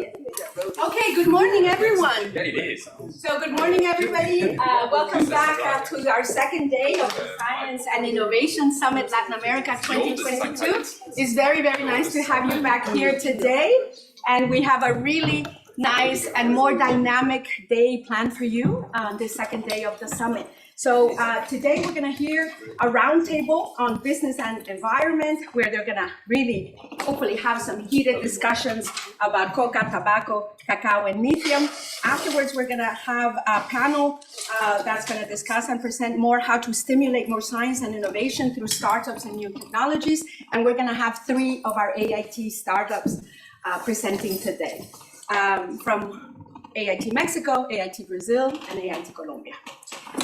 Okay, good morning, everyone. Yeah, it is. So good morning, everybody. Welcome back to our second day of the Science and Innovation Summit Latin America 2022. It's very, very nice to have you back here today. And we have a really nice and more dynamic day planned for you on the second day of the summit. So today we're going to hear a roundtable on business and environment, where they're going to really hopefully have some heated discussions about Coca, tobacco, cacao, and lithium. Afterwards, we're going to have a panel that's going to discuss and present more how to stimulate more science and innovation through startups and new technologies. And we're going to have 3 of our AIT startups presenting today from AIT Mexico, AIT Brazil, and AIT Colombia.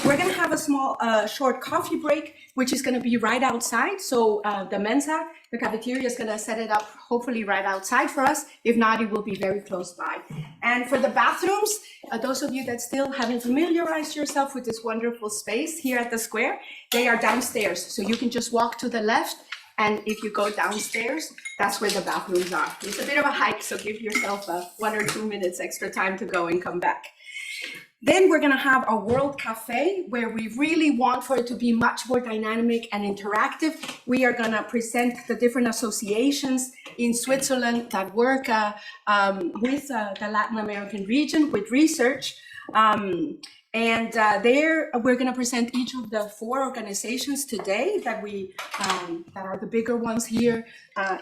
We're going to have a small, short coffee break, which is going to be right outside. So the Mensa, the cafeteria, is going to set it up hopefully right outside for us. If not, it will be very close by. And for the bathrooms, those of you that still haven't familiarized yourself with this wonderful space here at the square, they are downstairs. So you can just walk to the left. And if you go downstairs, that's where the bathrooms are. It's a bit of a hike, so give yourself 1 or 2 minutes extra time to go and come back. Then we're going to have a World Cafe, where we really want for it to be much more dynamic and interactive. We are going to present the different associations in Switzerland that work with the Latin American region with research. There we're going to present each of the 4 organizations today that that are the bigger ones here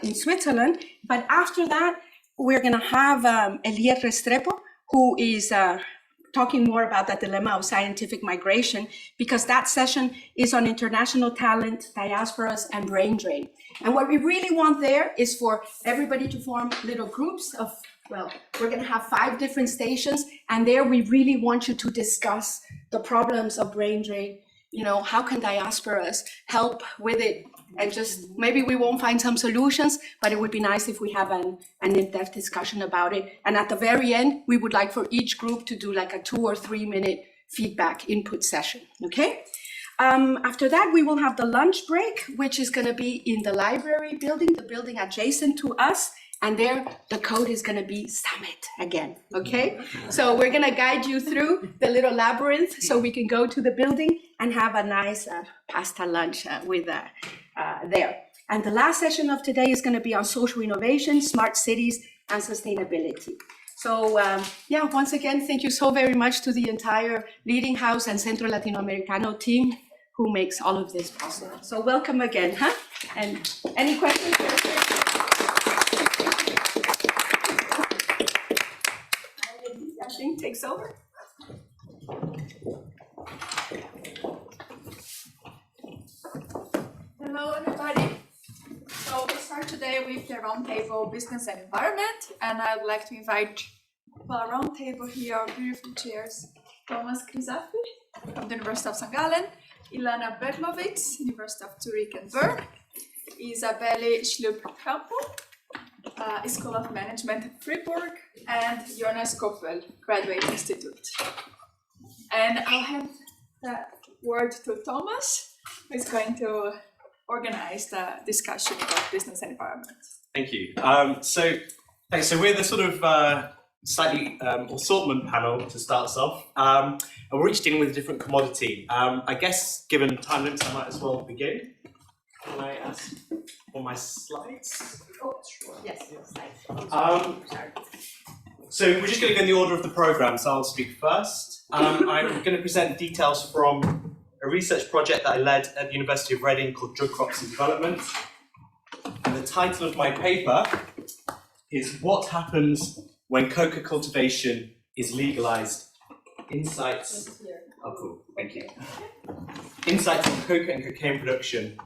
in Switzerland. But after that, we're going to have Elier Restrepo, who is talking more about that dilemma of scientific migration, because that session is on international talent, diasporas, and brain drain. And what we really want there is for everybody to form little groups of, well, we're going to have 5 different stations, and there we really want you to discuss the problems of brain drain. You know, how can diasporas help with it? And just maybe we won't find some solutions, but it would be nice if we have an in-depth discussion about it. And at the very end, we would like for each group to do like a 2 or 3 minute feedback input session, okay? After that, we will have the lunch break, which is going to be in the library building, the building adjacent to us. And there, the code is going to be Summit again, okay? So we're going to guide you through the little labyrinth so we can go to the building and have a nice pasta lunch with there. And the last session of today is going to be on social innovation, smart cities, and sustainability. So yeah, once again, thank you so very much to the entire Leading House and Centro Latinoamericano team who makes all of this possible. So welcome again, huh? And any questions? I think takes over. Hello, everybody. So we start today with the Roundtable Business and Environment, and I would like to invite to our roundtable here our beautiful chairs, Thomas Crisafi from the University of St.Gallen, Ilana Berlovitz, University of Zurich and Bern, Isabelle Schlüpp-Campo, School of Management at Fribourg, and Jonas Koppel, Graduate Institute. And I'll hand the word to Thomas, who is going to organize the discussion about business and environment. Thank you. So we're the sort of slightly assortment panel to start us off, and we're each dealing with a different commodity. I guess, given time limits, I might as well begin. Can I ask for my slides? Oh, sure. Yes, slides. So we're just going to go in the order of the program, so I'll speak first. I'm going to present details from a research project that I led at the University of Reading called Drug Crops and Development. And the title of my paper is What Happens When Coca Cultivation is Legalized? Insights. Oh, cool. Thank you. Insights on coca and cocaine production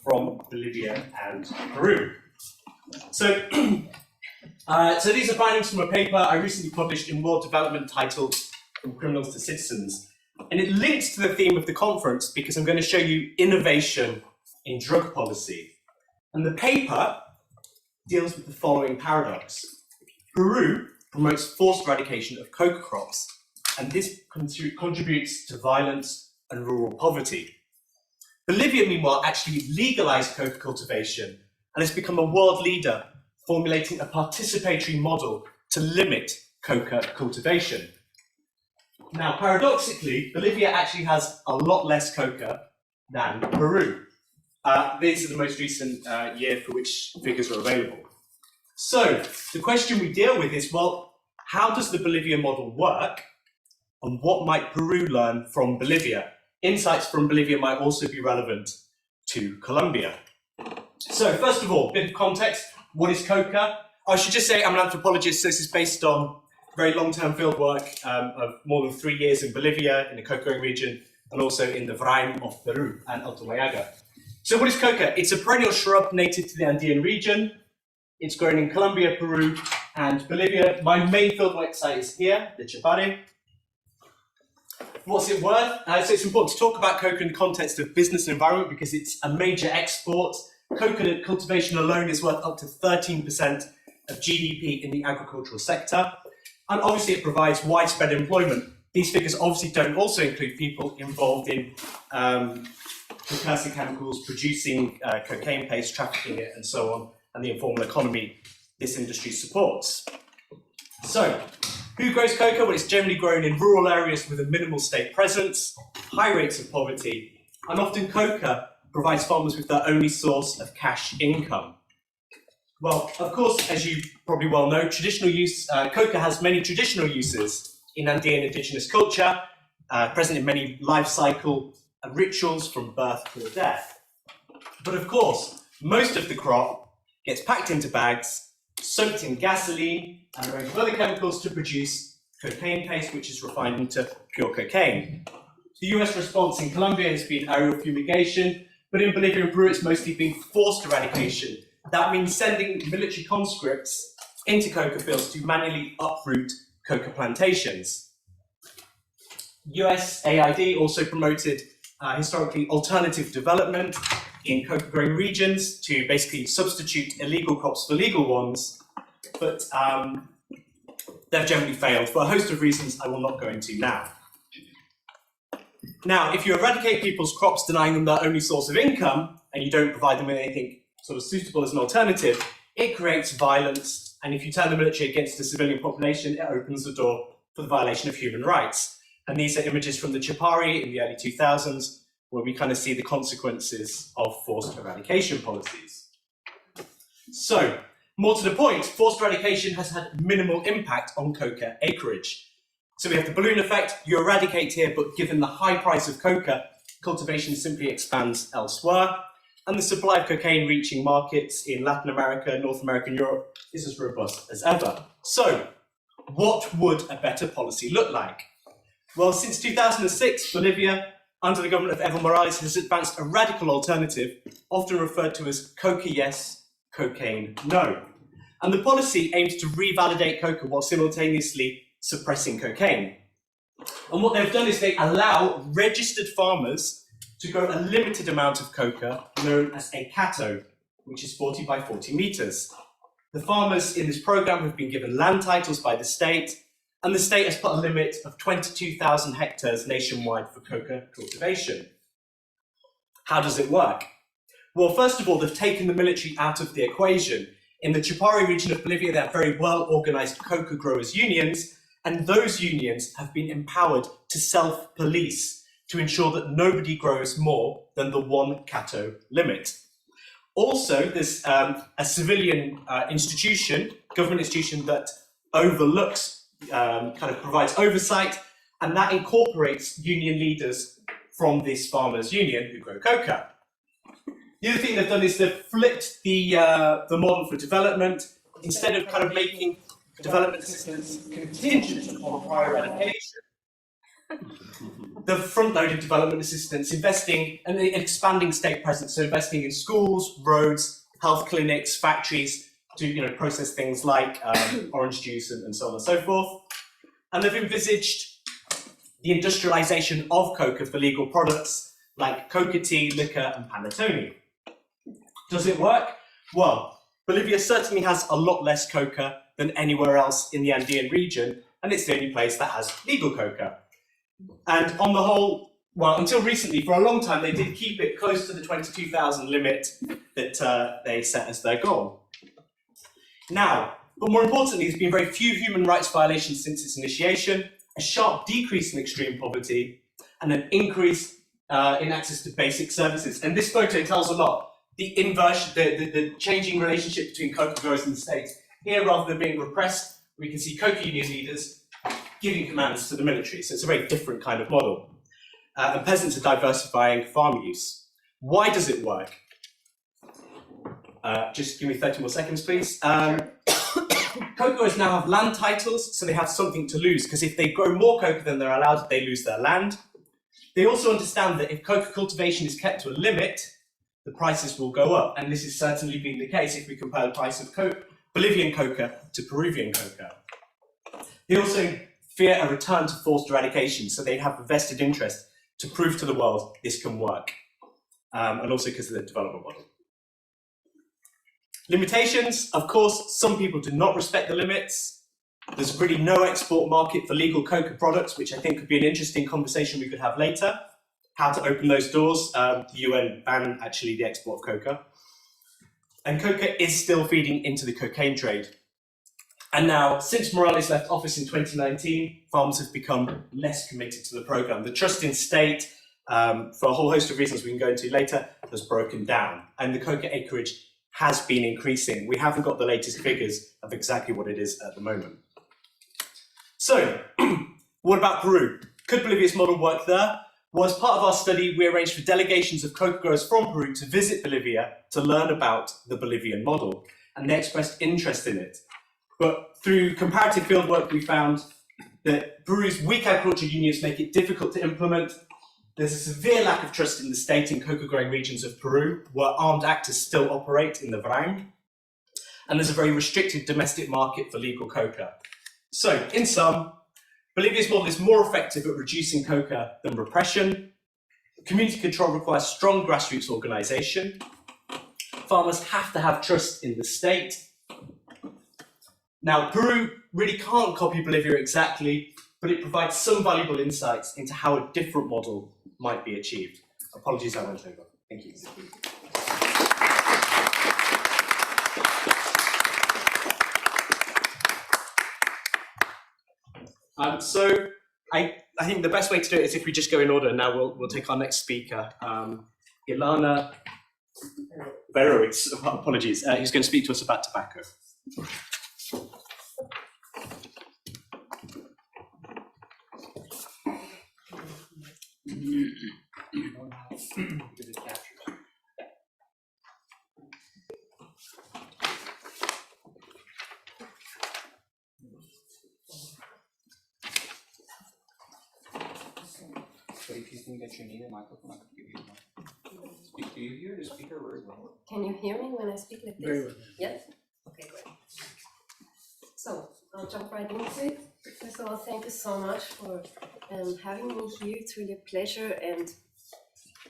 from Bolivia and Peru. So these are findings from a paper I recently published in World Development titled From Criminals to Citizens. And it links to the theme of the conference because I'm going to show you innovation in drug policy. And the paper deals with the following paradox. Peru promotes forced eradication of coca crops, and this contributes to violence and rural poverty. Bolivia, meanwhile, actually legalized coca cultivation and has become a world leader, formulating a participatory model to limit coca cultivation. Now, paradoxically, Bolivia actually has a lot less coca than Peru. These are the most recent year for which figures are available. So, the question we deal with is, well, how does the Bolivian model work, and what might Peru learn from Bolivia? Insights from Bolivia might also be relevant to Colombia. So, first of all, a bit of context. What is coca? I should just say I'm an anthropologist, so this is based on very long-term field work of more than 3 years in Bolivia, in the coca region, and also in the Vraim of Peru and Alto Mayaga. So what is coca? It's a perennial shrub native to the Andean region. It's grown in Colombia, Peru, and Bolivia. My main fieldwork site is here, the Chapare. What's it worth? So it's important to talk about coca in the context of business and environment because it's a major export. Coconut cultivation alone is worth up to 13% of GDP in the agricultural sector. And obviously it provides widespread employment. These figures obviously don't also include people involved in precursor chemicals, producing cocaine paste, trafficking it, and so on, and the informal economy this industry supports. So, who grows coca? Well, it's generally grown in rural areas with a minimal state presence, high rates of poverty, and often coca provides farmers with their only source of cash income. Well, of course, as you probably well know, coca has many traditional uses in Andean indigenous culture, present in many life cycle rituals from birth to death. But of course, most of the crop gets packed into bags, soaked in gasoline and a range of other chemicals to produce cocaine paste, which is refined into pure cocaine. The US response in Colombia has been aerial fumigation, but in Bolivia and Peru it's mostly been forced eradication. That means sending military conscripts into coca fields to manually uproot coca plantations. USAID also promoted historically alternative development in coca growing regions to basically substitute illegal crops for legal ones, but they've generally failed for a host of reasons I will not go into now. Now, if you eradicate people's crops, denying them their only source of income, and you don't provide them with anything sort of suitable as an alternative, it creates violence, and if you turn the military against the civilian population, it opens the door for the violation of human rights. And these are images from the Chapare in the early 2000s, where we kind of see the consequences of forced eradication policies. So, more to the point, forced eradication has had minimal impact on coca acreage. So we have the balloon effect, you eradicate here, but given the high price of coca, cultivation simply expands elsewhere, and the supply of cocaine reaching markets in Latin America, North America, and Europe is as robust as ever. So, what would a better policy look like? Well, since 2006, Bolivia, under the government of Evo Morales, has advanced a radical alternative, often referred to as coca yes, cocaine no. And the policy aims to revalidate coca while simultaneously suppressing cocaine. And what they've done is they allow registered farmers to grow a limited amount of coca, known as a Cacao, which is 40 by 40 meters. The farmers in this program have been given land titles by the state, and the state has put a limit of 22,000 hectares nationwide for coca cultivation. How does it work? Well, first of all, they've taken the military out of the equation. In the Chapare region of Bolivia, they have very well-organized coca growers' unions, and those unions have been empowered to self-police to ensure that nobody grows more than the 1 Cacao limit. Also, there's a civilian institution, government institution that overlooks, kind of provides oversight, and that incorporates union leaders from this farmers' union who grow coca. The other thing they've done is they've flipped the model for development. Instead of kind of making development assistance contingent upon prior eradication, the front-loaded development assistance, investing and expanding state presence, so investing in schools, roads, health clinics, factories to process things like orange juice and so on and so forth. And they've envisaged the industrialization of coca for legal products like coca tea, liquor, and panettone. Does it work? Well, Bolivia certainly has a lot less coca than anywhere else in the Andean region, and it's the only place that has legal coca. And on the whole, well, until recently, for a long time, they did keep it close to the 22,000 limit that they set as their goal. Now, But more importantly, there's been very few human rights violations since its initiation, a sharp decrease in extreme poverty, and an increase in access to basic services. And this photo tells a lot. The inversion, the changing relationship between coca growers and the state. Here, rather than being repressed, we can see coca union leaders giving commands to the military. So it's a very different kind of model. And peasants are diversifying farm use. Why does it work? Just give me 30 more seconds, please. Coca growers now have land titles, so they have something to lose, because if they grow more coca than they're allowed, they lose their land. They also understand that if coca cultivation is kept to a limit, the prices will go up, and this has certainly been the case if we compare the price of Bolivian coca to Peruvian coca. They also fear a return to forced eradication, so they have a vested interest to prove to the world this can work, and also because of the development model. Limitations, of course, some people do not respect the limits. There's really no export market for legal coca products, which I think could be an interesting conversation we could have later. How to open those doors. The UN banned actually the export of coca. And coca is still feeding into the cocaine trade. And now, since Morales left office in 2019, farmers have become less committed to the program. The trust in state, for a whole host of reasons we can go into later, has broken down. And the coca acreage has been increasing. We haven't got the latest figures of exactly what it is at the moment. So, what about Peru? Could Bolivia's model work there? Well, as part of our study, we arranged for delegations of coca growers from Peru to visit Bolivia to learn about the Bolivian model, and they expressed interest in it. But through comparative fieldwork, we found that Peru's weak agricultural unions make it difficult to implement. There's a severe lack of trust in the state in coca growing regions of Peru, where armed actors still operate in the Vrang. And there's a very restricted domestic market for legal coca. So, in sum, Bolivia's model is more effective at reducing coca than repression. Community control requires strong grassroots organisation. Farmers have to have trust in the state. Now, Peru really can't copy Bolivia exactly, but it provides some valuable insights into how a different model might be achieved. Apologies, I went over. Thank you. So I think the best way to do it is if we just go in order. Now we'll take our next speaker, Ilana Verowitz, apologies, who's going to speak to us about tobacco. So if you think that you need a microphone, I could give you one. Do you hear the speaker very well? Can you hear me when I speak like this? Very well. Yes? Okay, great. So, I'll jump right into it. First of all, thank you so much for having me here. It's really a pleasure and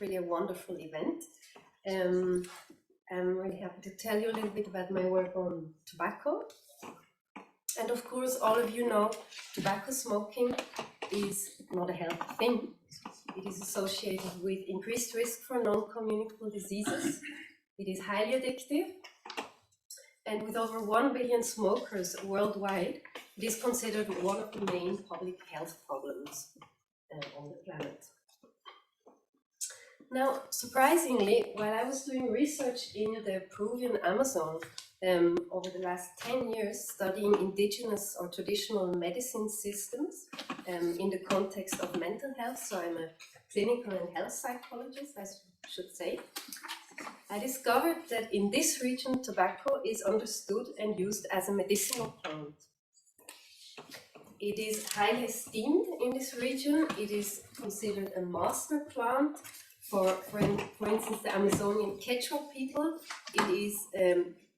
really a wonderful event. I'm really happy to tell you a little bit about my work on tobacco. And of course, all of you know, tobacco smoking is not a healthy thing. It is associated with increased risk for non-communicable diseases. It is highly addictive. And with over 1 billion smokers worldwide, it is considered one of the main public health problems on the planet. Now, surprisingly, while I was doing research in the Peruvian Amazon over the last 10 years, studying indigenous or traditional medicine systems in the context of mental health, so I'm a clinical and health psychologist, I should say, I discovered that in this region, tobacco is understood and used as a medicinal plant. It is highly esteemed in this region. It is considered a master plant. For instance, the Amazonian Quechua people, it is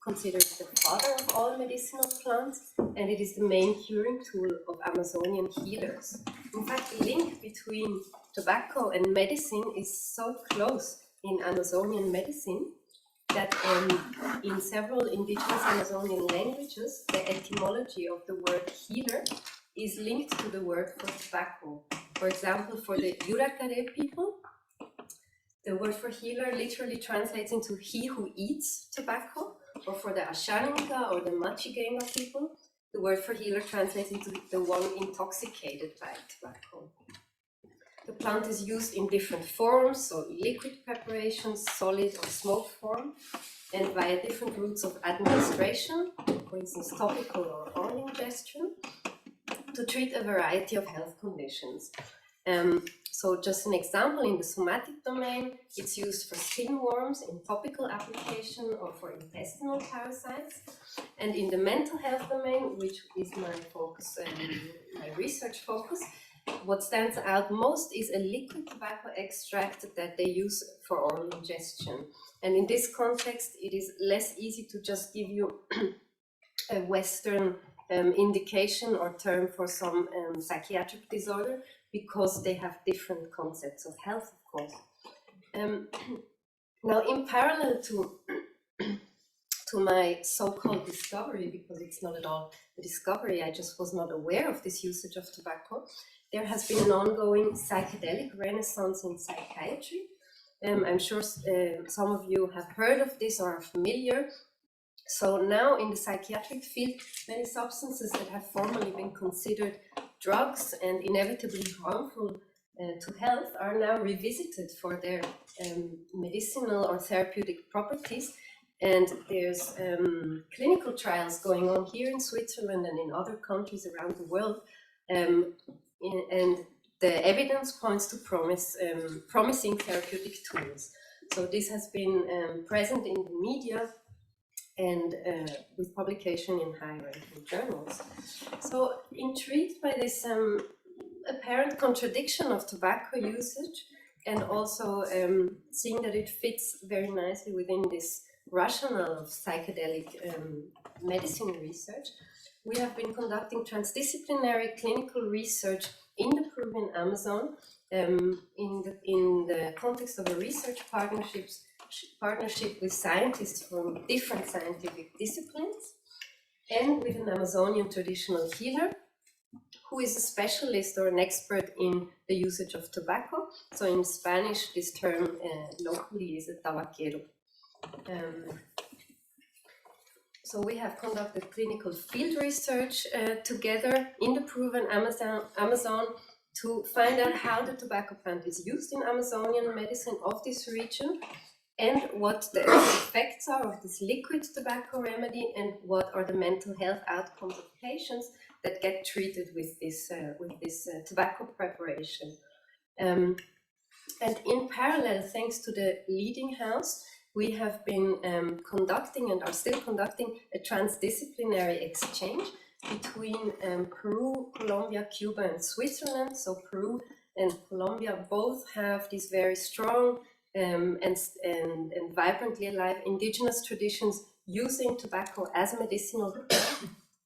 considered the father of all medicinal plants, and it is the main curing tool of Amazonian healers. In fact, the link between tobacco and medicine is so close in Amazonian medicine that in several indigenous Amazonian languages, the etymology of the word healer is linked to the word for tobacco. For example, for the Yuracare people, the word for healer literally translates into he who eats tobacco, or for the Ashaninka or the Machigenga people, the word for healer translates into the one intoxicated by tobacco. The plant is used in different forms, so liquid preparations, solid or smoke form, and via different routes of administration, for instance topical or oral ingestion, to treat a variety of health conditions. So just an example, in the somatic domain, it's used for skin worms in topical application or for intestinal parasites. And in the mental health domain, which is my focus, my research focus, what stands out most is a liquid tobacco extract that they use for oral ingestion. And in this context, it is less easy to just give you a Western indication or term for some psychiatric disorder, because they have different concepts of health, of course. Now, in parallel to my so-called discovery, because it's not at all a discovery, I just was not aware of this usage of tobacco, there has been an ongoing psychedelic renaissance in psychiatry. I'm sure some of you have heard of this or are familiar. So now in the psychiatric field, many substances that have formerly been considered drugs and inevitably harmful to health are now revisited for their medicinal or therapeutic properties. And there's clinical trials going on here in Switzerland and in other countries around the world. And the evidence points to promising therapeutic tools. So this has been present in the media and with publication in high-ranking journals. So intrigued by this apparent contradiction of tobacco usage, and also seeing that it fits very nicely within this rationale of psychedelic medicine research, we have been conducting transdisciplinary clinical research in the Peruvian Amazon in the context of a research partnership with scientists from different scientific disciplines, and with an Amazonian traditional healer who is a specialist or an expert in the usage of tobacco. So in Spanish, this term locally is a tabaquero. So we have conducted clinical field research together in the Peruvian Amazon to find out how the tobacco plant is used in Amazonian medicine of this region, and what the effects are of this liquid tobacco remedy, and what are the mental health outcomes of patients that get treated with this tobacco preparation. And in parallel, thanks to the leading house, we have been conducting and are still conducting a transdisciplinary exchange between Peru, Colombia, Cuba, and Switzerland. So Peru and Colombia both have these very strong and vibrantly alive indigenous traditions using tobacco as a medicinal,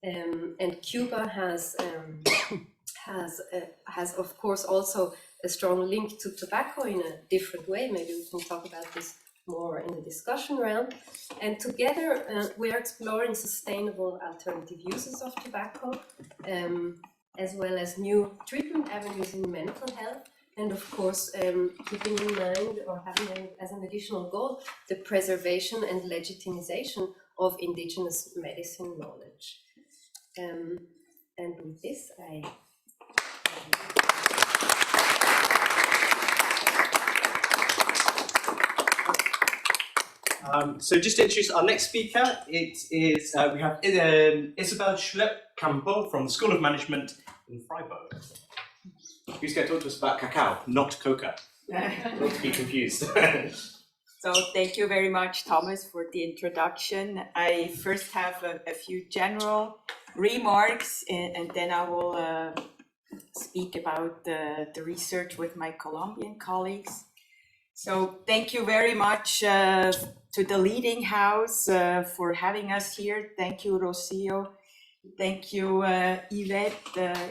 and Cuba has of course also a strong link to tobacco in a different way. Maybe we can talk about this more in the discussion round. And together we are exploring sustainable alternative uses of tobacco, as well as new treatment avenues in mental health. And of course, keeping in mind or having as an additional goal the preservation and legitimization of indigenous medicine knowledge. And with this, So just to introduce our next speaker, it is we have Isabel Schlepp-Campo from the School of Management in Freiburg, who's going to talk to us about cacao, not Coca. Not to be confused. So thank you very much, Thomas, for the introduction. I first have a few general remarks, and then I will speak about the research with my Colombian colleagues. So thank you very much to the leading house for having us here. Thank you, Rocio. Thank you, Yvette.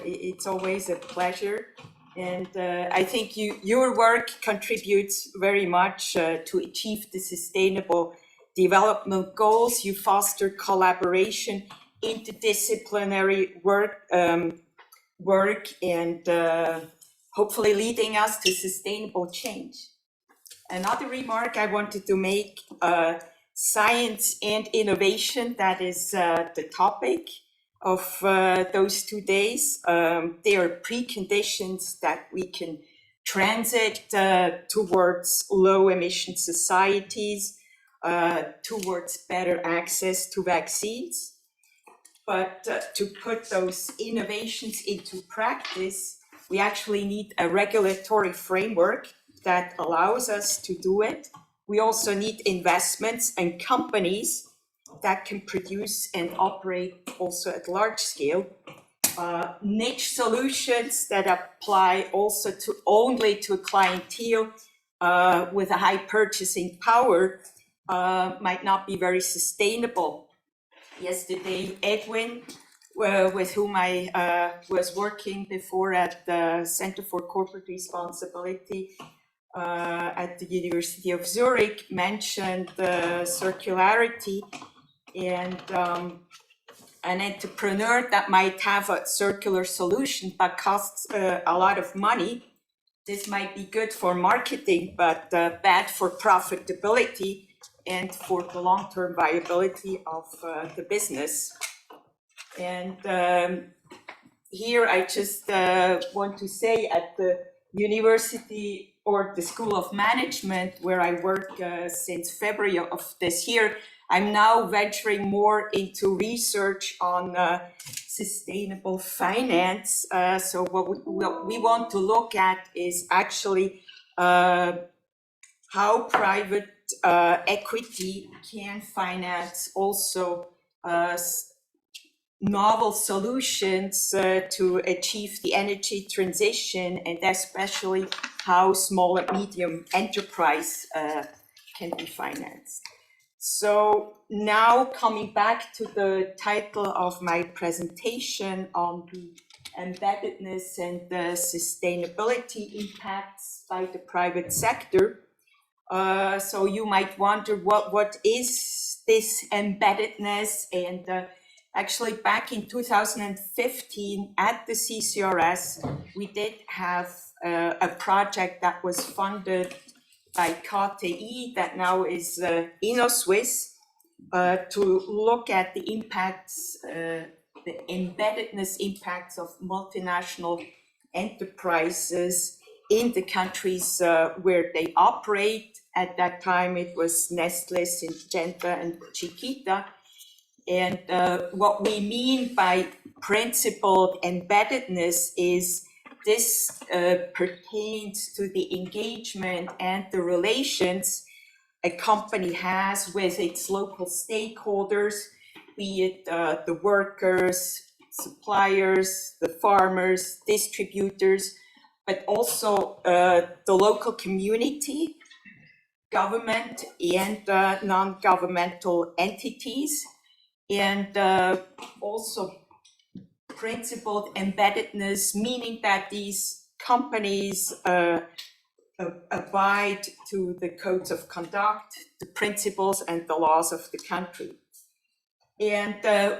It's always a pleasure. And I think your work contributes very much to achieve the sustainable development goals. You foster collaboration, interdisciplinary work, and hopefully leading us to sustainable change. Another remark I wanted to make, science and innovation, that is the topic of those 2 days. They are preconditions that we can transit towards low emission societies, towards better access to vaccines. But to put those innovations into practice, we actually need a regulatory framework that allows us to do it. We also need investments and companies that can produce and operate also at large scale. Niche solutions that apply also to only to a clientele with a high purchasing power might not be very sustainable. Yesterday, Edwin, with whom I was working before at the Center for Corporate Responsibility at the University of Zurich, mentioned circularity, and an entrepreneur that might have a circular solution but costs a lot of money. This might be good for marketing, but bad for profitability and for the long-term viability of the business. And here I just want to say at the university or the School of Management, where I work since February of this year, I'm now venturing more into research on sustainable finance. So what we want to look at is actually how private equity can finance also novel solutions to achieve the energy transition, and especially how small and medium enterprise can be financed. So now coming back to the title of my presentation on the embeddedness and the sustainability impacts by the private sector. So you might wonder what is this embeddedness, and actually back in 2015 at the CCRS, we did have a project that was funded by CAFÉ that now is InnoSwiss to look at the impacts, the embeddedness impacts of multinational enterprises in the countries where they operate. At that time, it was Nestlé, Syngenta, and Chiquita. And what we mean by principled embeddedness is this pertains to the engagement and the relations a company has with its local stakeholders, be it the workers, suppliers, the farmers, distributors, but also the local community, government, and non-governmental entities, and also principled embeddedness, meaning that these companies abide to the codes of conduct, the principles and the laws of the country. And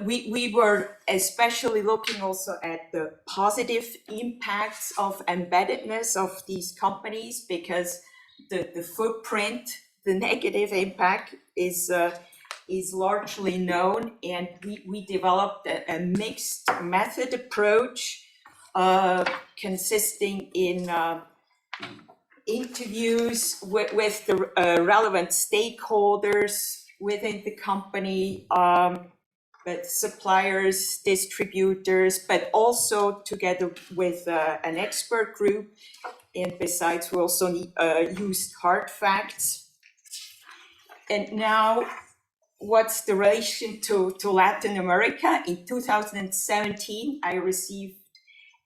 we were especially looking also at the positive impacts of embeddedness of these companies, because the footprint, the negative impact is largely known, and we developed a mixed method approach consisting in interviews with the relevant stakeholders within the company, but suppliers, distributors, but also together with an expert group. And besides, we also used hard facts. And now, what's the relation to Latin America? In 2017, I received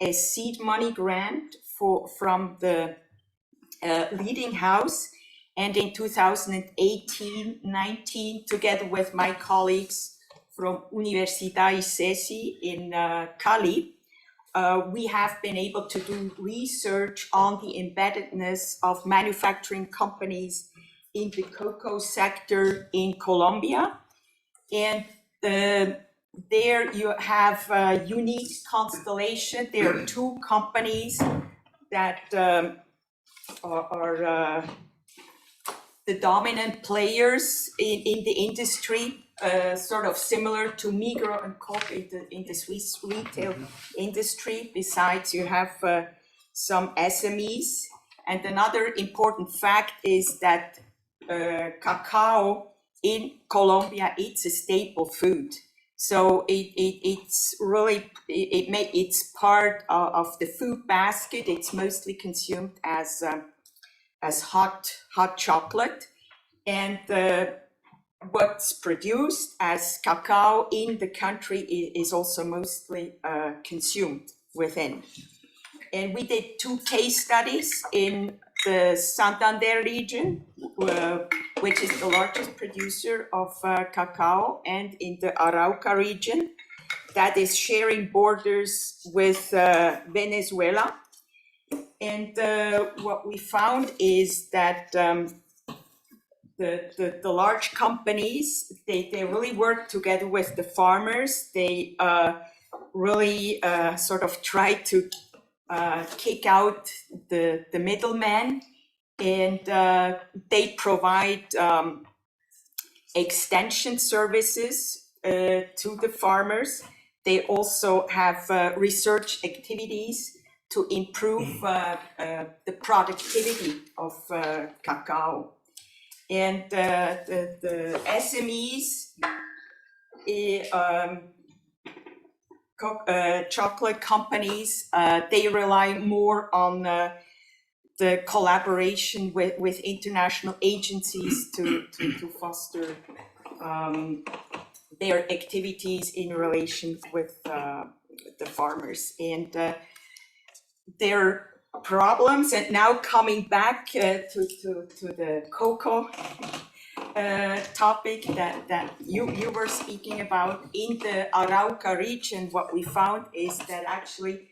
a seed money grant from the Leading House. And in 2018-19, together with my colleagues from Universidad ICESI in Cali, we have been able to do research on the embeddedness of manufacturing companies in the cocoa sector in Colombia. And there you have a unique constellation. There are two companies that are the dominant players in the industry, sort of similar to Migros and Coca in the Swiss retail industry. Besides, you have some SMEs. And another important fact is that cacao in Colombia, it's a staple food. So it's really, it's part of the food basket. It's mostly consumed as hot chocolate. And what's produced as cacao in the country is also mostly consumed within. And we did 2 case studies in the Santander region, which is the largest producer of cacao, and in the Arauca region, that is sharing borders with Venezuela. And what we found is that the large companies, they really work together with the farmers. They really sort of try to kick out the middleman, and they provide extension services to the farmers. They also have research activities to improve the productivity of cacao. And the SMEs, chocolate companies, they rely more on the collaboration with international agencies to foster their activities in relation with the farmers. And their problems, and now coming back to the cocoa topic that you were speaking about, in the Arauca region, what we found is that actually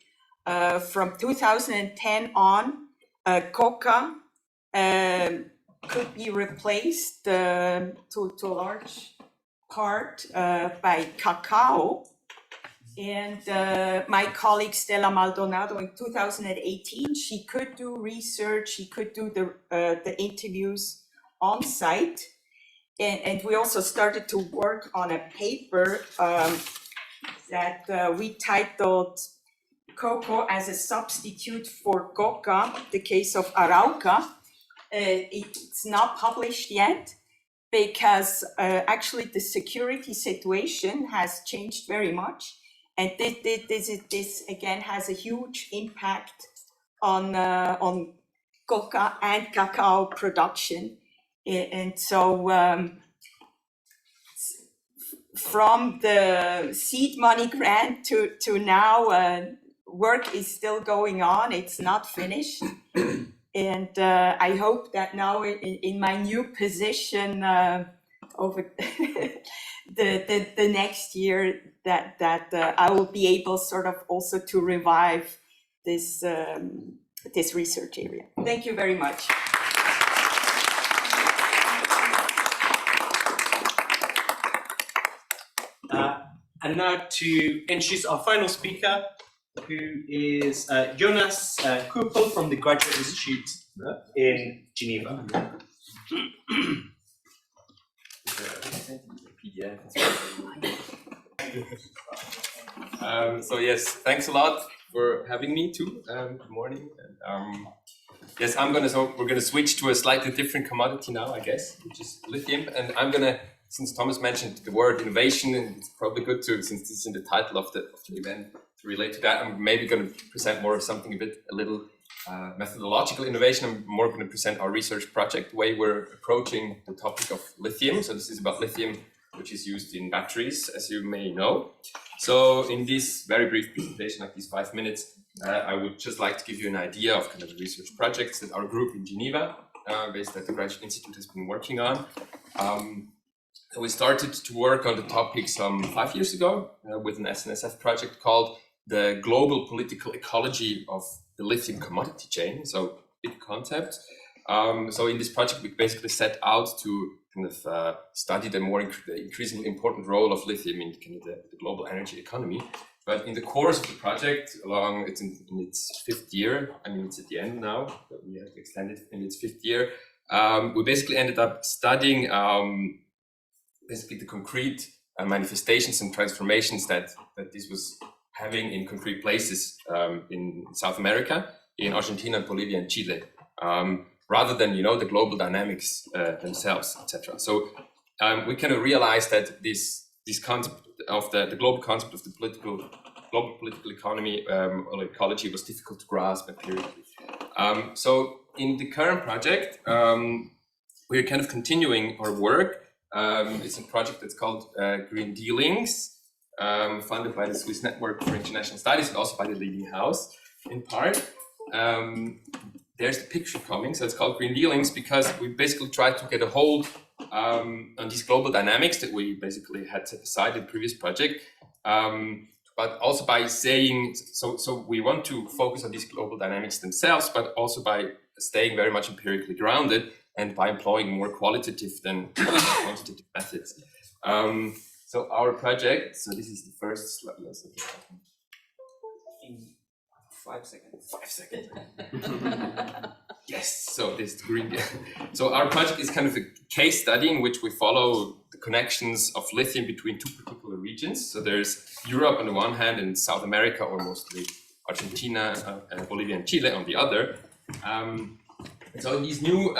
from 2010 on, Coca could be replaced to a large part by cacao. And my colleague Stella Maldonado in 2018, she could do research, she could do the interviews on site. And we also started to work on a paper that we titled Cocoa as a Substitute for Coca, the case of Arauca. It's not published yet because actually the security situation has changed very much. And this again has a huge impact on coca and cacao production. And so from the seed money grant to now, work is still going on. It's not finished. And I hope that now in my new position over the next year, that I will be able sort of also to revive this this research area. Thank you very much. And now to introduce our final speaker, who is Jonas Kuppel from the Graduate Institute in Geneva. So yes, thanks a lot for having me too. Good morning. And, yes, we're gonna switch to a slightly different commodity now, I guess, which is lithium. And I'm gonna, since Thomas mentioned the word innovation, and it's probably good to, since this is in the title of the event, to relate to that. I'm maybe going to present more of something a little methodological innovation. I'm more going to present our research project, the way we're approaching the topic of lithium. So this is about lithium, which is used in batteries, as you may know. So in this very brief presentation, like these 5 minutes, I would just like to give you an idea of kind of the research projects that our group in Geneva, based at the Graduate Institute, has been working on. We started to work on the topic some 5 years ago with an SNSF project called the Global Political Ecology of the Lithium Commodity Chain. So big concept. So in this project, we basically set out to kind of study the increasingly important role of lithium in kind of the global energy economy. But in the course of the project, it's in its 5th year. I mean, it's at the end now, but we have extended in its 5th year. we basically ended up studying basically the concrete manifestations and transformations that this was having in concrete places in South America, in Argentina, and Bolivia, and Chile, rather than the global dynamics themselves, etc. So we kind of realized that this concept of the global concept of the global political economy or ecology was difficult to grasp empirically. So in the current project, we're kind of continuing our work. It's a project that's called Green Dealings, funded by the Swiss Network for International Studies and also by the Leading House in part. There's the picture coming, so it's called Green Dealings because we basically tried to get a hold on these global dynamics that we basically had set aside in the previous project, but also by saying, so we want to focus on these global dynamics themselves, but also by staying very much empirically grounded and by employing more qualitative than quantitative methods. So our project, so this is the first slide. In 5 seconds. 5 seconds. Yes, so this is green. So our project is kind of a case study in which we follow the connections of lithium between two particular regions. So there's Europe on the one hand and South America, or mostly Argentina, Bolivia, and Chile on the other. So in these new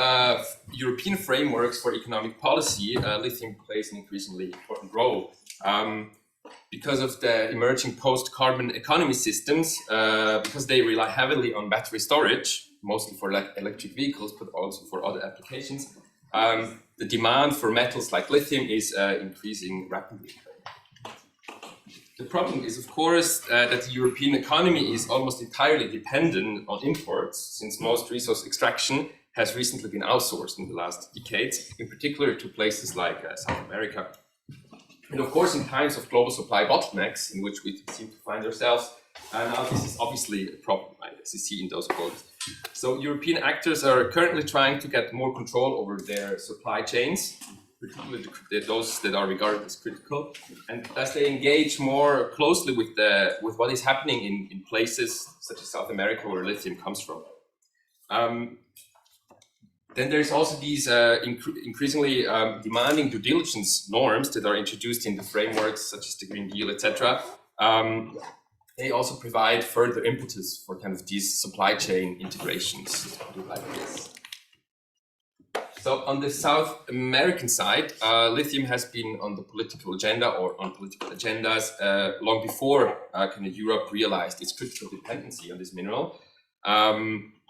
European frameworks for economic policy, lithium plays an increasingly important role. Because of the emerging post-carbon economy systems, because they rely heavily on battery storage, mostly for electric vehicles, but also for other applications, the demand for metals like lithium is increasing rapidly. The problem is, of course, that the European economy is almost entirely dependent on imports, since most resource extraction has recently been outsourced in the last decades, in particular to places like South America. And of course, in times of global supply bottlenecks, in which we seem to find ourselves, now this is obviously a problem, as you see in those quotes. So European actors are currently trying to get more control over their supply chains, particularly those that are regarded as critical, and as they engage more closely with what is happening in places such as South America, where lithium comes from. Then there's also these increasingly demanding due diligence norms that are introduced in the frameworks such as the Green Deal, etc. They also provide further impetus for kind of these supply chain integrations, like this. So on the South American side, lithium has been on the political agenda or on political agendas long before kind of Europe realized its critical dependency on this mineral.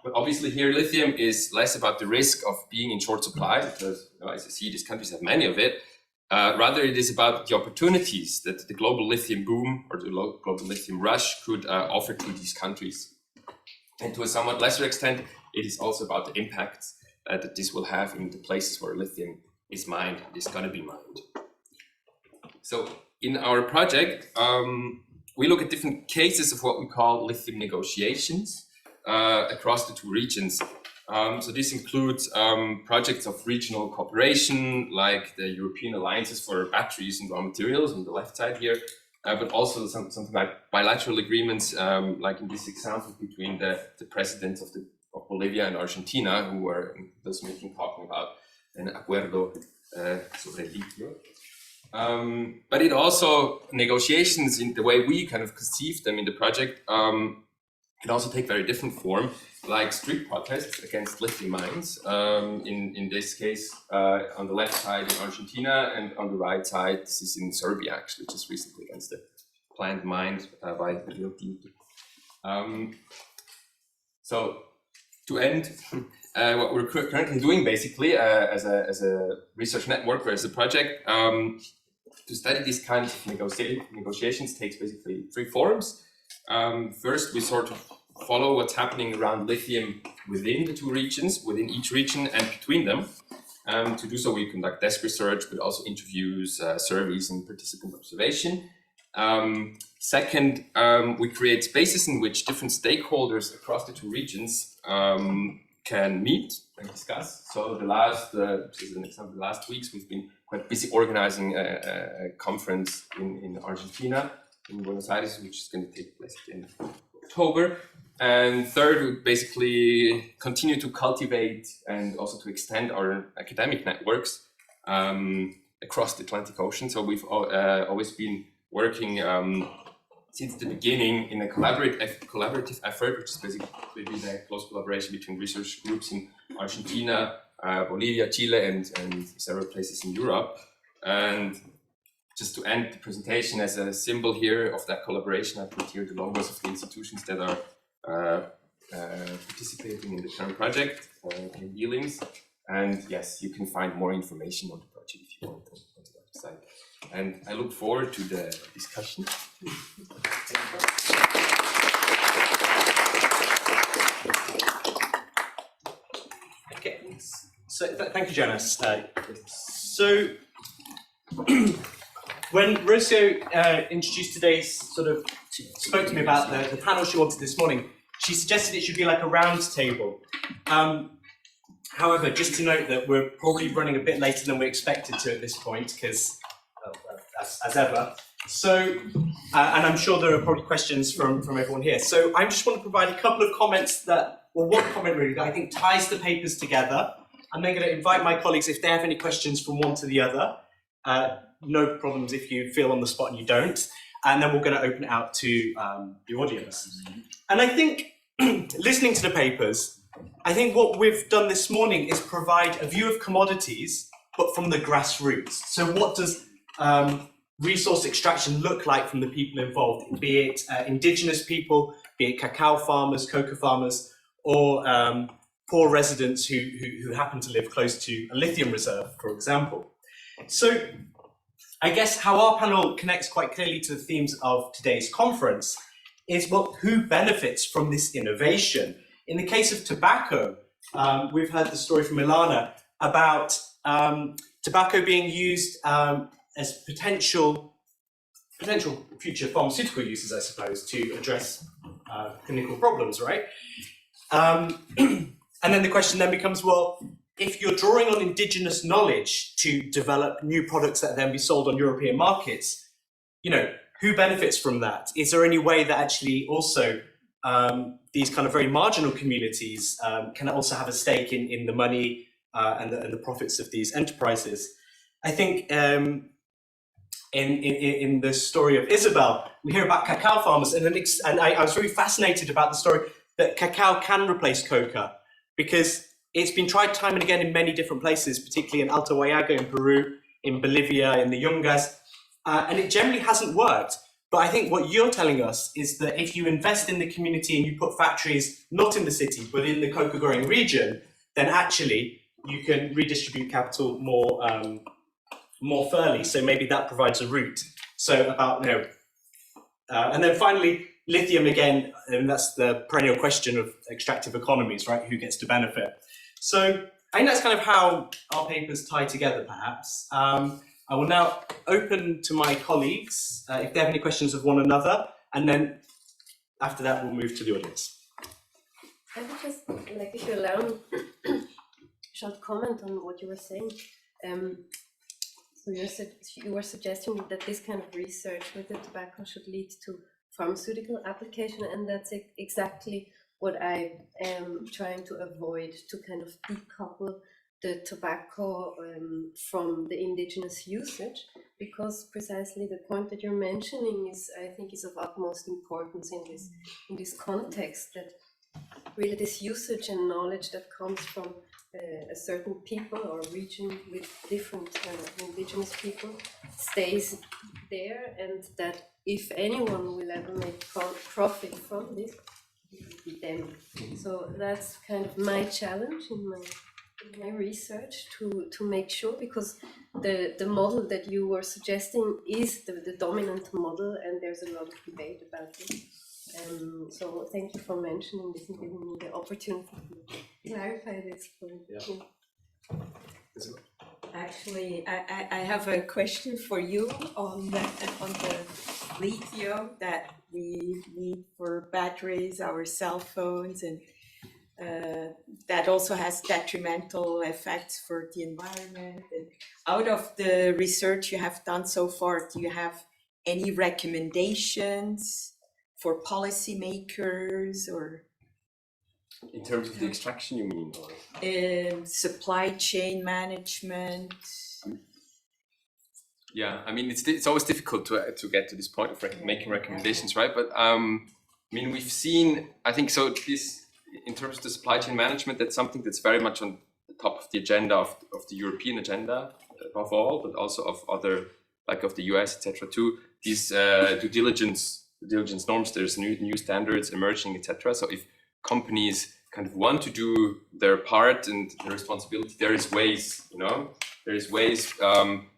But obviously here lithium is less about the risk of being in short supply, because as you see, these countries have many of it. Rather, it is about the opportunities that the global lithium boom or the global lithium rush could offer to these countries. And to a somewhat lesser extent, it is also about the impacts that this will have in the places where lithium is mined, is going to be mined. So in our project, we look at different cases of what we call lithium negotiations across the two regions. So this includes projects of regional cooperation, like the European Alliances for Batteries and Raw Materials on the left side here, but also something like bilateral agreements, like in this example between the presidents of Bolivia and Argentina, who were in this meeting talking about an acuerdo sobre litio. But it also, negotiations in the way we kind of conceive them in the project, can also take very different form, like street protests against lithium mines. In this case, on the left side in Argentina, and on the right side, this is in Serbia, actually, just recently against the plant mined by Lithium. So to end, what we're currently doing basically as a research network or as a project, to study these kinds of negotiations takes basically three forms. First, we sort of follow what's happening around lithium within the two regions, within each region and between them. To do so, we conduct desk research, but also interviews, surveys, and participant observation. Second, we create spaces in which different stakeholders across the two regions can meet and discuss. So this is an example, the last weeks we've been quite busy organizing a conference in Argentina, in Buenos Aires, which is going to take place at the end of October. And third, we basically continue to cultivate and also to extend our academic networks across the Atlantic Ocean. So we've always been working since the beginning in a collaborative effort, which is basically been a close collaboration between research groups in Argentina, Bolivia, Chile, and several places in Europe. And just to end the presentation, as a symbol here of that collaboration, I put here the logos of the institutions that are participating in the current project in Healings. And yes, you can find more information on the project if you want on the website. And I look forward to the discussion. Okay, so thank you, Jonas. So when Rocio introduced today's spoke to me about the panel she wanted this morning, she suggested it should be like a round table. However, just to note that we're probably running a bit later than we expected to at this point, because as ever. So, and I'm sure there are probably questions from everyone here. So I just want to provide a couple of comments one comment really that I think ties the papers together. I'm then going to invite my colleagues if they have any questions from one to the other. No problems if you feel on the spot and you don't. And then we're going to open it out to the audience. And I think, listening to the papers, I think what we've done this morning is provide a view of commodities, but from the grassroots. So what does resource extraction look like from the people involved, be it indigenous people, be it cacao farmers, coca farmers, or poor residents who happen to live close to a lithium reserve, for example. So I guess how our panel connects quite clearly to the themes of today's conference is, well, who benefits from this innovation? In the case of tobacco, we've heard the story from Ilana about tobacco being used as potential future pharmaceutical uses, I suppose, to address clinical problems, right? And then the question then becomes, well, if you're drawing on indigenous knowledge to develop new products that then be sold on European markets, who benefits from that? Is there any way that actually also these kind of very marginal communities can also have a stake in the money and the profits of these enterprises? I think in the story of Isabel, we hear about cacao farmers, and I was really fascinated about the story that cacao can replace coca, because it's been tried time and again in many different places, particularly in Alto Huallaga in Peru, in Bolivia, in the Yungas, and it generally hasn't worked. But I think what you're telling us is that if you invest in the community and you put factories not in the city but in the coca growing region, then actually you can redistribute capital more fairly. So maybe that provides a route. So about and then finally lithium again, and that's the perennial question of extractive economies, right? Who gets to benefit? So I think that's kind of how our papers tie together, perhaps. I will now open to my colleagues if they have any questions of one another, and then after that we'll move to the audience. I would just like, if you allow me, a short comment on what you were saying. So you were suggesting that this kind of research with the tobacco should lead to pharmaceutical application, and that's exactly what I am trying to avoid, to kind of decouple the tobacco from the indigenous usage, because precisely the point that you're mentioning is, I think, is of utmost importance in this context, that really this usage and knowledge that comes from a certain people or region with different indigenous people stays there, and that if anyone will ever make profit from this, it will be them. So that's kind of my challenge in my research, to make sure, because the model that you were suggesting is the dominant model, and there's a lot of debate about it. So thank you for mentioning this and giving me the opportunity to clarify this point. Yeah. Actually, I have a question for you on the lithium that we need for batteries, our cell phones, and that also has detrimental effects for the environment. And out of the research you have done so far, do you have any recommendations for policymakers or In terms of the extraction, you mean? Or? supply chain management? Yeah, I mean, it's always difficult to get to this point of making recommendations, right? But I mean, we've seen, I think, so this, in terms of the supply chain management, that's something that's very much on the top of the agenda of the European agenda, above all, but also of other, like of the US, etc. too. These due diligence norms, there's new standards emerging, etc. So if companies kind of want to do their part and their responsibility, there is ways, there is ways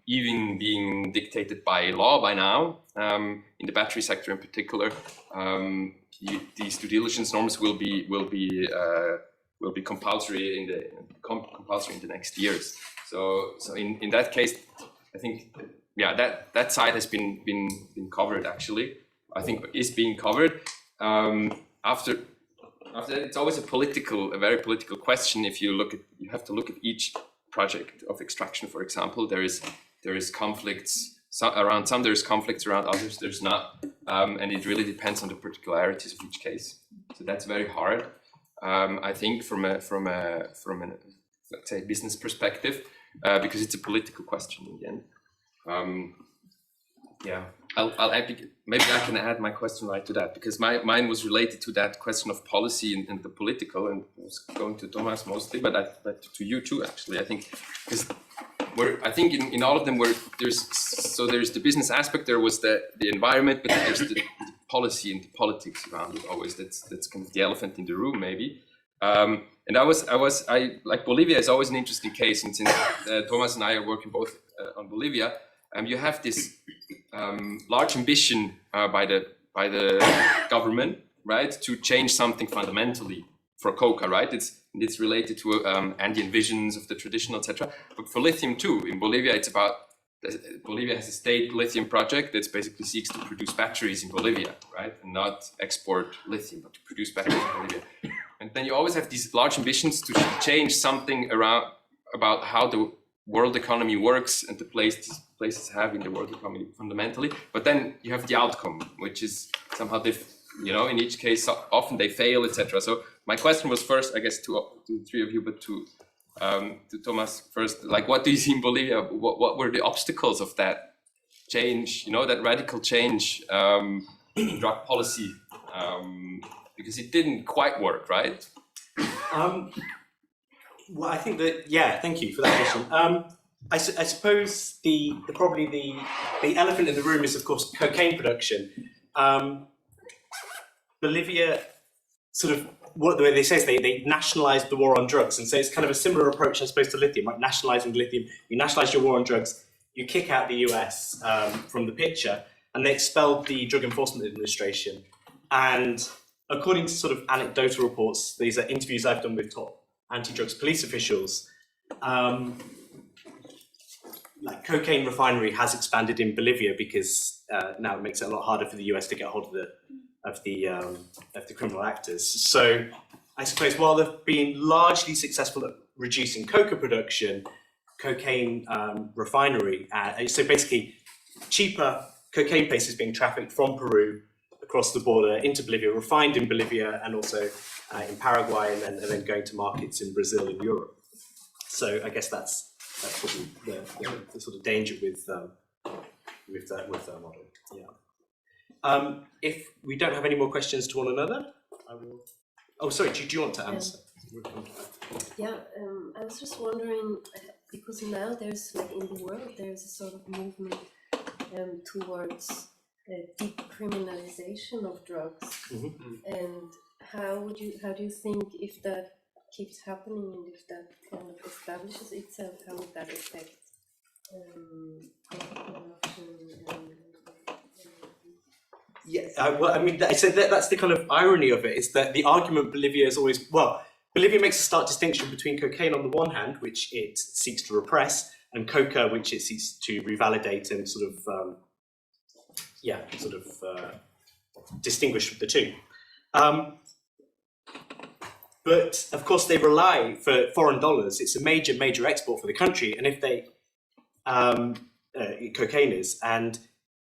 even being dictated by law by now, in the battery sector in particular. These due diligence norms will be compulsory in the next years. So in that case, I think that side has been covered actually. I think is being covered. After that, it's always a very political question. If you have to look at each project of extraction, for example. There is conflicts around some. There's conflicts around others. There's not, and it really depends on the particularities of each case. So that's very hard. I think from a let's say business perspective, because it's a political question in the end. I'll add, maybe I can add my question right to that, because mine was related to that question of policy and the political, and was going to Thomas mostly, but to you too actually. I think because I think in all of them there's the business aspect, there was the environment, but then there's the policy and the politics around it always. That's kind of the elephant in the room maybe. And I like Bolivia is always an interesting case, and since Thomas and I are working both on Bolivia. You have this large ambition by the government, right, to change something fundamentally for Coca, right? It's related to Andean visions of the traditional, etc. But for lithium too, in Bolivia, it's about Bolivia has a state lithium project that basically seeks to produce batteries in Bolivia, right, and not export lithium, but to produce batteries in Bolivia. And then you always have these large ambitions to change something about how the world economy works and the places have in the world economy fundamentally, but then you have the outcome, which is somehow in each case often they fail, etc. So my question was first, I guess, to the three of you, but to Thomas first, like, what do you see in Bolivia? What were the obstacles of that change? That radical change in drug policy, because it didn't quite work, right? Well, I think that, thank you for that question. I suppose probably the elephant in the room is, of course, cocaine production. Bolivia sort of, the way they say is they nationalized the war on drugs, and so it's kind of a similar approach, I suppose, to lithium, like nationalizing lithium. You nationalize your war on drugs, you kick out the US from the picture, and they expelled the Drug Enforcement Administration. And according to sort of anecdotal reports, these are interviews I've done with top anti-drugs police officials, like cocaine refinery has expanded in Bolivia because now it makes it a lot harder for the US to get hold of the criminal actors. So I suppose while they've been largely successful at reducing coca production, cocaine refinery, so basically cheaper cocaine paste is being trafficked from Peru across the border into Bolivia, refined in Bolivia, and also in Paraguay, and then going to markets in Brazil and Europe. So I guess that's probably the sort of danger with that model. Yeah. If we don't have any more questions to one another, I will. Oh, sorry. Do you want to answer? Yeah. I was just wondering, because now there's, like, in the world there's a sort of movement towards decriminalization of drugs, and how do you think, if that keeps happening and if that kind of establishes itself, how would that affect well, I mean, so that's the kind of irony of it, is that the argument Bolivia is always, Bolivia makes a stark distinction between cocaine on the one hand, which it seeks to repress, and coca, which it seeks to revalidate and sort of distinguish the two. But of course they rely, for foreign dollars, it's a major export for the country, and if they, cocaine is, and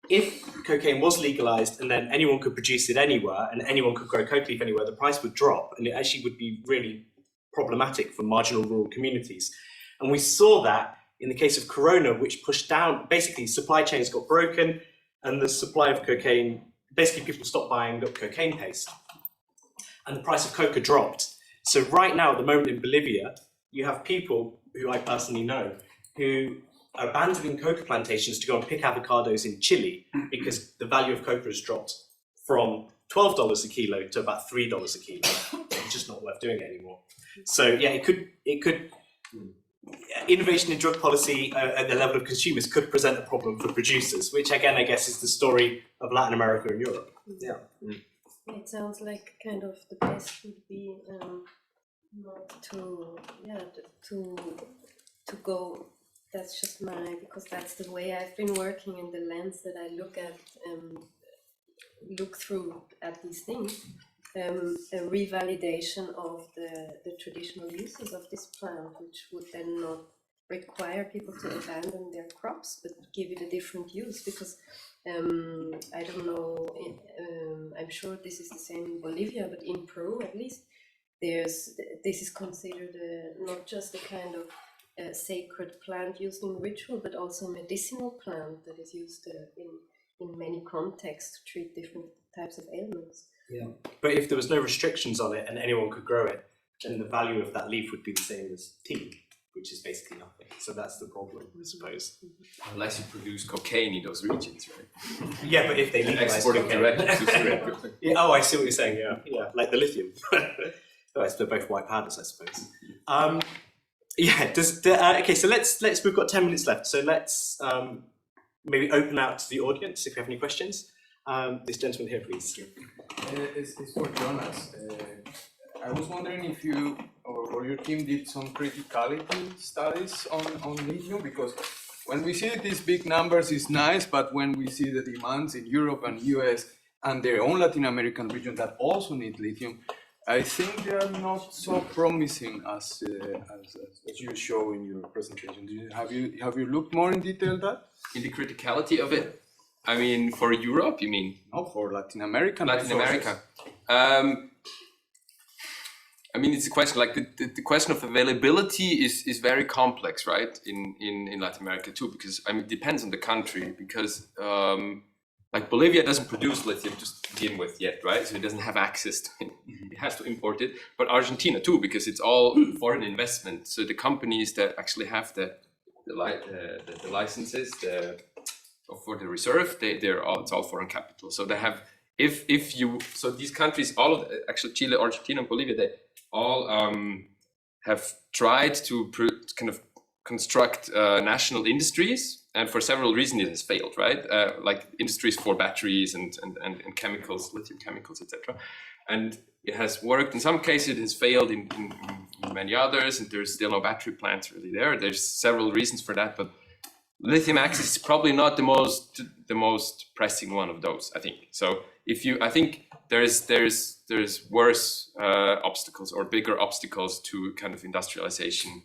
if cocaine was legalized and then anyone could produce it anywhere and anyone could grow coca leaf anywhere, the price would drop and it actually would be really problematic for marginal rural communities. And we saw that in the case of Corona, which pushed down, basically supply chains got broken and the supply of cocaine, basically people stopped buying up cocaine paste and the price of coca dropped. So right now at the moment in Bolivia, you have people who I personally know who are abandoning coca plantations to go and pick avocados in Chile because the value of coca has dropped from $12 a kilo to about $3 a kilo. It's just not worth doing it anymore. So yeah, it could innovation in drug policy at the level of consumers could present a problem for producers, which again I guess is the story of Latin America and Europe. Yeah. It sounds like kind of the best would be not to to go. That's just because that's the way I've been working in the lens that I look through at these things. A revalidation of the traditional uses of this plant, which would then not require people to abandon their crops, but give it a different use. Because I don't know, I'm sure this is the same in Bolivia, but in Peru at least, this is considered not just a kind of sacred plant used in ritual, but also a medicinal plant that is used in many contexts to treat different types of ailments. Yeah, but if there was no restrictions on it and anyone could grow it, then the value of that leaf would be the same as tea, which is basically nothing. So that's the problem, I suppose. Unless you produce cocaine in those regions, right? Yeah, but if they legalize Export it cocaine. directly to Syria. Yeah, oh, I see what you're saying. Yeah, like the lithium. Oh, they're both white powders, I suppose. Okay. So let's. We've got 10 minutes left. So let's maybe open out to the audience if you have any questions. This gentleman here, please. It's for Jonas. I was wondering if you or your team did some criticality studies on lithium, because when we see these big numbers it's nice, but when we see the demands in Europe and US and their own Latin American region that also need lithium, I think they are not so promising as you show in your presentation. Have you looked more in detail at that? In the criticality of it, I mean, for Europe, you mean? No, for Latin America. Latin America. I mean, it's a question, like the question of availability is very complex, right? In Latin America too, because I mean, it depends on the country, because like Bolivia doesn't produce lithium to begin with yet, right? So it doesn't have access to it. It has to import it. But Argentina too, because it's all foreign investment. So the companies that actually have the licenses for the reserve, it's all foreign capital. So they have, so these countries, actually Chile, Argentina, and Bolivia, they all have tried to kind of construct national industries, and for several reasons it has failed, right? Like industries for batteries and chemicals, lithium chemicals, etc. And it has worked in some cases, it has failed in many others, and there's still no battery plants really there. There's several reasons for that, but lithium access is probably not the most pressing one of those, I think. So I think there's worse obstacles or bigger obstacles to kind of industrialization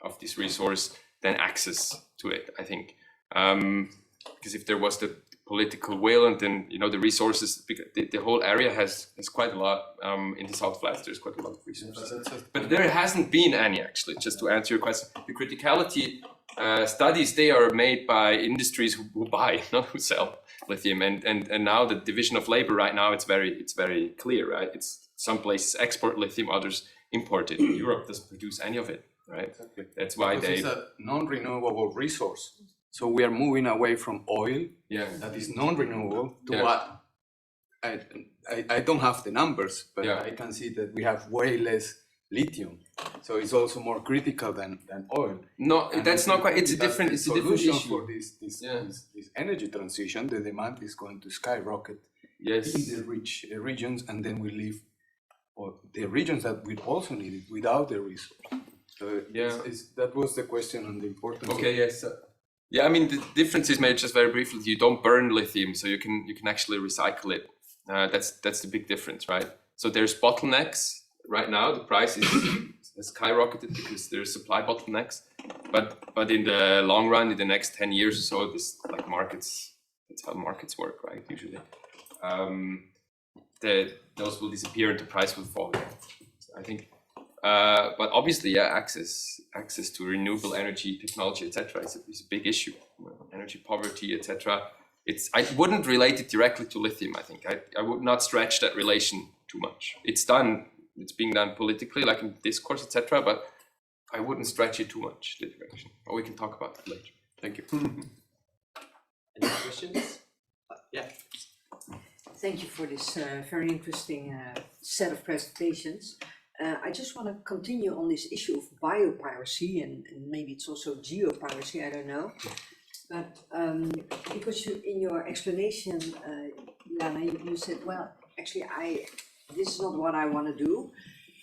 of this resource than access to it, I think. Because if there was the political will and then, the resources, the whole area has quite a lot, in the South Flats, there's quite a lot of resources. But there hasn't been any, actually, just to answer your question. The criticality studies, they are made by industries who buy, not who sell lithium. And now the division of labor right now, it's very clear, right? It's some places export lithium, others import it. Europe doesn't produce any of it, right? Exactly. That's why it's a non-renewable resource. So we are moving away from oil, that is non-renewable, to what? I don't have the numbers, but I can see that we have way less lithium. So it's also more critical than oil. No, that's not quite. It's a different issue for this energy transition. The demand is going to skyrocket in the rich regions, and then we leave the regions that will also need it without the resource. So that was the question on the importance. Okay. Yes. I mean, the difference is, maybe just very briefly, you don't burn lithium, so you can actually recycle it. That's the big difference, right? So there's bottlenecks. Right now, the price has skyrocketed because there's supply bottlenecks. But in the long run, in the next 10 years or so, this like markets That's how markets work, right? Usually, those will disappear and the price will fall. I think, but obviously, yeah, access to renewable energy technology, etc., is a big issue. Energy poverty, etc. I wouldn't relate it directly to lithium. I think I would not stretch that relation too much. It's being done politically, like in discourse, etc. But I wouldn't stretch it too much, the direction. Or we can talk about it later. Thank you. Any questions? Yeah. Thank you for this very interesting set of presentations. I just want to continue on this issue of biopiracy, and maybe it's also geopiracy, I don't know. But because in your explanation, Lana, you said, well, actually, this is not what I want to do.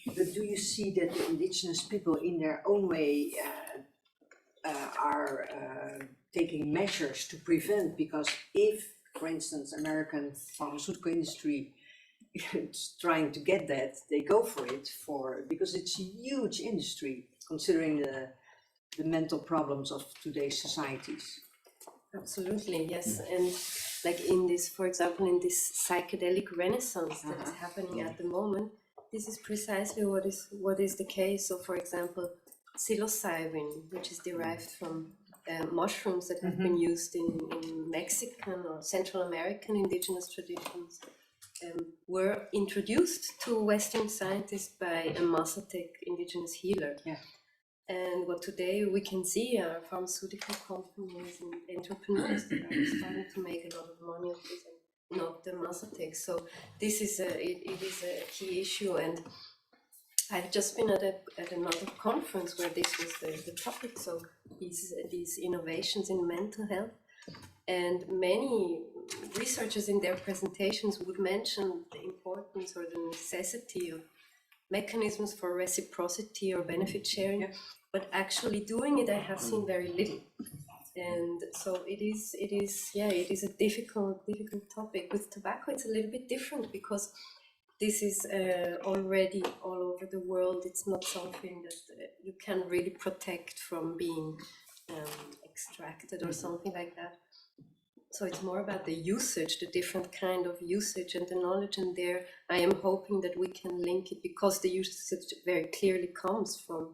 But do you see that the indigenous people in their own way are taking measures to prevent? Because if, for instance, American pharmaceutical industry is trying to get that, they go for it because it's a huge industry considering the mental problems of today's societies. Absolutely, yes. And like in this, for example, in this psychedelic renaissance that's happening at the moment, this is precisely what is the case. So, for example, psilocybin, which is derived from mushrooms that have been used in Mexican or Central American indigenous traditions, were introduced to Western scientists by a Mazatec indigenous healer. Yeah. And what today we can see are pharmaceutical companies and entrepreneurs that are starting to make a lot of money of this, and not the Mazatec. So this is it is a key issue, and I've just been at another conference where this was the topic. So these innovations in mental health, and many researchers in their presentations would mention the importance or the necessity of mechanisms for reciprocity or benefit sharing, but actually doing it, I have seen very little. And so it is a difficult topic. With tobacco, it's a little bit different because this is already all over the world. It's not something that you can really protect from being extracted or something like that. So it's more about the usage, the different kind of usage and the knowledge. And there, I am hoping that we can link it, because the usage very clearly comes from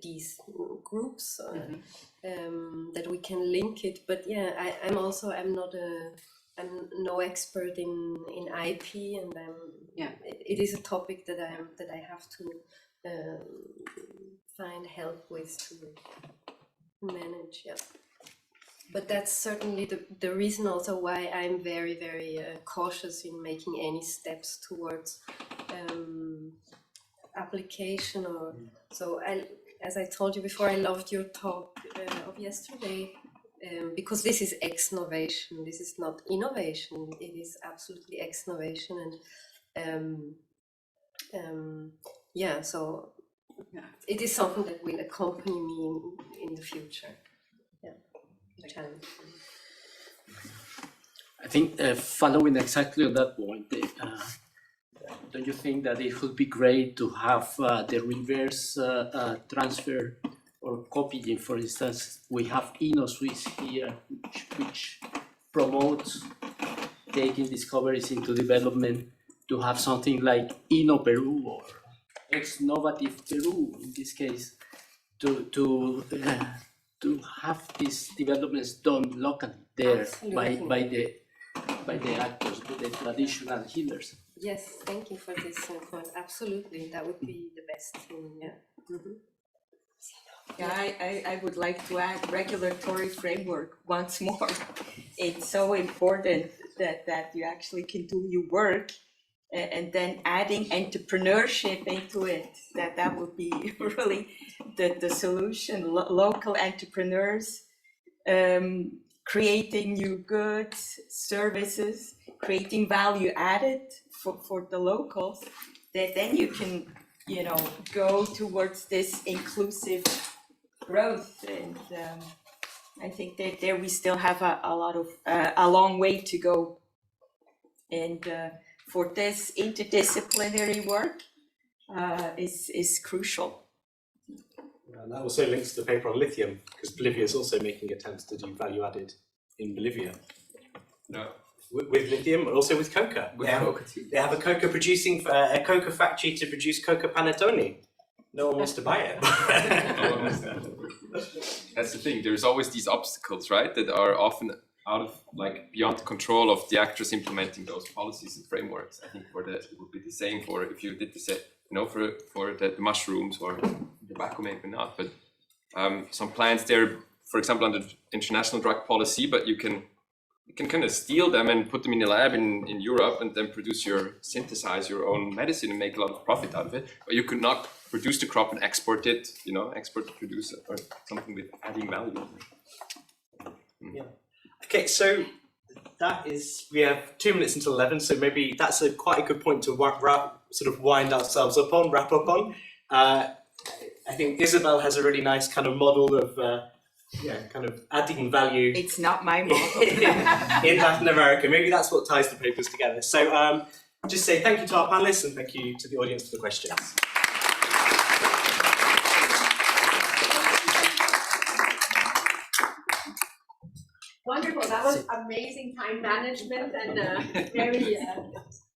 these groups, that we can link it. But yeah, I'm no expert in IP, and it is a topic that I have to find help with to manage. Yeah. But that's certainly the reason also why I'm very, very cautious in making any steps towards application. Or so. As I told you before, I loved your talk of yesterday, because this is exnovation. This is not innovation. It is absolutely exnovation, and So it is something that will accompany me in the future. I think following exactly on that point, don't you think that it would be great to have the reverse transfer or copying? For instance, we have InnoSwiss here, which promotes taking discoveries into development, to have something like InnoPeru or Exnovative Peru in this case, to have these developments done locally there by the actors, the traditional healers. Yes, thank you for this point. Absolutely, that would be the best thing. Yeah. Yeah, I would like to add regulatory framework once more. It's so important that you actually can do your work, and then adding entrepreneurship into it. That would be really the solution. Local entrepreneurs, creating new goods, services, creating value added for the locals, that then you can, go towards this inclusive growth. And I think that there we still have a long way to go. And for this, interdisciplinary work is crucial. And that also links to the paper on lithium, because Bolivia is also making attempts to do value added in Bolivia. No. With lithium, but also with Coca. With Coca too. They have a Coca factory to produce Coca panettone. No one wants to buy it. That's the thing. There's always these obstacles, right, that are often out of beyond the control of the actors implementing those policies and frameworks. I think it would be the same for if you did the same, for the mushrooms or tobacco, maybe not. But some plants there, for example, under international drug policy, but you can kind of steal them and put them in a lab in Europe and then synthesize your own medicine and make a lot of profit out of it. But you could not produce the crop and export it, export to produce or something with adding value. Yeah. Okay, so we have 2 minutes until 11, so maybe that's quite a good point to wind ourselves up on, wrap up on. I think Isabel has a really nice kind of model of kind of adding value. It's not my model. in Latin America. Maybe that's what ties the papers together. So just say thank you to our panelists and thank you to the audience for the questions. Wonderful. That was amazing time management and very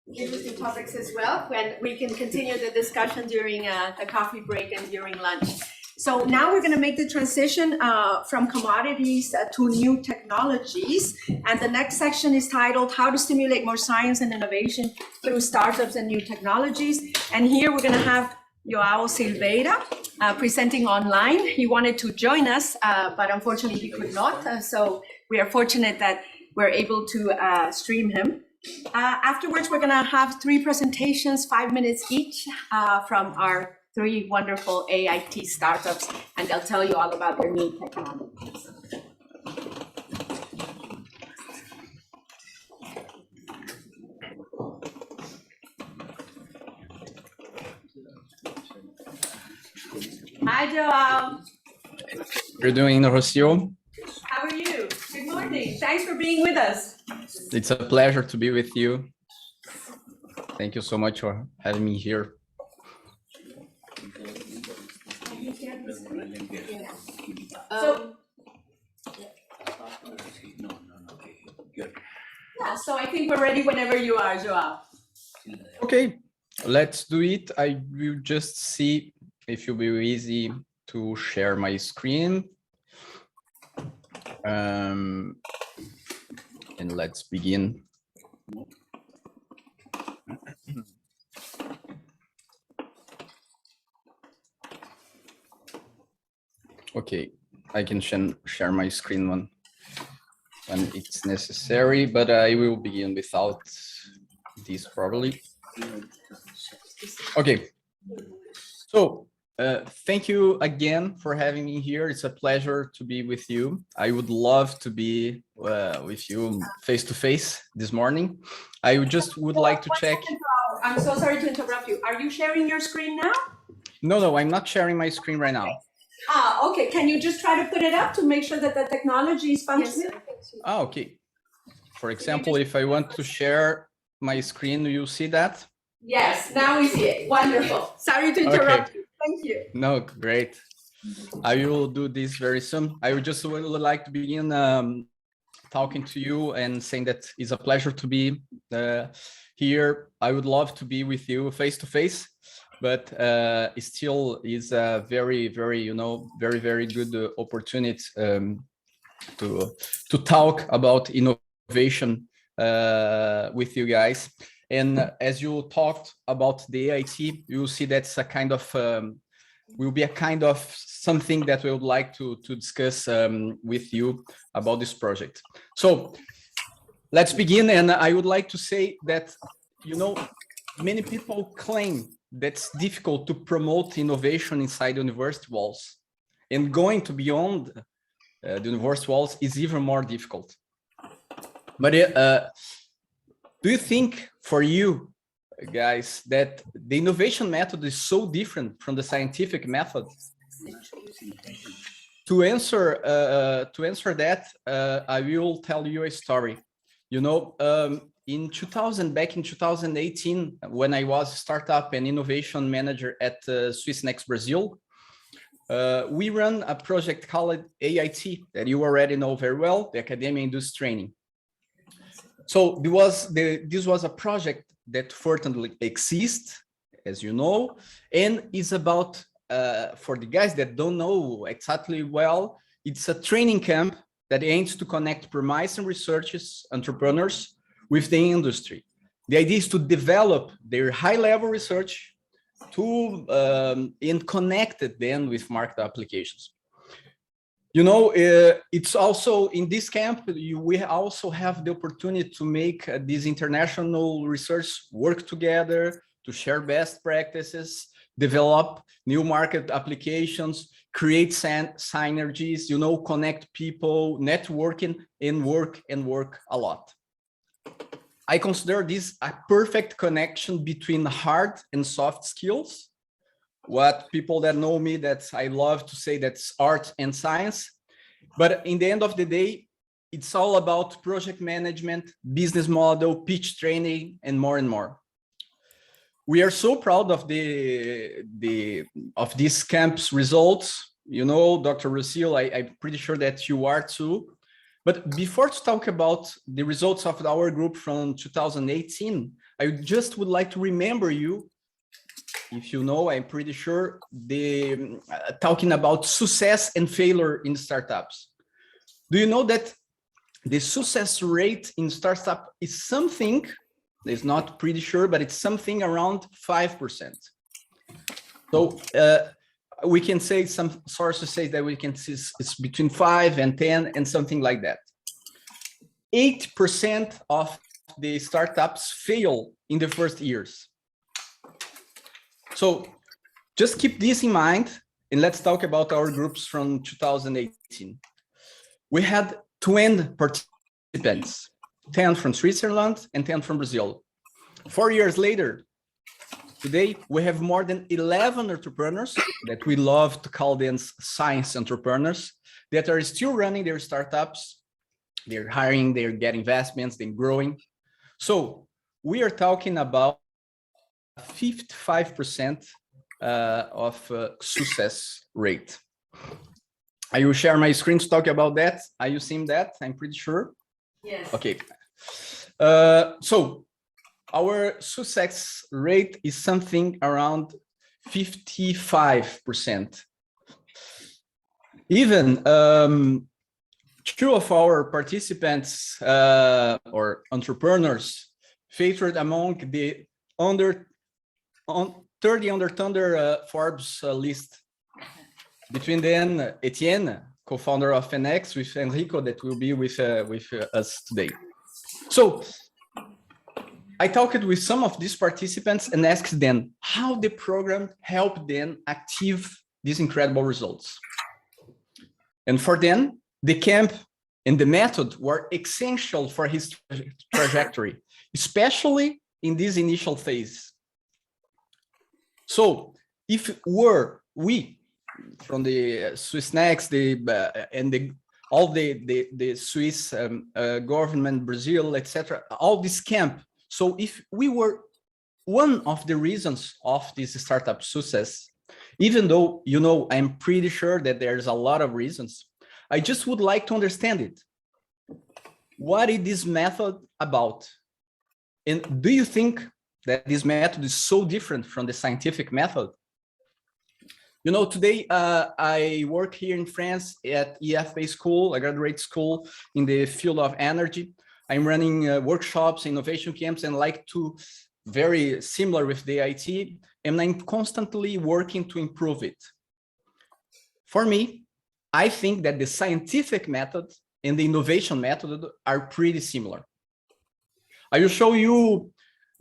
interesting topics as well. When we can continue the discussion during the coffee break and during lunch. So now we're going to make the transition from commodities to new technologies. And the next section is titled How to Stimulate More Science and Innovation Through Startups and New Technologies. And here we're going to have Joao Silveira presenting online. He wanted to join us, but unfortunately he could not. So we are fortunate that we're able to stream him. Afterwards, we're going to have 3 presentations, 5 minutes each, from our 3 wonderful AIT startups, and they'll tell you all about their new technologies. Hi, Joao. You're doing, Rocio? How are you? Good morning. Thanks for being with us. It's a pleasure to be with you. Thank you so much for having me here. So I think we're ready whenever you are, Joao. Okay, let's do it. I will just see if it will be easy to share my screen. And let's begin. Okay, I can share my screen when it's necessary, but I will begin without this probably. Okay, so thank you again for having me here. It's a pleasure to be with you. I would love to be with you face to face this morning. I would like to check. I'm so sorry to interrupt you. Are you sharing your screen now? No, I'm not sharing my screen right now. Okay. Can you just try to put it up to make sure that the technology is functioning? Yes. Okay. For example, if I want to share my screen, do you see that? Yes, now we see it. Wonderful. Sorry to interrupt you. Thank you. No, great. I will do this very soon. I would like to begin talking to you and saying that it's a pleasure to be here. I would love to be with you face to face, but it still is a very, very, very good opportunity to talk about innovation with you guys. And as you talked about the AIT, you will see that's a kind of will be a kind of something that we would like to discuss with you about this project. So let's begin. And I would like to say that, many people claim that it's difficult to promote innovation inside university walls, and going to beyond the university walls is even more difficult. But do you think, for you guys, that the innovation method is so different from the scientific method? To answer that, I will tell you a story. Back in 2018, when I was startup and innovation manager at Swiss Next Brazil, we run a project called AIT that you already know very well, the Academia Industry Training. So this was a project that fortunately exists, as you know, and is about, for the guys that don't know exactly well, it's a training camp that aims to connect promising researchers, entrepreneurs with the industry. The idea is to develop their high-level research to and connect it then with market applications. You know, it's also in this camp, we also have the opportunity to make this international research work together, to share best practices, develop new market applications, create synergies, you know, connect people, networking, and work a lot. I consider this a perfect connection between hard and soft skills. What people that know me, that I love to say that's art and science. But in the end of the day, it's all about project management, business model, pitch training, and more. We are so proud of this camp's results. You know, Dr. Lucille, I'm pretty sure that you are too. But before to talk about the results of our group from 2018, I just would like to remember you, if you know, I'm pretty sure, talking about success and failure in startups. Do you know that the success rate in startup is something, it's not pretty sure, but it's something around 5%. So we can say, some sources say that we can see it's between 5 and 10 and something like that. 8% of the startups fail in the first years. So just keep this in mind, and let's talk about our groups from 2018. We had 20 participants, 10 from Switzerland and 10 from Brazil. 4 years later, today, we have more than 11 entrepreneurs that we love to call them science entrepreneurs that are still running their startups. They're hiring, they're getting investments, they're growing. So we are talking about 55% of success rate. I will share my screen to talk about that. Are you seeing that? I'm pretty sure. Yes. Okay. So our success rate is something around 55%. Even two of our participants or entrepreneurs featured among the 30 under Thunder Forbes list. Between them, Etienne, co-founder of NX, with Enrico, that will be with us today. So I talked with some of these participants and asked them how the program helped them achieve these incredible results. And for them, the camp and the method were essential for his trajectory, especially in this initial phase. So if we from the Swiss Next, all the Swiss government, Brazil, etc., all this camp. So if we were one of the reasons of this startup success, even though, you know, I'm pretty sure that there's a lot of reasons, I just would like to understand it. What is this method about? And do you think that this method is so different from the scientific method? You know, today I work here in France at EFA school, a graduate school in the field of energy. I'm running workshops, innovation camps, and like to very similar with the IT, and I'm constantly working to improve it. For me, I think that the scientific method and the innovation method are pretty similar. I will show you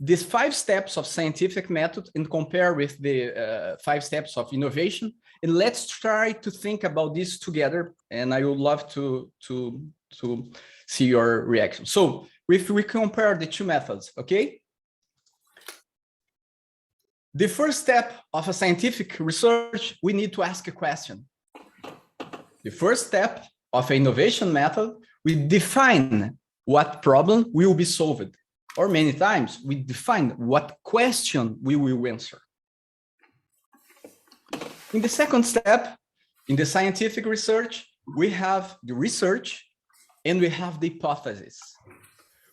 these 5 steps of scientific method and compare with the 5 steps of innovation. And let's try to think about this together. And I would love to see your reaction. So if we compare the 2 methods, okay? The first step of a scientific research, we need to ask a question. The first step of an innovation method, we define what problem will be solved. Or many times we define what question we will answer. In the second step, In the scientific research, we have the research and we have the hypothesis.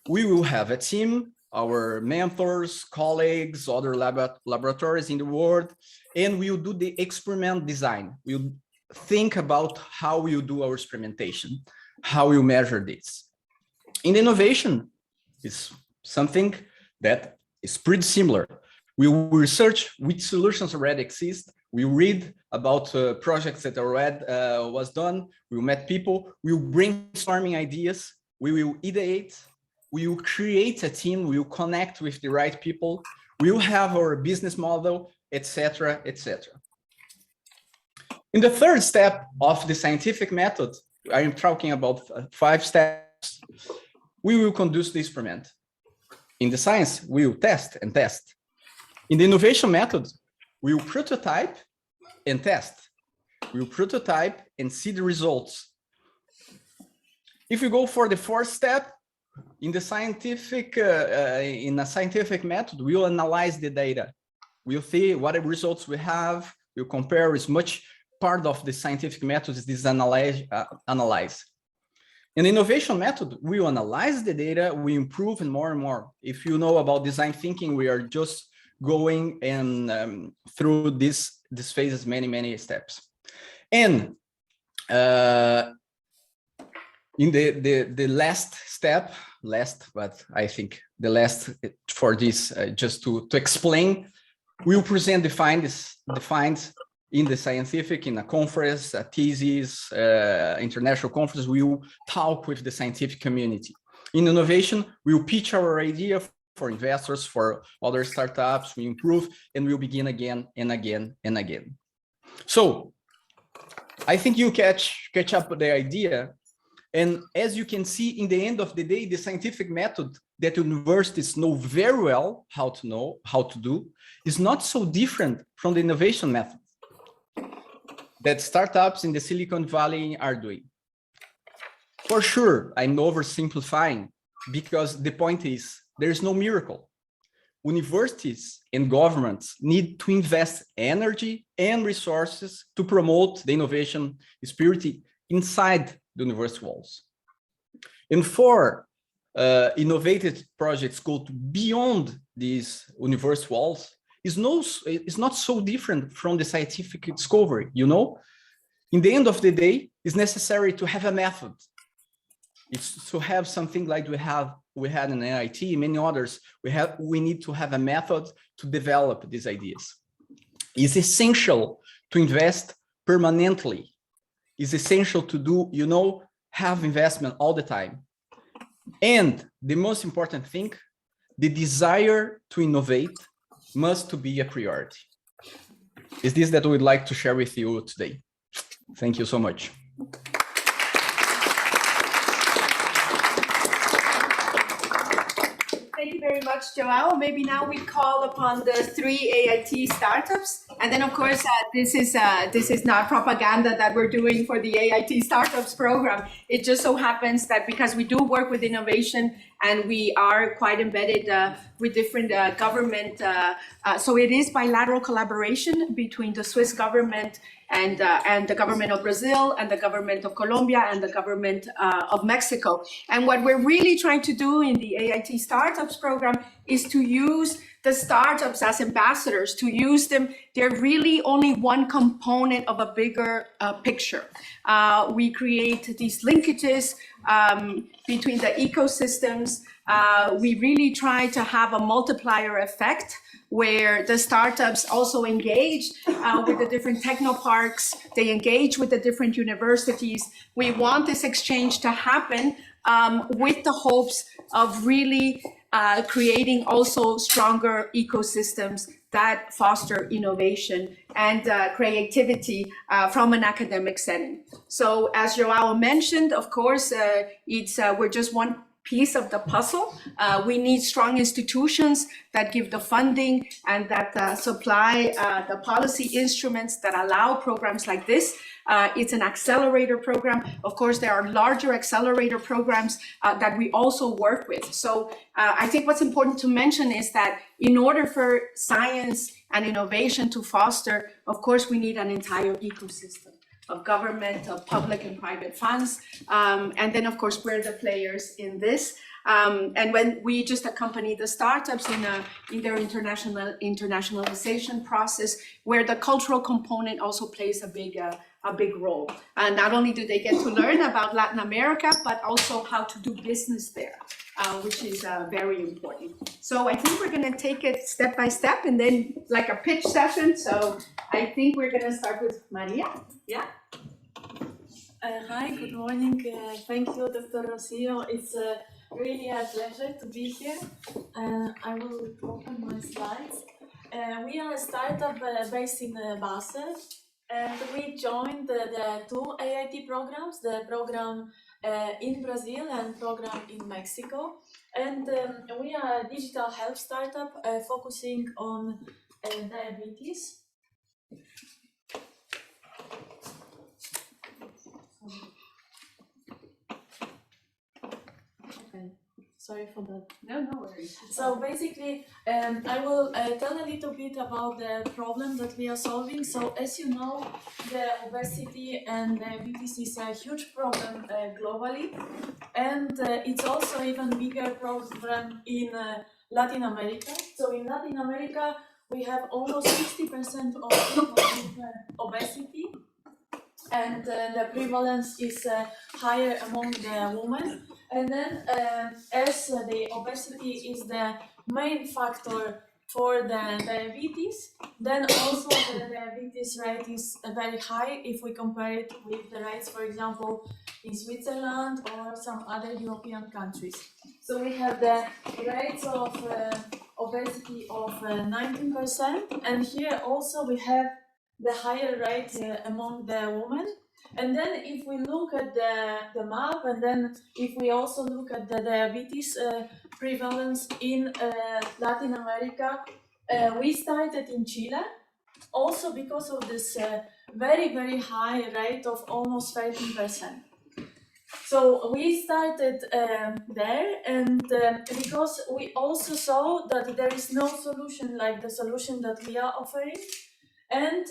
We will have a team, our mentors, colleagues, other laboratories in the world, and we'll do the experiment design. We'll think about how we'll do our experimentation, how we'll measure this. In innovation, it's something that is pretty similar. We will research which solutions already exist. We read about projects that already was done. We will meet people. We will brainstorming ideas. We will ideate. We will create a team. We will connect with the right people. We will have our business model, etc., etc. In the third step of the scientific method, I am talking about 5 steps. We will conduct the experiment. In the science, we will test and test. In the innovation method, we will prototype and test. We will prototype and see the results. If we go for the 4th step, in the scientific, in a scientific method, we will analyze the data. We'll see what results we have. We'll compare as much part of the scientific method is this analyze. In the innovation method, we will analyze the data, we improve and more. If you know about design thinking, we are just going and through this phases, many steps. And in the last step, but I think the last for this, just to explain, we will present the finds in the scientific, in a conference, a thesis, international conference. We will talk with the scientific community. In innovation, we will pitch our idea for investors, for other startups. We improve and we'll begin again and again and again. So I think you catch up with the idea. And as you can see, in the end of the day, the scientific method that universities know very well how to do is not so different from the innovation method that startups in the Silicon Valley are doing. For sure, I'm oversimplifying, because the point is there's no miracle. Universities and governments need to invest energy and resources to promote the innovation spirit inside the university walls. And for innovative projects go beyond these university walls, is not so different from the scientific discovery, you know? In the end of the day, it's necessary to have a method. It's to have something like we had in MIT, many others. We need to have a method to develop these ideas. It's essential to invest permanently. It's essential to do, you know, have investment all the time. And the most important thing, the desire to innovate must be a priority. Is this that we'd like to share with you today? Thank you so much. Thank you very much, Joao. Maybe now we call upon the 3 AIT startups. And then, of course, this is not propaganda that we're doing for the AIT startups program. It just so happens that because we do work with innovation and we are quite embedded with different government, so it is bilateral collaboration between the Swiss government and the government of Brazil and the government of Colombia and the government of Mexico. And what we're really trying to do in the AIT Startups program is to use the startups as ambassadors, to use them. They're really only one component of a bigger picture. We create these linkages between the ecosystems. We really try to have a multiplier effect where the startups also engage with the different technoparks, they engage with the different universities. We want this exchange to happen with the hopes of really creating also stronger ecosystems that foster innovation and creativity from an academic setting. So as Joao mentioned, of course, we're just one piece of the puzzle. We need strong institutions that give the funding and that supply the policy instruments that allow programs like this. It's an accelerator program. Of course, there are larger accelerator programs that we also work with. So I think what's important to mention is that in order for science and innovation to foster, of course, we need an entire ecosystem. government, of public and private funds. And then, of course, we're the players in this. And when we just accompany the startups in their internationalization process, where the cultural component also plays a big role. And not only do they get to learn about Latin America, but also how to do business there, which is very important. So I think we're going to take it step by step, and then like a pitch session. So I think we're going to start with Maria. Yeah. Hi, good morning. Thank you, Dr. Rocio. It's really a pleasure to be here. I will open my slides. We are a startup based in Basel, and we joined the two AIT programs, the program in Brazil and program in Mexico. And we are a digital health startup focusing on diabetes. Okay, sorry for that. No worries. So basically, I will tell a little bit about the problem that we are solving. So as you know, the obesity and diabetes is a huge problem globally, and it's also even bigger problem in Latin America. So in Latin America, we have almost 60% of people with obesity, and the prevalence is higher among the women. And then as the obesity is the main factor for the diabetes, then also the diabetes rate is very high if we compare it with the rates, for example, in Switzerland or some other European countries. So we have the rates of obesity of 19%, and here also we have the higher rates among the women. And then if we look at the map, and then if we also look at the diabetes prevalence in Latin America, we started in Chile, also because of this very, very high rate of almost 13%. So we started there, and because we also saw that there is no solution like the solution that we are offering. And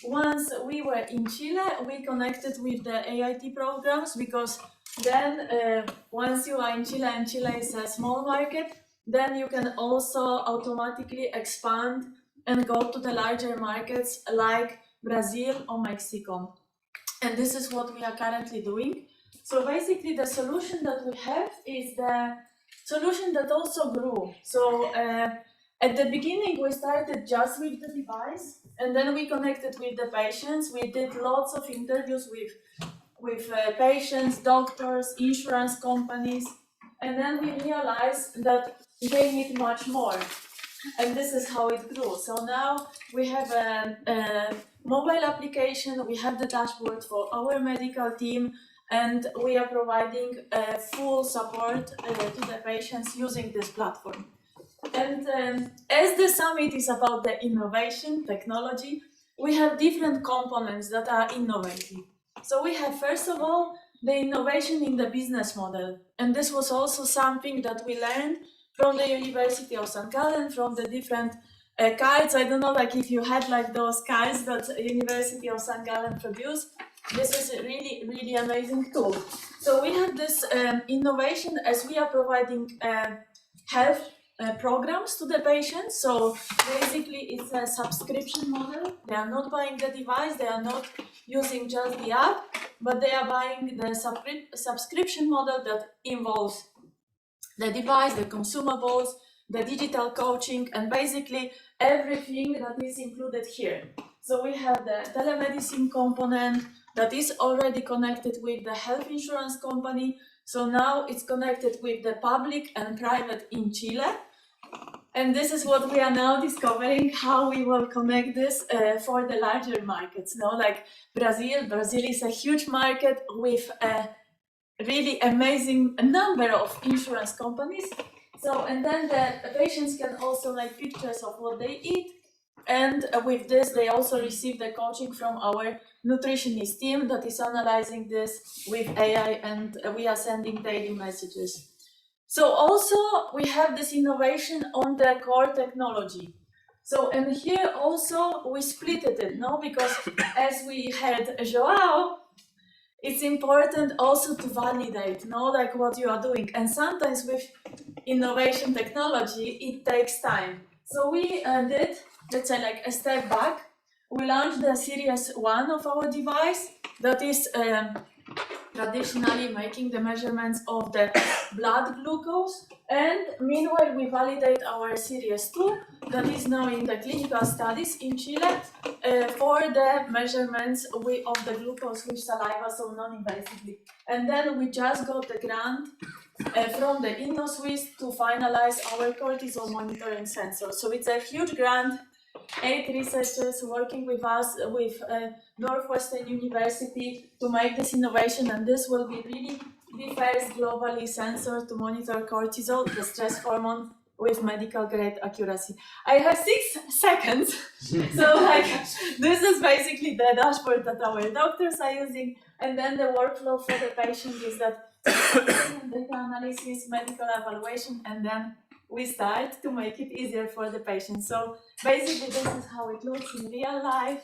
once we were in Chile, we connected with the AIT programs, because then once you are in Chile, and Chile is a small market, then you can also automatically expand and go to the larger markets like Brazil or Mexico. And this is what we are currently doing. So basically the solution that we have is the solution that also grew. So at the beginning we started just with the device, and then we connected with the patients. We did lots of interviews with patients, doctors, insurance companies, and then we realized that they need much more. And this is how it grew. So now we have a mobile application, we have the dashboard for our medical team, and we are providing full support to the patients using this platform. And as the summit is about the innovation, technology, we have different components that are innovative. So we have, first of all, the innovation in the business model. And this was also something that we learned from the University of St. Gallen, from the different cards. I don't know, like if you had like those cards that University of St. Gallen produced. This is a really, really amazing tool. So we have this innovation as we are providing health programs to the patients. So basically it's a subscription model. They are not buying the device, they are not using just the app, but they are buying the subscription model that involves the device, the consumables, the digital coaching, and basically everything that is included here. So we have the telemedicine component that is already connected with the health insurance company. So now it's connected with the public and private in Chile. And this is what we are now discovering, how we will connect this for the larger markets. Now, like Brazil is a huge market with a really amazing number of insurance companies. So, and then the patients can also like pictures of what they eat. And with this, they also receive the coaching from our nutritionist team that is analyzing this with AI, and we are sending daily messages. So also we have this innovation on the core technology. So, and here also we split it, no? Because as we had Joao, it's important also to validate, no? Like what you are doing. And sometimes with innovation technology, it takes time. So we did, let's say, like a step back. We launched the series 1 of our device that is traditionally making the measurements of the blood glucose, and meanwhile we validate our series 2 that is now in the clinical studies in Chile for the measurements of the glucose with saliva, so non-invasively. And then we just got the grant from the InnoSwiss to finalize our cortisol monitoring sensor. So it's a huge grant. 8 researchers working with us, with Northwestern University to make this innovation, and this will be really the first globally sensor to monitor cortisol, the stress hormone, with medical grade accuracy. I have 6 seconds, so like this is basically the dashboard that our doctors are using, and then the workflow for the patient is that data analysis, medical evaluation, and then we start to make it easier for the patient. So basically this is how it looks in real life.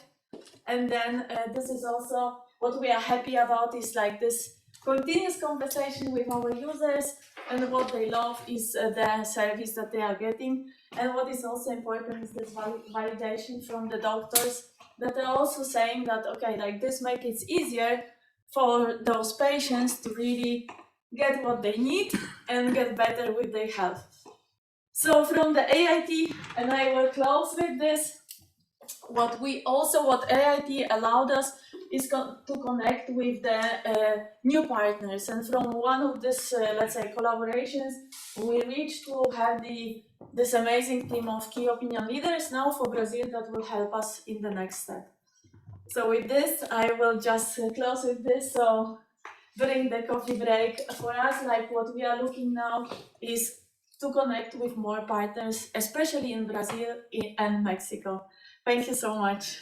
And then this is also what we are happy about, is like this continuous conversation with our users, and what they love is the service that they are getting. And what is also important is this validation from the doctors, that are also saying that, okay, like this makes it easier for those patients to really get what they need and get better with their health. So from the AIT, and I will close with this, what AIT allowed us is to connect with the new partners. And from one of this, let's say, collaborations, we reached to have this amazing team of key opinion leaders now for Brazil that will help us in the next step. So with this, I will just close with this. So during the coffee break, for us, like what we are looking now is to connect with more partners, especially in Brazil and Mexico. Thank you so much.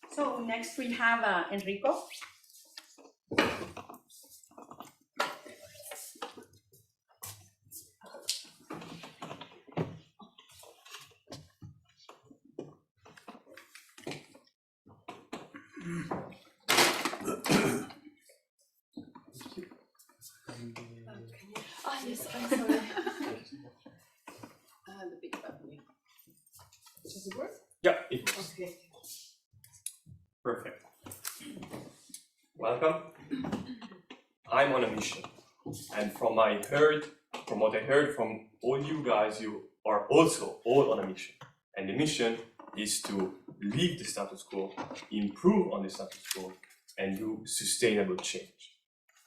So next we have Enrico. Yes, I'm sorry. The big button. Does it work? Yeah, it works. Okay. Perfect. Welcome. I'm on a mission, and from what I heard from all you guys, you are also all on a mission. And the mission is to leave the status quo, improve on the status quo, and do sustainable change.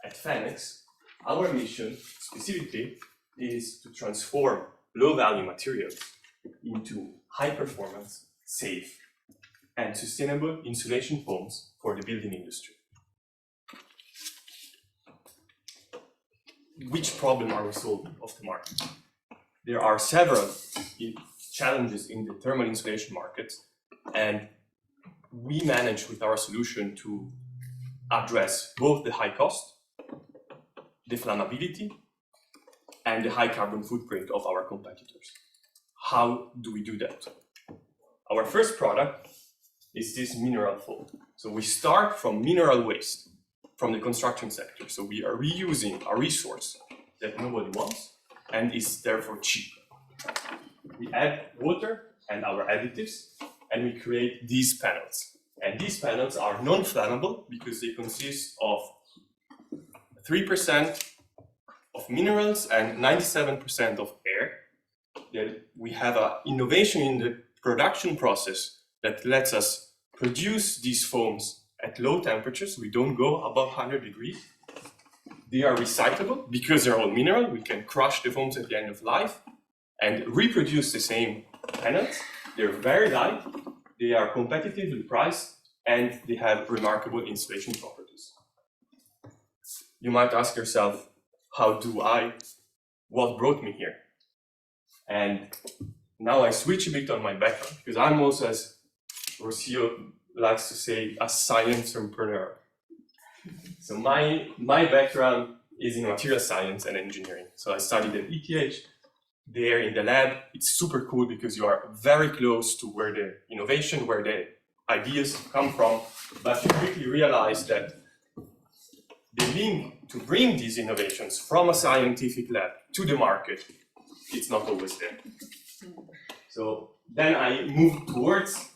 At Phoenix, our mission specifically is to transform low-value materials into high-performance, safe, and sustainable insulation foams for the building industry. Which problem are we solving of the market? There are several challenges in the thermal insulation market, and we manage with our solution to address both the high cost, the flammability, and the high carbon footprint of our competitors. How do we do that? Our first product is this mineral foam. So we start from mineral waste from the construction sector. So we are reusing a resource that nobody wants and is therefore cheap. We add water and our additives, and we create these panels. And these panels are non-flammable because they consist of 3% of minerals and 97% of air. Then we have an innovation in the production process that lets us produce these foams at low temperatures. We don't go above 100 degrees. They are recyclable because they're all mineral. We can crush the foams at the end of life and reproduce the same panels. They're very light, they are competitively priced, and they have remarkable insulation properties. You might ask yourself, what brought me here? And now I switch a bit on my background, because I'm also, as Rocio likes to say, a science entrepreneur. So my background is in material science and engineering. So I studied at ETH. There in the lab, it's super cool because you are very close to where the innovation, where the ideas come from, but you quickly realize that the link to bring these innovations from a scientific lab to the market, it's not always there. So then I moved towards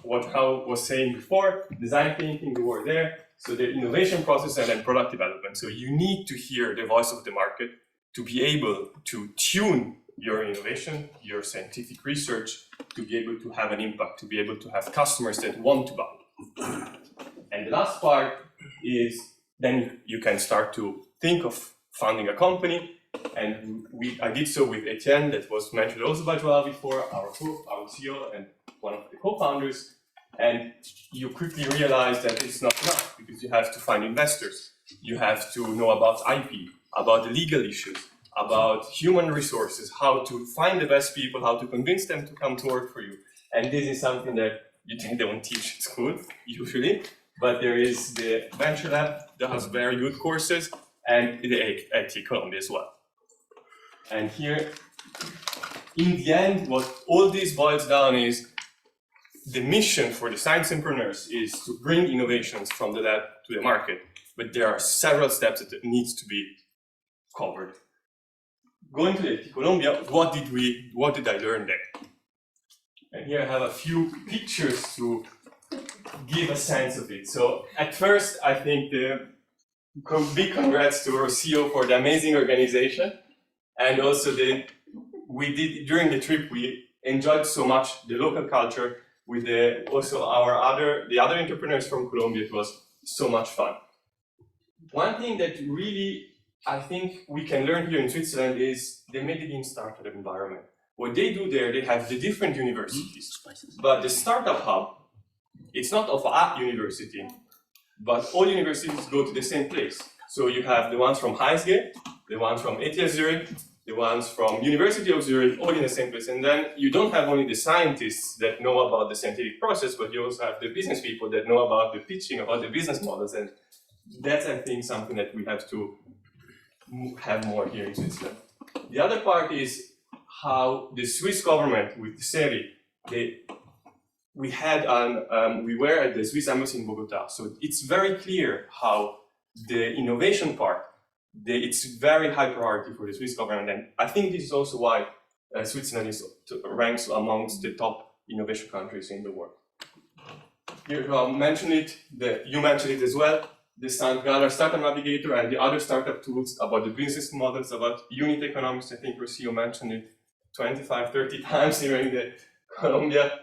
what Cacao was saying before, design thinking, we were there. So the innovation process and then product development. So you need to hear the voice of the market to be able to tune your innovation, your scientific research, to be able to have an impact, to be able to have customers that want to buy. And the last part is then you can start to think of founding a company. And I did so with Etienne, that was mentioned also by Joao before, our CEO and one of the co-founders. And you quickly realize that it's not enough because you have to find investors. You have to know about IP, about the legal issues, about human resources, how to find the best people, how to convince them to come to work for you. And this is something that you don't teach in school, usually. But there is the Venture Lab that has very good courses, and the IT Colombia as well. And here, in the end, what all this boils down is the mission for the science entrepreneurs is to bring innovations from the lab to the market. But there are several steps that needs to be covered. Going to the IT Colombia, what did I learn there? And here I have a few pictures to give a sense of it. So at first, I think the big congrats to our CEO for the amazing organization. And also during the trip, we enjoyed so much the local culture with the other entrepreneurs from Colombia. It was so much fun. One thing that really I think we can learn here in Switzerland is the Medellin startup environment. What they do there, they have the different universities, but the startup hub, it's not of a university, but all universities go to the same place. So you have the ones from HSG, the ones from ETH Zurich, the ones from University of Zurich, all in the same place. And then you don't have only the scientists that know about the scientific process, but you also have the business people that know about the pitching, about the business models. And that's, I think, something that we have to have more here in Switzerland. The other part is how the Swiss government with the CERI, we were at the Swiss Embassy in Bogota. So it's very clear how the innovation part, it's very high priority for the Swiss government. And I think this is also why Switzerland ranks amongst the top innovation countries in the world. Here, you mentioned it as well. The st.gallen Startup Navigator and the other startup tools about the business models, about unit economics. I think Rocio mentioned it 25, 30 times during the Colombia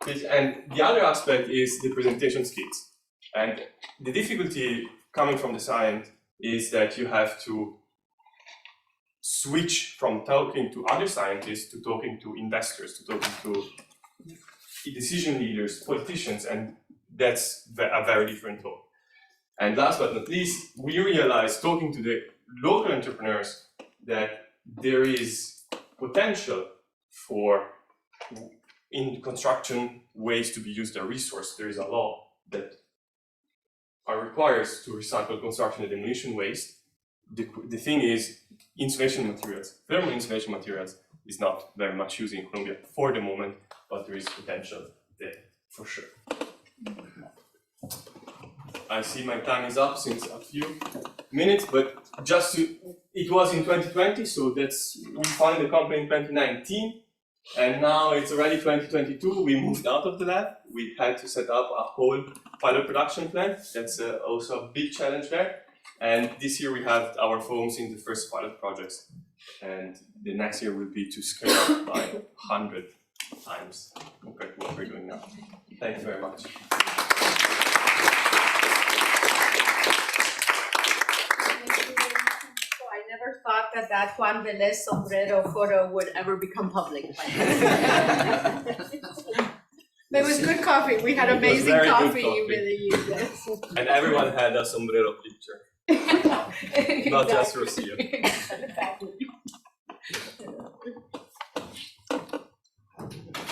pitch. And the other aspect is the presentation skills. And the difficulty coming from the science is that you have to switch from talking to other scientists to talking to investors, to talking to decision leaders, politicians, and that's a very different talk. And last but not least, we realized, talking to the local entrepreneurs, that there is potential for, in construction, ways to be used as a resource. There is a law that requires to recycle construction and demolition waste. The thing is, insulation materials, thermal insulation materials, is not very much used in Colombia for the moment, but there is potential there for sure. I see my time is up since a few minutes, but it was in 2020, so we founded the company in 2019, and now it's already 2022. We moved out of the lab. We had to set up a whole pilot production plant. That's also a big challenge there. And this year we have our foams in the first pilot projects, and the next year will be to scale up by 100 times compared to what we're doing now. Thank you very much. I never thought that Juan Velez sombrero photo would ever become public. There was good coffee. We had amazing coffee with you. Yes. And everyone had a sombrero picture. Not just Rocio.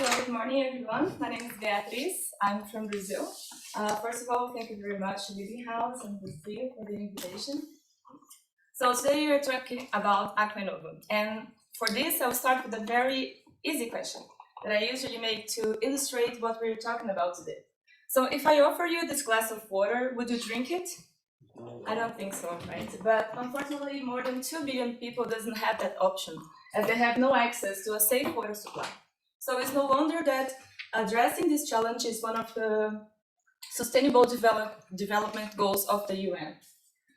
So good morning, everyone. My name is Beatriz. I'm from Brazil. First of all, thank you very much to Living House and Brazil for the invitation. So today we are talking about Aquanova. And for this, I'll start with a very easy question that I usually make to illustrate what we're talking about today. So if I offer you this glass of water, would you drink it? I don't think so, right? But unfortunately, more than 2 billion people doesn't have that option, as they have no access to a safe water supply. So it's no wonder that addressing this challenge is one of the sustainable development goals of the UN.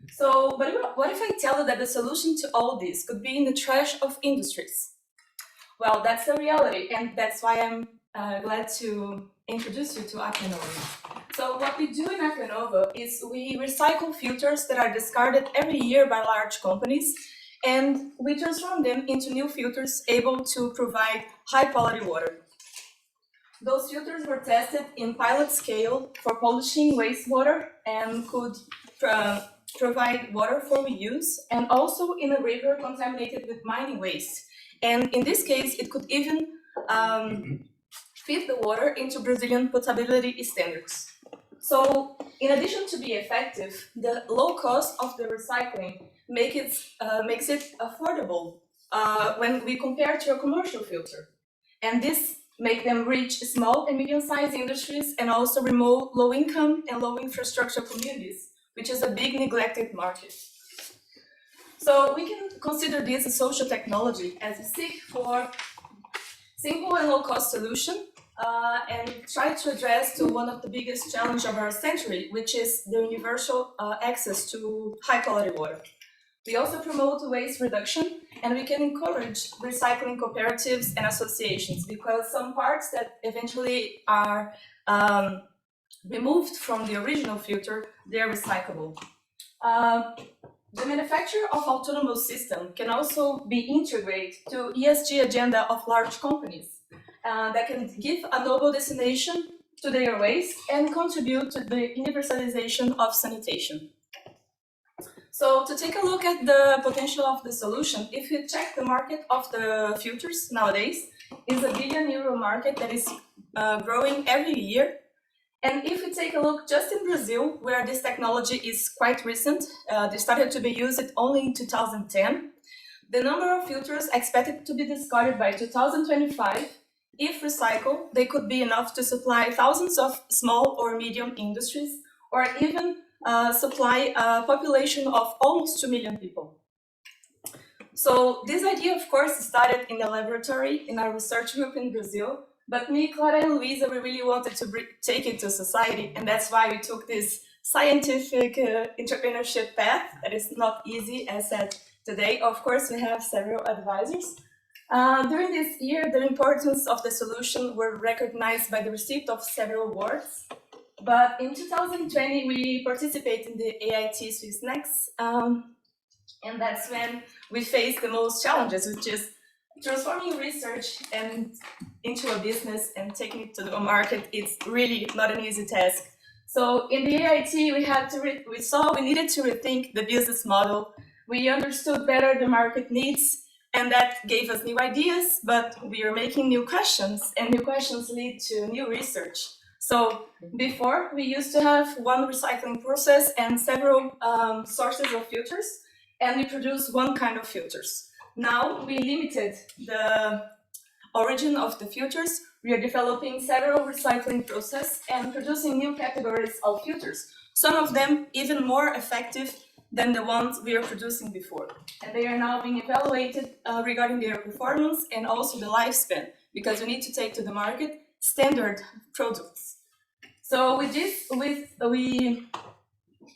So, but what if I tell you that the solution to all this could be in the trash of industries? Well, that's the reality, and that's why I'm glad to introduce you to Aquanova. So what we do in Aquanova is we recycle filters that are discarded every year by large companies, and we transform them into new filters able to provide high-quality water. Those filters were tested in pilot scale for polishing wastewater and could provide water for reuse, and also in a river contaminated with mining waste. And in this case, it could even fit the water into Brazilian potability standards. So, in addition to be effective, the low cost of the recycling makes it affordable when we compare to a commercial filter. And this makes them reach small and medium-sized industries and also remote low-income and low-infrastructure communities, which is a big neglected market. So we can consider this a social technology as we seek for simple and low-cost solution and try to address to one of the biggest challenges of our century, which is the universal access to high-quality water. We also promote waste reduction, and we can encourage recycling cooperatives and associations, because some parts that eventually are removed from the original filter, they are recyclable. The manufacture of autonomous system can also be integrated to ESG agenda of large companies that can give a noble destination to their waste and contribute to the universalization of sanitation. So to take a look at the potential of the solution, if you check the market of the filters nowadays, is a €1 billion market that is growing every year. And if we take a look just in Brazil, where this technology is quite recent, they started to be used only in 2010, the number of filters expected to be discarded by 2025, if recycled, they could be enough to supply thousands of small or medium industries, or even supply a population of almost 2 million people. So this idea, of course, started in the laboratory in our research group in Brazil. But me, Clara, and Luisa, we really wanted to take it to society, and that's why we took this scientific entrepreneurship path that is not easy, as said today. Of course, we have several advisors. During this year, the importance of the solution were recognized by the receipt of several awards. But in 2020, we participated in the AIT Swiss Next, and that's when we faced the most challenges, which is transforming research and into a business and taking it to the market. It's really not an easy task. So in the AIT, we saw we needed to rethink the business model. We understood better the market needs, and that gave us new ideas, but we are making new questions, and new questions lead to new research. So before, we used to have one recycling process and several sources of filters, and we produced one kind of filters. Now we limited the origin of the filters. We are developing several recycling processes and producing new categories of filters, some of them even more effective than the ones we are producing before. And they are now being evaluated regarding their performance and also the lifespan, because we need to take to the market standard products. So with this, we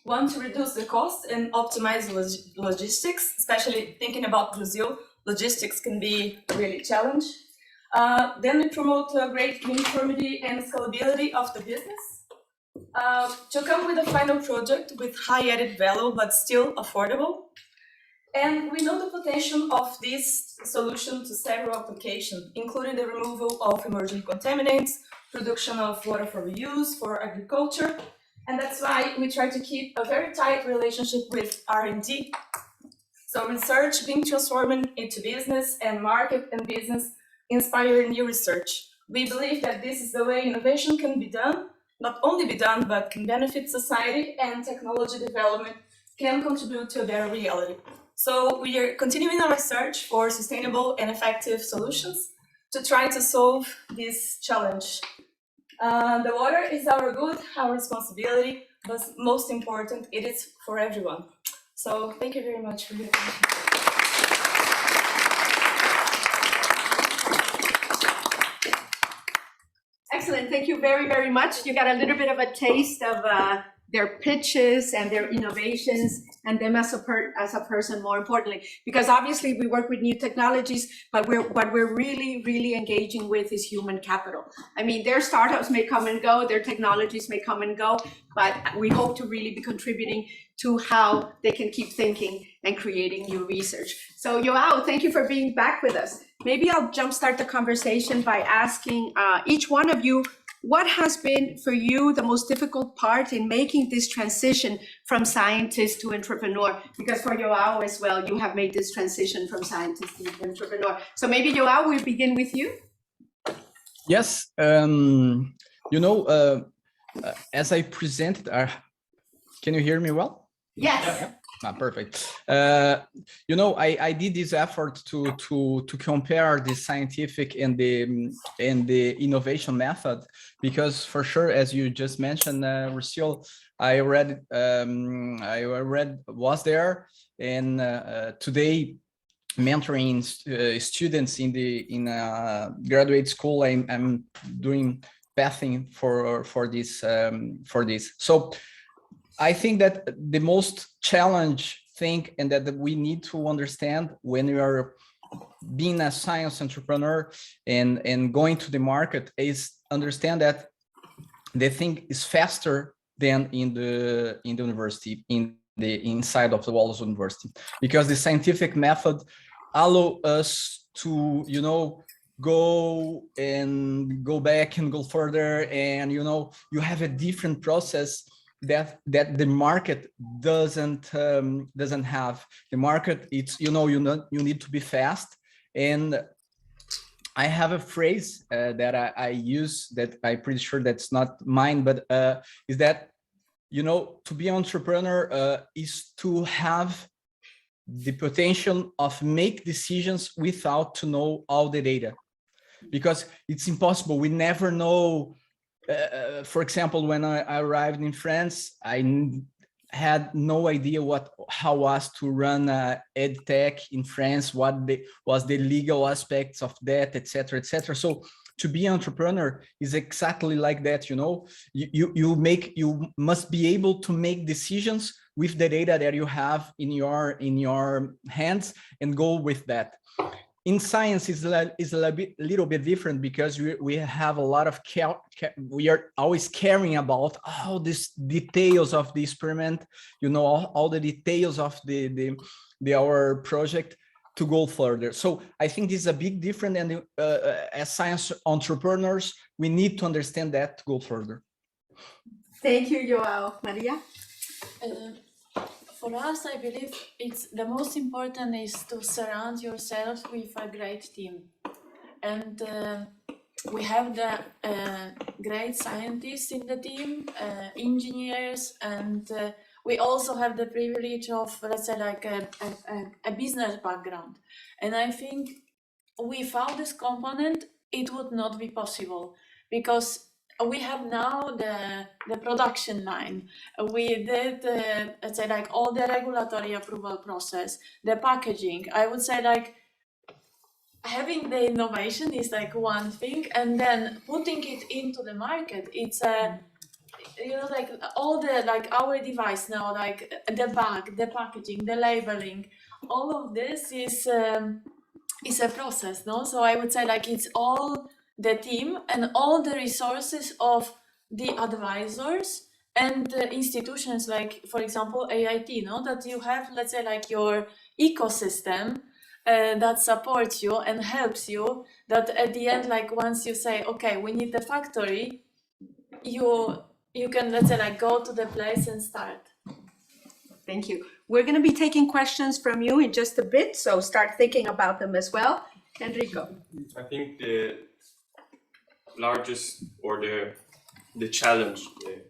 want to reduce the cost and optimize logistics, especially thinking about Brazil. Logistics can be really a challenge. Then we promote great uniformity and scalability of the business to come with a final product with high added value, but still affordable. And we know the potential of this solution to several applications, including the removal of emerging contaminants, production of water for reuse, for agriculture. And that's why we try to keep a very tight relationship with R&D. So research being transformed into business, and market and business inspire new research. We believe that this is the way innovation can be done, not only be done, but can benefit society, and technology development can contribute to their reality. So we are continuing our search for sustainable and effective solutions to try to solve this challenge. The water is our good, our responsibility, but most important, it is for everyone. So thank you very much for your attention. Excellent, thank you very, very much. You got a little bit of a taste of their pitches and their innovations and them as a person, more importantly, because obviously we work with new technologies, but what we're really, really engaging with is human capital. I mean, their startups may come and go, their technologies may come and go, but we hope to really be contributing to how they can keep thinking and creating new research. So Joao, thank you for being back with us. Maybe I'll jumpstart the conversation by asking each one of you, what has been for you the most difficult part in making this transition from scientist to entrepreneur? Because for Joao as well, you have made this transition from scientist to entrepreneur. So maybe Joao, we'll begin with you. Yes, as I presented, can you hear me well? Yes. Perfect. I did this effort to compare the scientific and the innovation method, because for sure, as you just mentioned, Rocio, I was there, and today mentoring students in graduate school. I'm doing pathing for this. So I think that the most challenge thing, and that we need to understand when we are being a science entrepreneur and going to the market, is understand that the thing is faster than in the university, inside of the walls of university, because the scientific method allow us to go back and go further, and you have a different process that the market doesn't have. The market, it's you need to be fast. And I have a phrase that I use, that I'm pretty sure that's not mine, but is that to be an entrepreneur is to have the potential of make decisions without to know all the data, because it's impossible. We never know. For example, when I arrived in France, I had no idea how was to run EdTech in France, what was the legal aspects of that, etc., etc. So to be an entrepreneur is exactly like that. You must be able to make decisions with the data that you have in your hands and go with that. In science is a little bit different, because we have a lot of we are always caring about all these details of the experiment, all the details of our project to go further. So I think this is a big difference, and as science entrepreneurs, we need to understand that to go further. Thank you, Joao. Maria? For us, I believe it's the most important is to surround yourself with a great team. And we have the great scientists in the team, engineers, and we also have the privilege of, let's say, like a business background. And I think without this component, it would not be possible, because we have now the production line. We did, let's say, like all the regulatory approval process, the packaging. I would say, like, having the innovation is like one thing, and then putting it into the market, it's like all the, like our device now, like the bag, the packaging, the labeling, all of this is a process, no? So I would say, like, it's all the team and all the resources of the advisors and the institutions, like, for example, AIT, no? That you have, let's say, like your ecosystem that supports you and helps you, that at the end, like, once you say, okay, we need the factory, you can, let's say, like, go to the place and start. Thank you. We're going to be taking questions from you in just a bit, so start thinking about them as well. Enrico. I think largest or the challenge, the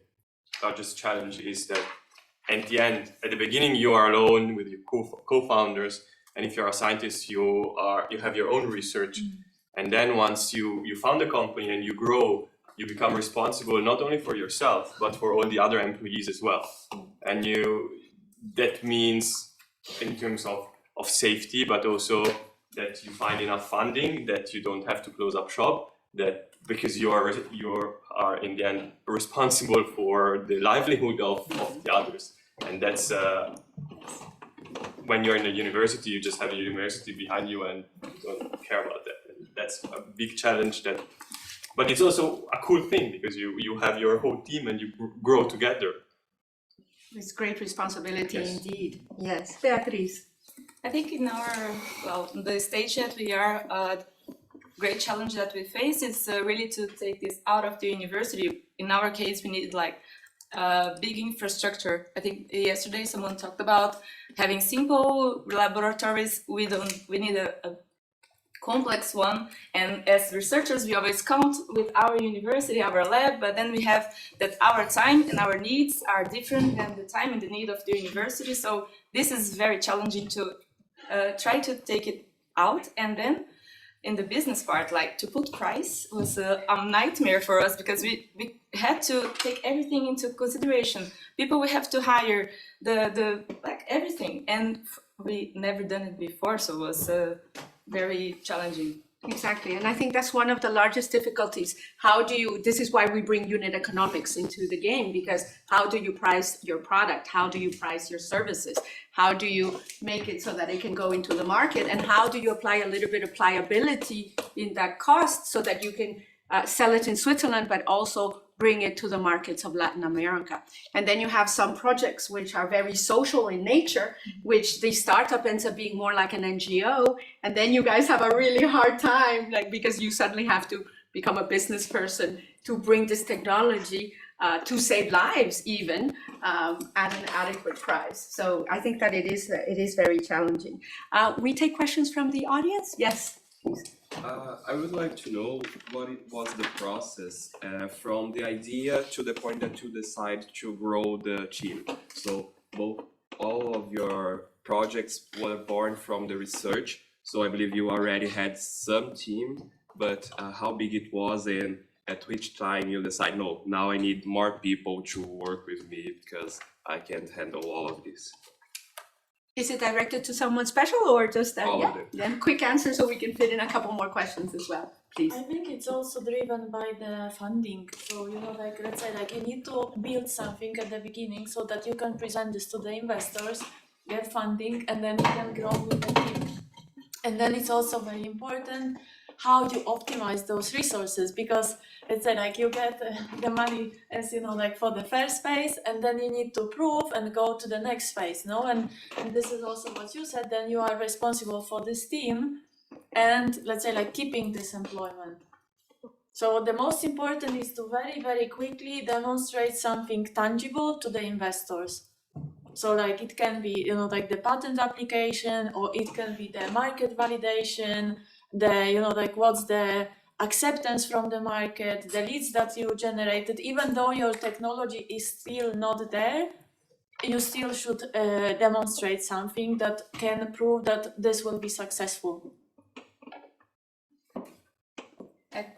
largest challenge is that at the end, at the beginning, you are alone with your co-founders, and if you're a scientist, you have your own research, and then once you found a company and you grow, you become responsible not only for yourself but for all the other employees as well, and that means in terms of safety, but also that you find enough funding, that you don't have to close up shop, that because you are in the end responsible for the livelihood of the others. And that's when you're in a university, you just have a university behind you and you don't care about that. And that's a big challenge, but it's also a cool thing because you have your whole team and you grow together. It's great responsibility indeed. Yes, Beatriz. I think in the stage that we are, great challenge that we face is really to take this out of the university. In our case, we need big infrastructure. I think yesterday someone talked about having simple laboratories. We need a complex one, and as researchers we always count with our university, our lab, but then we have that our time and our needs are different than the time and the need of the university. So this is very challenging to try to take it out. And then in the business part, to put price was a nightmare for us because we had to take everything into consideration. People we have to hire, the everything, and we never done it before, so it was very challenging. Exactly, and I think that's one of the largest difficulties. This is why we bring unit economics into the game, because how do you price your product? How do you price your services? How do you make it so that it can go into the market? And how do you apply a little bit of pliability in that cost so that you can sell it in Switzerland, but also bring it to the markets of Latin America? And then you have some projects which are very social in nature, which the startup ends up being more like an NGO. And then you guys have a really hard time, because you suddenly have to become a business person to bring this technology to save lives even at an adequate price. So I think that it is very challenging. We take questions from the audience. Yes, please. I would like to know what it was the process from the idea to the point that you decide to grow the team. So all of your projects were born from the research. So I believe you already had some team, but how big it was and at which time you decide, no, now I need more people to work with me because I can't handle all of this. Is it directed to someone special or just that? All of it. Then quick answer so we can fit in a couple more questions as well, please. I think it's also driven by the funding. So, let's say you need to build something at the beginning so that you can present this to the investors, get funding, and then you can grow with the team. And then it's also very important how you optimize those resources, because let's say you get the money as for the first phase, and then you need to prove and go to the next phase, and this is also what you said, then you are responsible for this team and let's say keeping this employment. So the most important is to very, very quickly demonstrate something tangible to the investors. So it can be the patent application, or it can be the market validation, what's the acceptance from the market, the leads that you generated. Even though your technology is still not there, you still should demonstrate something that can prove that this will be successful.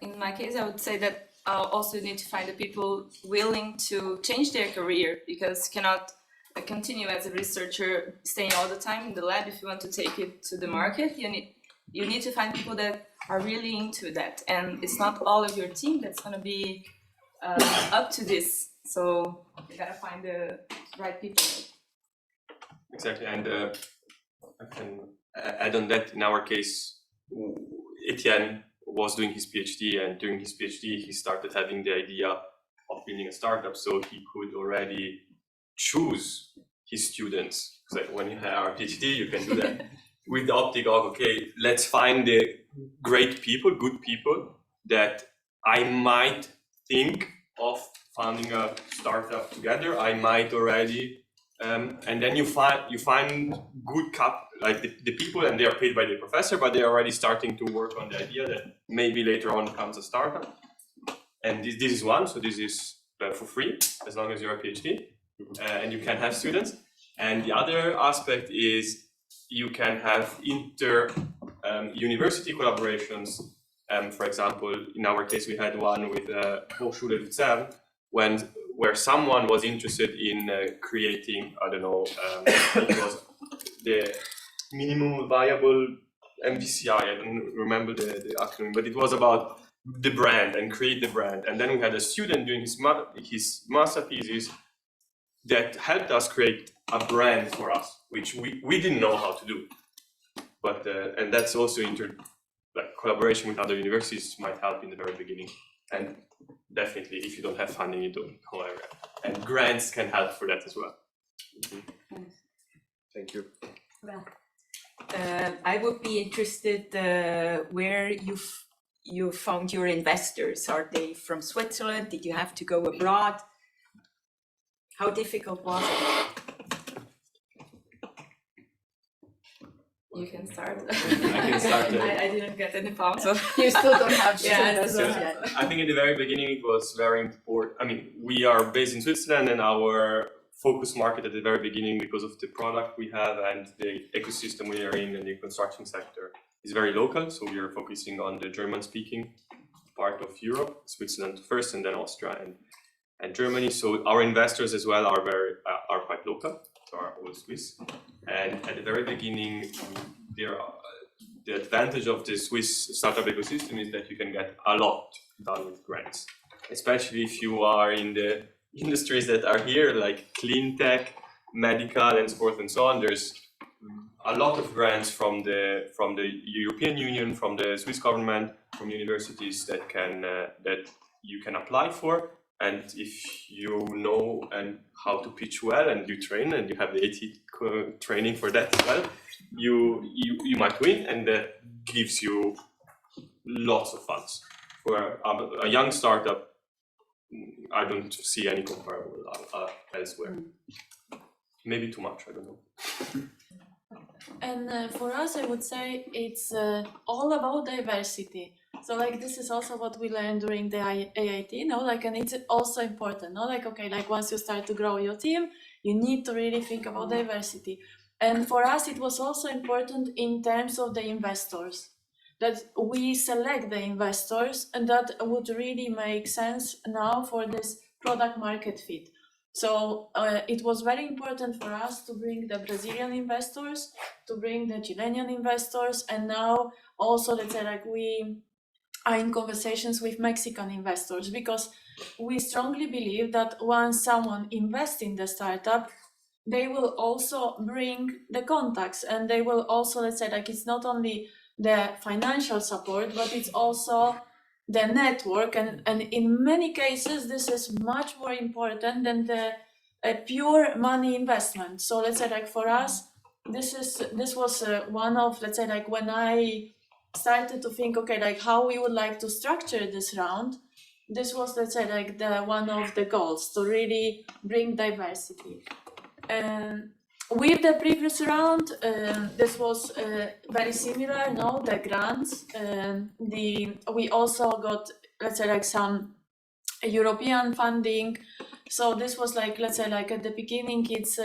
In my case, I would say that also you need to find the people willing to change their career, because you cannot continue as a researcher staying all the time in the lab. If you want to take it to the market, you need to find people that are really into that, and it's not all of your team that's going to be up to this. So you gotta find the right people. Exactly, and I can add on that. In our case, Etienne was doing his PhD, and during his PhD, he started having the idea of building a startup, so he could already choose his students. So when you have a PhD, you can do that. With the optic of, okay, let's find the great people, good people that I might think of founding a startup together. I might already, and then you find good the people, and they are paid by the professor, but they're already starting to work on the idea that maybe later on becomes a startup. And this is one, so this is for free, as long as you're a PhD, and you can have students. And the other aspect is you can have university collaborations. For example, in our case, we had one with Hochschule Luzern, where someone was interested in creating, I don't know, it was the minimum viable MVCI, I don't remember the acronym, but it was about the brand and create the brand. And then we had a student doing his master thesis that helped us create a brand for us, which we didn't know how to do. But and that's also collaboration with other universities might help in the very beginning. And definitely, if you don't have funding, you don't, however. And grants can help for that as well. Thank you. Well, I would be interested where you found your investors. Are they from Switzerland? Did you have to go abroad? How difficult was it? You can start. I can start. I didn't get any palm, so You still don't have investors yet. I think in the very beginning it was very important. I mean, we are based in Switzerland, and our focus market at the very beginning, because of the product we have and the ecosystem we are in and the construction sector, is very local. So we are focusing on the German-speaking part of Europe, Switzerland first, and then Austria and Germany. So our investors as well are quite local, so are all Swiss. And at the very beginning, the advantage of the Swiss startup ecosystem is that you can get a lot done with grants, especially if you are in the industries that are here, like clean tech, medical, and so forth and so on. There's a lot of grants from the European Union, from the Swiss government, from universities that you can apply for. And if you know and how to pitch well, and you train, and you have the AT training for that as well, you might win, and that gives you lots of funds. For a young startup, I don't see any comparable elsewhere. Maybe too much, I don't know. And for us, I would say it's all about diversity. So this is also what we learned during the AIT, and it's also important, once you start to grow your team, you need to really think about diversity. And for us, it was also important in terms of the investors, that we select the investors, and that would really make sense now for this product market fit. So it was very important for us to bring the Brazilian investors, to bring the Chilean investors, and now also, we are in conversations with Mexican investors, because we strongly believe that once someone invests in the startup, they will also bring the contacts, and they will also, it's not only the financial support, but it's also the network, and in many cases this is much more important than the pure money investment. So for us, this was one of, when I started to think, how we would like to structure this round, this was, the one of the goals, to really bring diversity. With the previous round, this was very similar, the grants. We also got, some European funding. So this was at the beginning, it's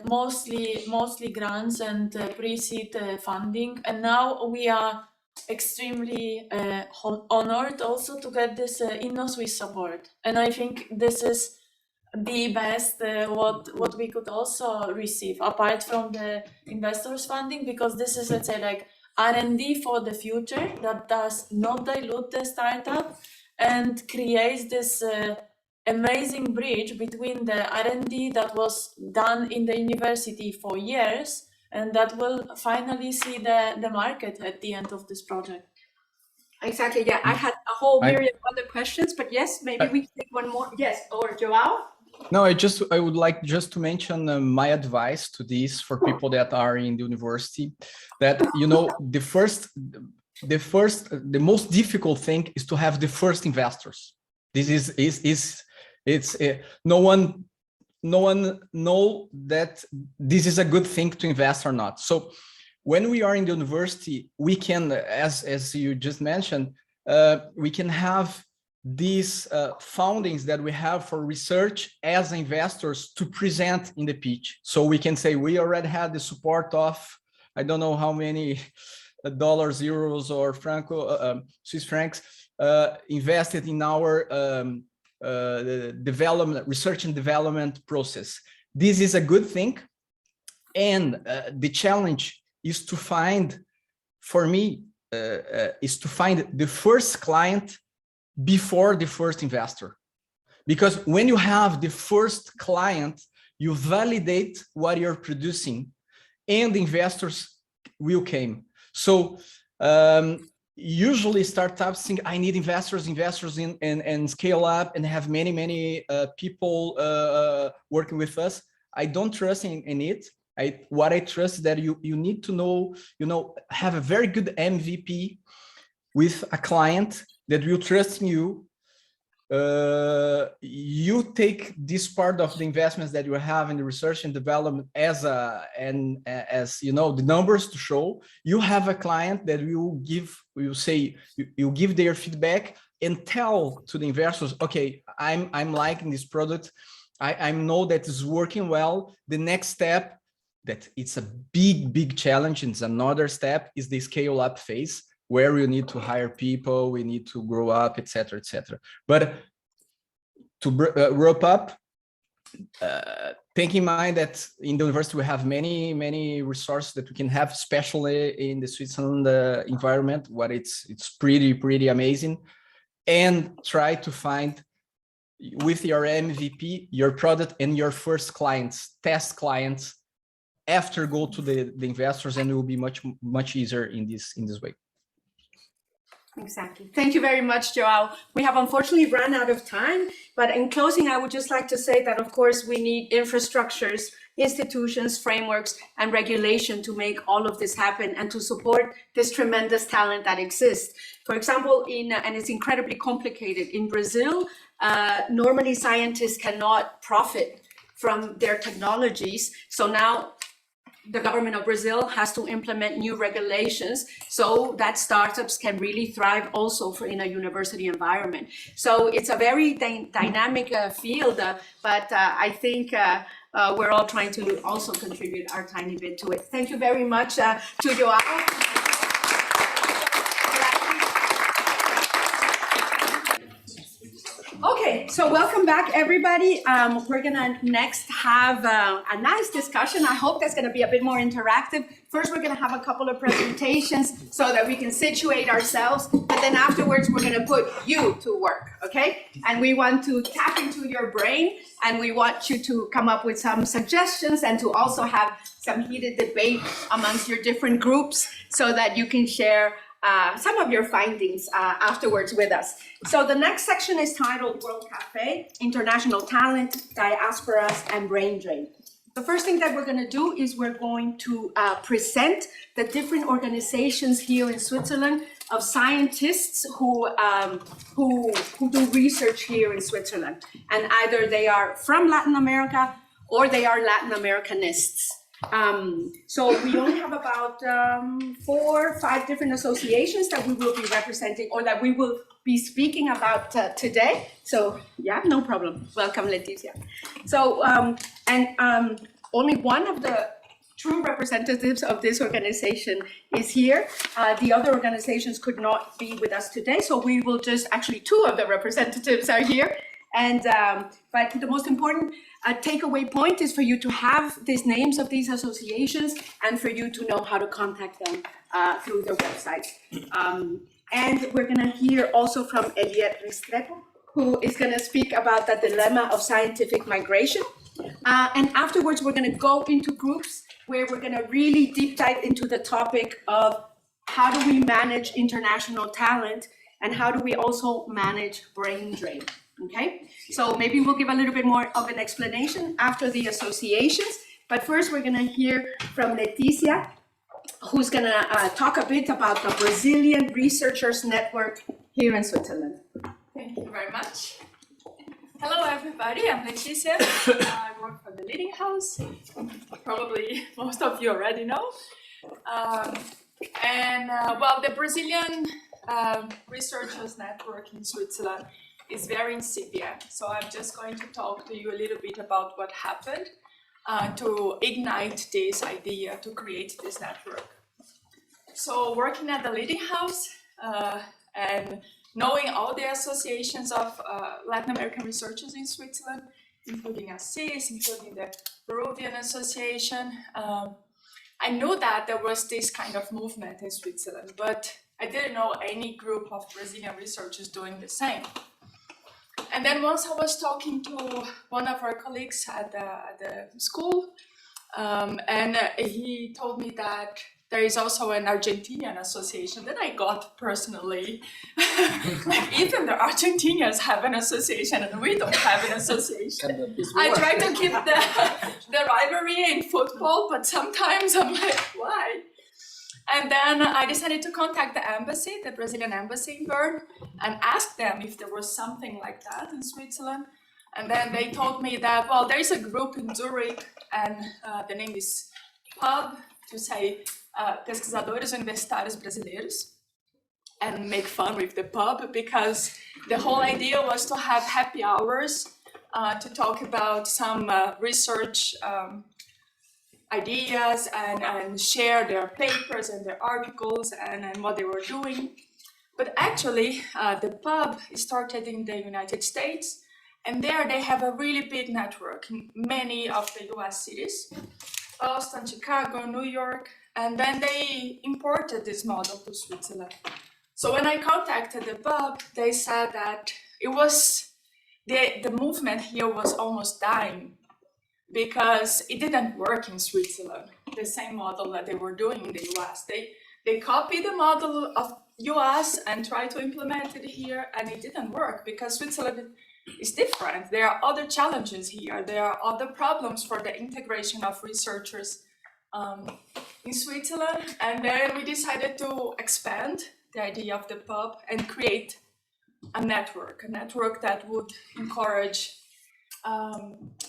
mostly grants and pre-seed funding. And now we are extremely honored also to get this InnoSwiss support. And I think this is the best what we could also receive, apart from the investors funding, because this is R&D for the future that does not dilute the startup and creates this amazing bridge between the R&D that was done in the university for years and that will finally see the market at the end of this project. Exactly, yeah. I had a whole myriad of other questions, but yes, maybe we take one more. Yes, or Joao? No, I would like just to mention my advice to this for people that are in the university, that, the most difficult thing is to have the first investors. This no one know that this is a good thing to invest or not. So when we are in the university, we can, as you just mentioned, we can have these foundings that we have for research as investors to present in the pitch. So we can say we already had the support of, I don't know how many dollars, euros, or Swiss francs invested in our development, research and development process. This is a good thing. And the challenge is to find, for me, is to find the first client before the first investor. Because when you have the first client, you validate what you're producing and the investors will come. So usually startups think I need investors and scale up and have many people working with us. I don't trust in it. What I trust is that you need to know, have a very good MVP with a client that will trust in you. You take this part of the investments that you have in the research and development as the numbers to show. You have a client that will give their feedback and tell to the investors, okay, I'm liking this product. I know that it's working well. The next step, that it's a big challenge, and it's another step, is the scale up phase, where we need to hire people, we need to grow up, etc. But to wrap up, take in mind that in the university we have many resources that we can have, especially in the Switzerland environment, where it's pretty amazing. And try to find with your MVP, your product, and your first clients, test clients, after go to the investors, and it will be much easier in this way. Exactly. Thank you very much, Joao. We have unfortunately run out of time, but in closing, I would just like to say that, of course, we need infrastructures, institutions, frameworks, and regulation to make all of this happen and to support this tremendous talent that exists. For example, and it's incredibly complicated, in Brazil, normally scientists cannot profit from their technologies. So now the government of Brazil has to implement new regulations so that startups can really thrive also in a university environment. So it's a very dynamic field, but I think we're all trying to also contribute our tiny bit to it. Thank you very much to Joao. Okay, so welcome back, everybody. We're gonna next have a nice discussion. I hope that's gonna be a bit more interactive. First, we're gonna have a couple of presentations so that we can situate ourselves, but then afterwards, we're gonna put you to work, okay? And we want to tap into your brain, and we want you to come up with some suggestions and to also have some heated debate amongst your different groups so that you can share some of your findings afterwards with us. So the next section is titled World CAFÉ, International Talent, Diasporas, and Brain Drain. The first thing that we're going to do is we're going to present the different organizations here in Switzerland of scientists who do research here in Switzerland. And either they are from Latin America or they are Latin Americanists. So we only have about 4 or 5 different associations that we will be representing or that we will be speaking about today. So yeah, no problem. Welcome, Leticia. So, only one of the true representatives of this organization is here. The other organizations could not be with us today, so we will just, actually 2 of the representatives are here. And but the most important takeaway point is for you to have these names of these associations and for you to know how to contact them through their websites. And we're going to hear also from Eliette Restrepo, who is going to speak about the dilemma of scientific migration. And afterwards, we're going to go into groups where we're going to really deep dive into the topic of how do we manage international talent and how do we also manage brain drain. Okay, so maybe we'll give a little bit more of an explanation after the associations, but first we're going to hear from Leticia, who's going to talk a bit about the Brazilian Researchers Network here in Switzerland. Thank you very much. Hello everybody, I'm Leticia. I work for the Leading House. Probably most of you already know. Well, the Brazilian Researchers Network in Switzerland is very incipient. So I'm just going to talk to you a little bit about what happened to ignite this idea, to create this network. So working at the Leading House and knowing all the associations of Latin American researchers in Switzerland, including ASIS, including the Peruvian Association, I knew that there was this kind of movement in Switzerland, but I didn't know any group of Brazilian researchers doing the same. And then once I was talking to one of our colleagues at the school, and he told me that there is also an Argentinian association that I got personally. Like even the Argentinians have an association and we don't have an association. I try to keep the rivalry in football, but sometimes I'm like, why? And then I decided to contact the embassy, the Brazilian embassy in Bern, and ask them if there was something like that in Switzerland. And then they told me that, well, there is a group in Zurich, and the name is PUB, to say Pesquisadores Universitários Brasileiros, and make fun with the pub, because the whole idea was to have happy hours to talk about some research ideas and share their papers and their articles and what they were doing. But actually, the pub started in the United States, and there they have a really big network in many of the US cities, Boston, Chicago, New York, and then they imported this model to Switzerland. So when I contacted the pub, they said that it was, the movement here was almost dying, because it didn't work in Switzerland, the same model that they were doing in the US. They copied the model of US and tried to implement it here, and it didn't work because Switzerland is different. There are other challenges here. There are other problems for the integration of researchers in Switzerland. And then we decided to expand the idea of the pub and create a network that would encourage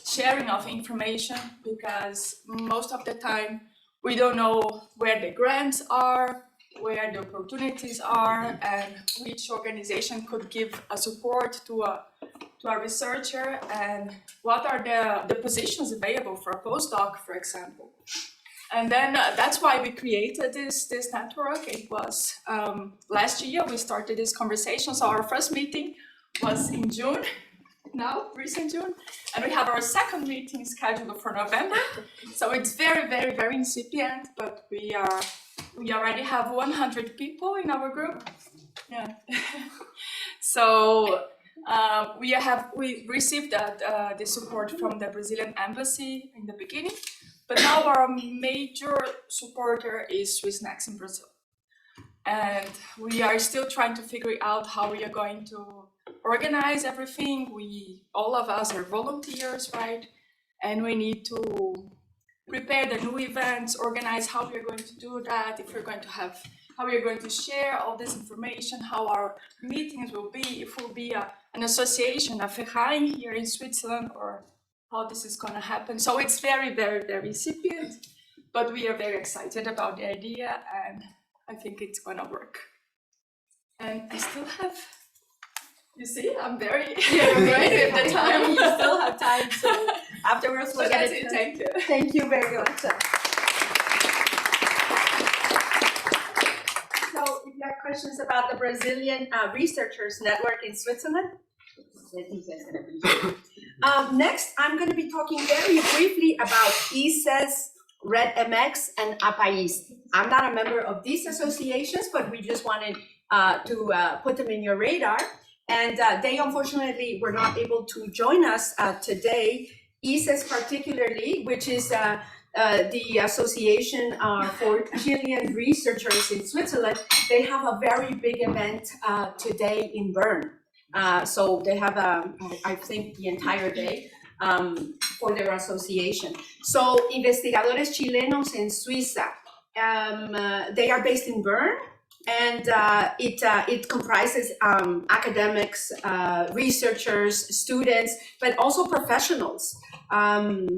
sharing of information, because most of the time we don't know where the grants are, where the opportunities are, and which organization could give a support to a researcher, and what are the positions available for a postdoc, for example. And then that's why we created this network. It was last year we started this conversation. So our first meeting was in June, recent June, and we have our second meeting scheduled for November. So it's very, very, very incipient, but we already have 100 people in our group. Yeah. So we received the support from the Brazilian embassy in the beginning, but now our major supporter is SwissNext in Brazil. And we are still trying to figure out how we are going to organize everything. All of us are volunteers, right? And we need to prepare the new events, organize how we are going to do that, if we're going to have, how we are going to share all this information, how our meetings will be, if it will be an association, a Verein here in Switzerland, or how this is going to happen. So it's very, very, very incipient, but we are very excited about the idea, and I think it's going to work. And I still have, you see, I'm very great with the time. You still have time, so afterwards we'll get it. Thank you. Thank you very much. So if you have questions about the Brazilian Researchers Network in Switzerland, next I'm going to be talking very briefly about ICES, Red MX, and APAIS. I'm not a member of these associations, but we just wanted to put them in your radar. And they unfortunately were not able to join us today. ICES particularly, which is the Association for Chilean Researchers in Switzerland, they have a very big event today in Bern. So they have, I think, the entire day for their association. So, Investigadores Chilenos en Suiza, they are based in Bern, and it comprises academics, researchers, students, but also professionals. And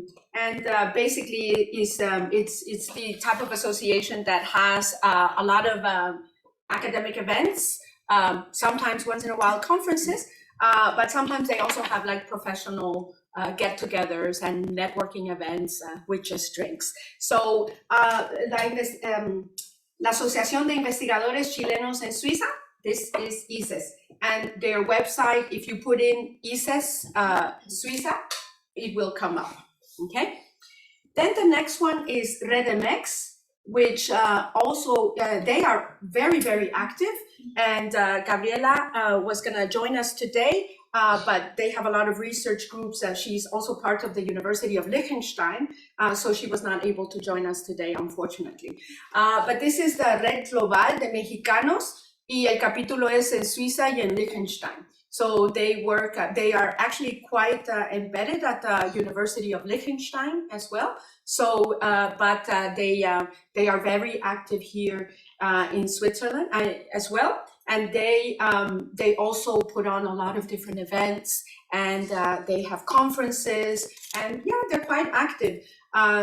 basically, it's the type of association that has a lot of academic events, sometimes once in a while conferences, but sometimes they also have like professional get-togethers and networking events with just drinks. So la Asociación de Investigadores Chilenos en Suiza, this is ICES, and their website, if you put in ICES Suiza, it will come up, okay? Then the next one is RedMX, which also, they are very, very active, and Gabriela was gonna join us today, but they have a lot of research groups. She's also part of the University of Liechtenstein, so she was not able to join us today, unfortunately. But this is the Red Global de Mexicanos, y el capítulo es en Suiza y en Liechtenstein. So they work, they are actually quite embedded at the University of Liechtenstein as well. So, but they are very active here in Switzerland as well. And they also put on a lot of different events, and they have conferences, and yeah, they're quite active.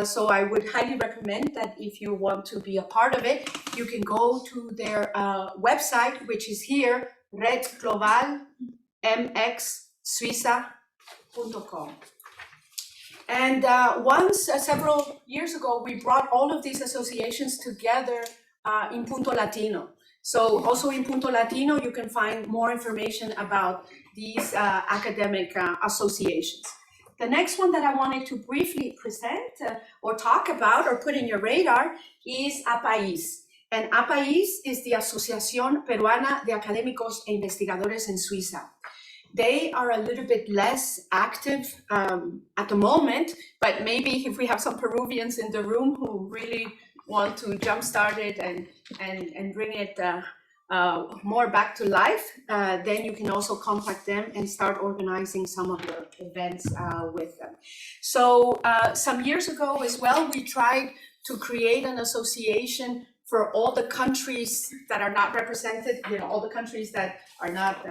So I would highly recommend that if you want to be a part of it, you can go to their website, which is here, redglobalmxsuiza.com. And once, several years ago, we brought all of these associations together in Punto Latino. So also in Punto Latino, you can find more information about these academic associations. The next one that I wanted to briefly present or talk about or put in your radar is APAIS. And APAIS is the Asociación Peruana de Académicos e Investigadores en Suiza. They are a little bit less active at the moment, but maybe if we have some Peruvians in the room who really want to jumpstart it and bring it more back to life, then you can also contact them and start organizing some of the events with them. So some years ago as well, we tried to create an association for all the countries that are not represented, you know, all the countries that are not,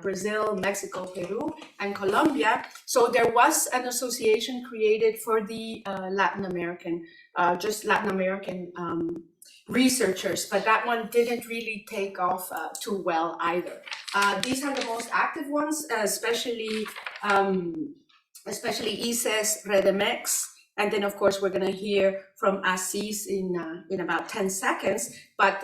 Brazil, Mexico, Peru, and Colombia. So there was an association created for the Latin American researchers, but that one didn't really take off too well either. These are the most active ones, especially ICES, RedMX, and then of course we're going to hear from Assis in about 10 seconds, but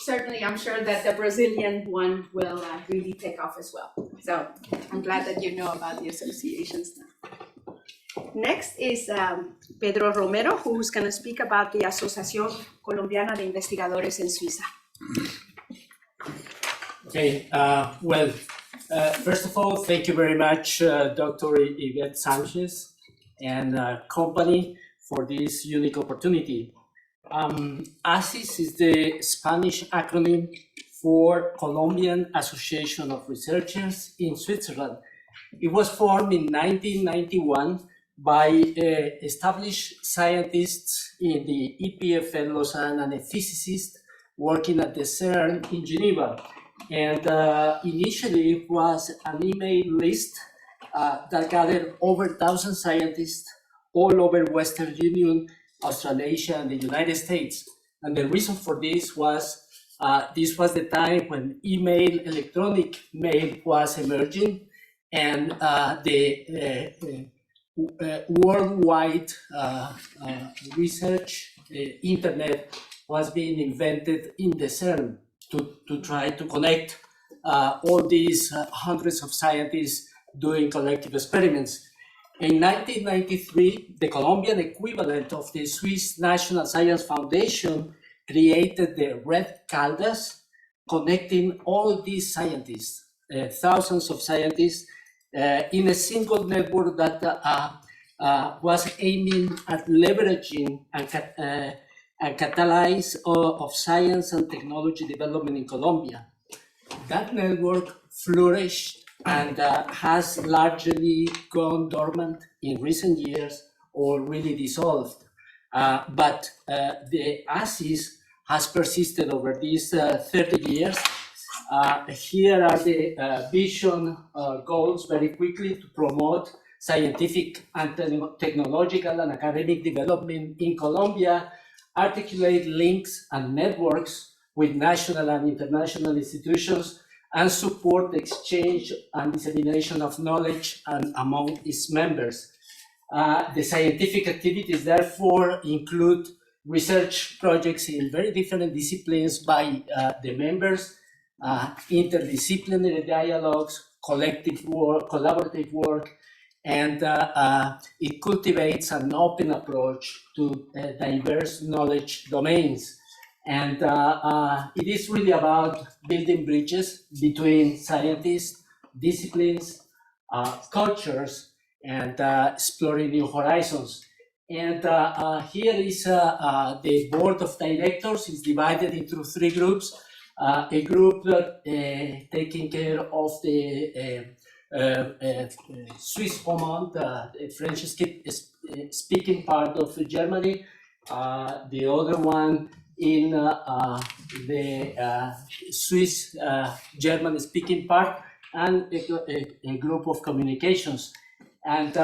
certainly I'm sure that the Brazilian one will really take off as well. So I'm glad that you know about the associations now. Next is Pedro Romero, who's going to speak about the Asociación Colombiana de Investigadores en Suiza. Okay, first of all, thank you very much, Dr. Yvette Sanchez and company for this unique opportunity. ASIS is the Spanish acronym for Colombian Association of Researchers in Switzerland. It was formed in 1991 by established scientists in the EPFL Lausanne and a physicist working at the CERN in Geneva. And initially it was an email list that gathered over 1,000 scientists all over Western Union, Australasia, and the United States. And the reason for this was the time when electronic mail was emerging, and the worldwide research internet was being invented in the CERN to try to connect all these hundreds of scientists doing collective experiments. In 1993, the Colombian equivalent of the Swiss National Science Foundation created the Red Caldas, connecting all these scientists, thousands of scientists, in a single network that was aiming at leveraging and catalyze of science and technology development in Colombia. That network flourished and has largely gone dormant in recent years or really dissolved. But the ASIS has persisted over these 30 years. Here are the vision goals very quickly to promote scientific and technological and academic development in Colombia, articulate links and networks with national and international institutions, and support the exchange and dissemination of knowledge among its members. The scientific activities therefore include research projects in very different disciplines by the members, interdisciplinary dialogues, collective work, collaborative work, and it cultivates an open approach to diverse knowledge domains. And it is really about building bridges between scientists, disciplines, cultures, and exploring new horizons. And here is the board of directors is divided into 3 groups. A group taking care of the Swiss Romand, the French-speaking part of Germany. The other one in the Swiss German-speaking part, and a group of communications. And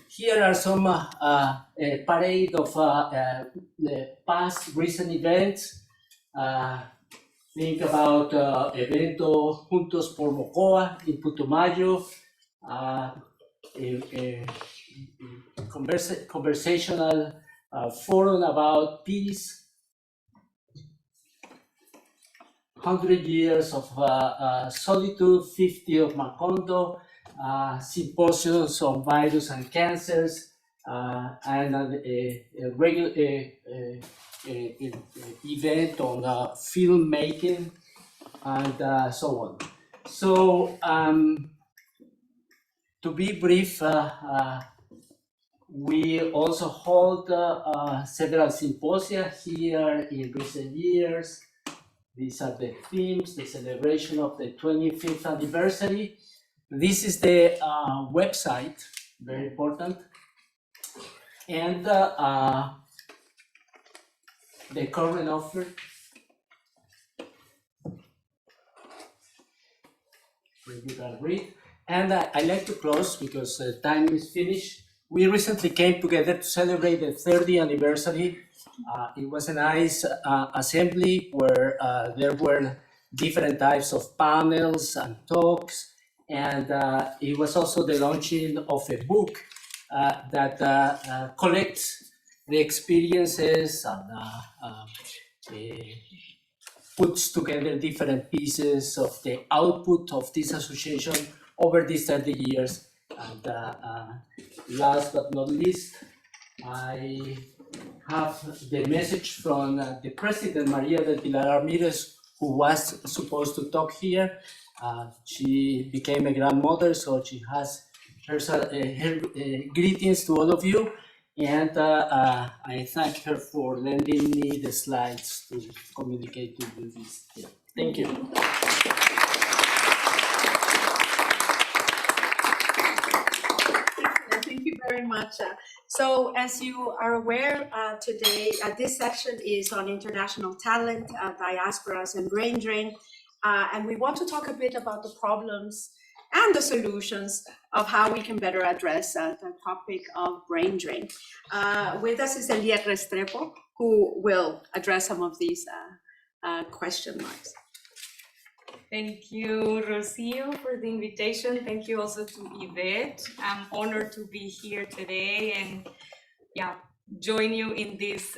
here are some a parade of the past recent events. Think about evento Juntos por Mocoa in Putumayo, a conversational forum about peace, 100 years of solitude, 50 of Macondo, symposiums on virus and cancers, and a regular event on filmmaking, and so on. So, to be brief, we also hold several symposia here in recent years. These are the themes, the celebration of the 25th anniversary. This is the website, very important. And the current offer. You can read. And I like to close because time is finished. We recently came together to celebrate the 30th anniversary. It was a nice assembly where there were different types of panels and talks. And it was also the launching of a book that collects the experiences and puts together different pieces of the output of this association over these 30 years. And last but not least, I have the message from the president, Maria del Pilar Ramirez, who was supposed to talk here. She became a grandmother, so she has her greetings to all of you. And I thank her for lending me the slides to communicate to you this here. Thank you. Thank you very much. So as you are aware, today this session is on international talent, diasporas, and brain drain. And we want to talk a bit about the problems and the solutions of how we can better address the topic of brain drain. With us is Elia Restrepo, who will address some of these question marks. Thank you, Rocio, for the invitation. Thank you also to Yvette. I'm honored to be here today and join you in this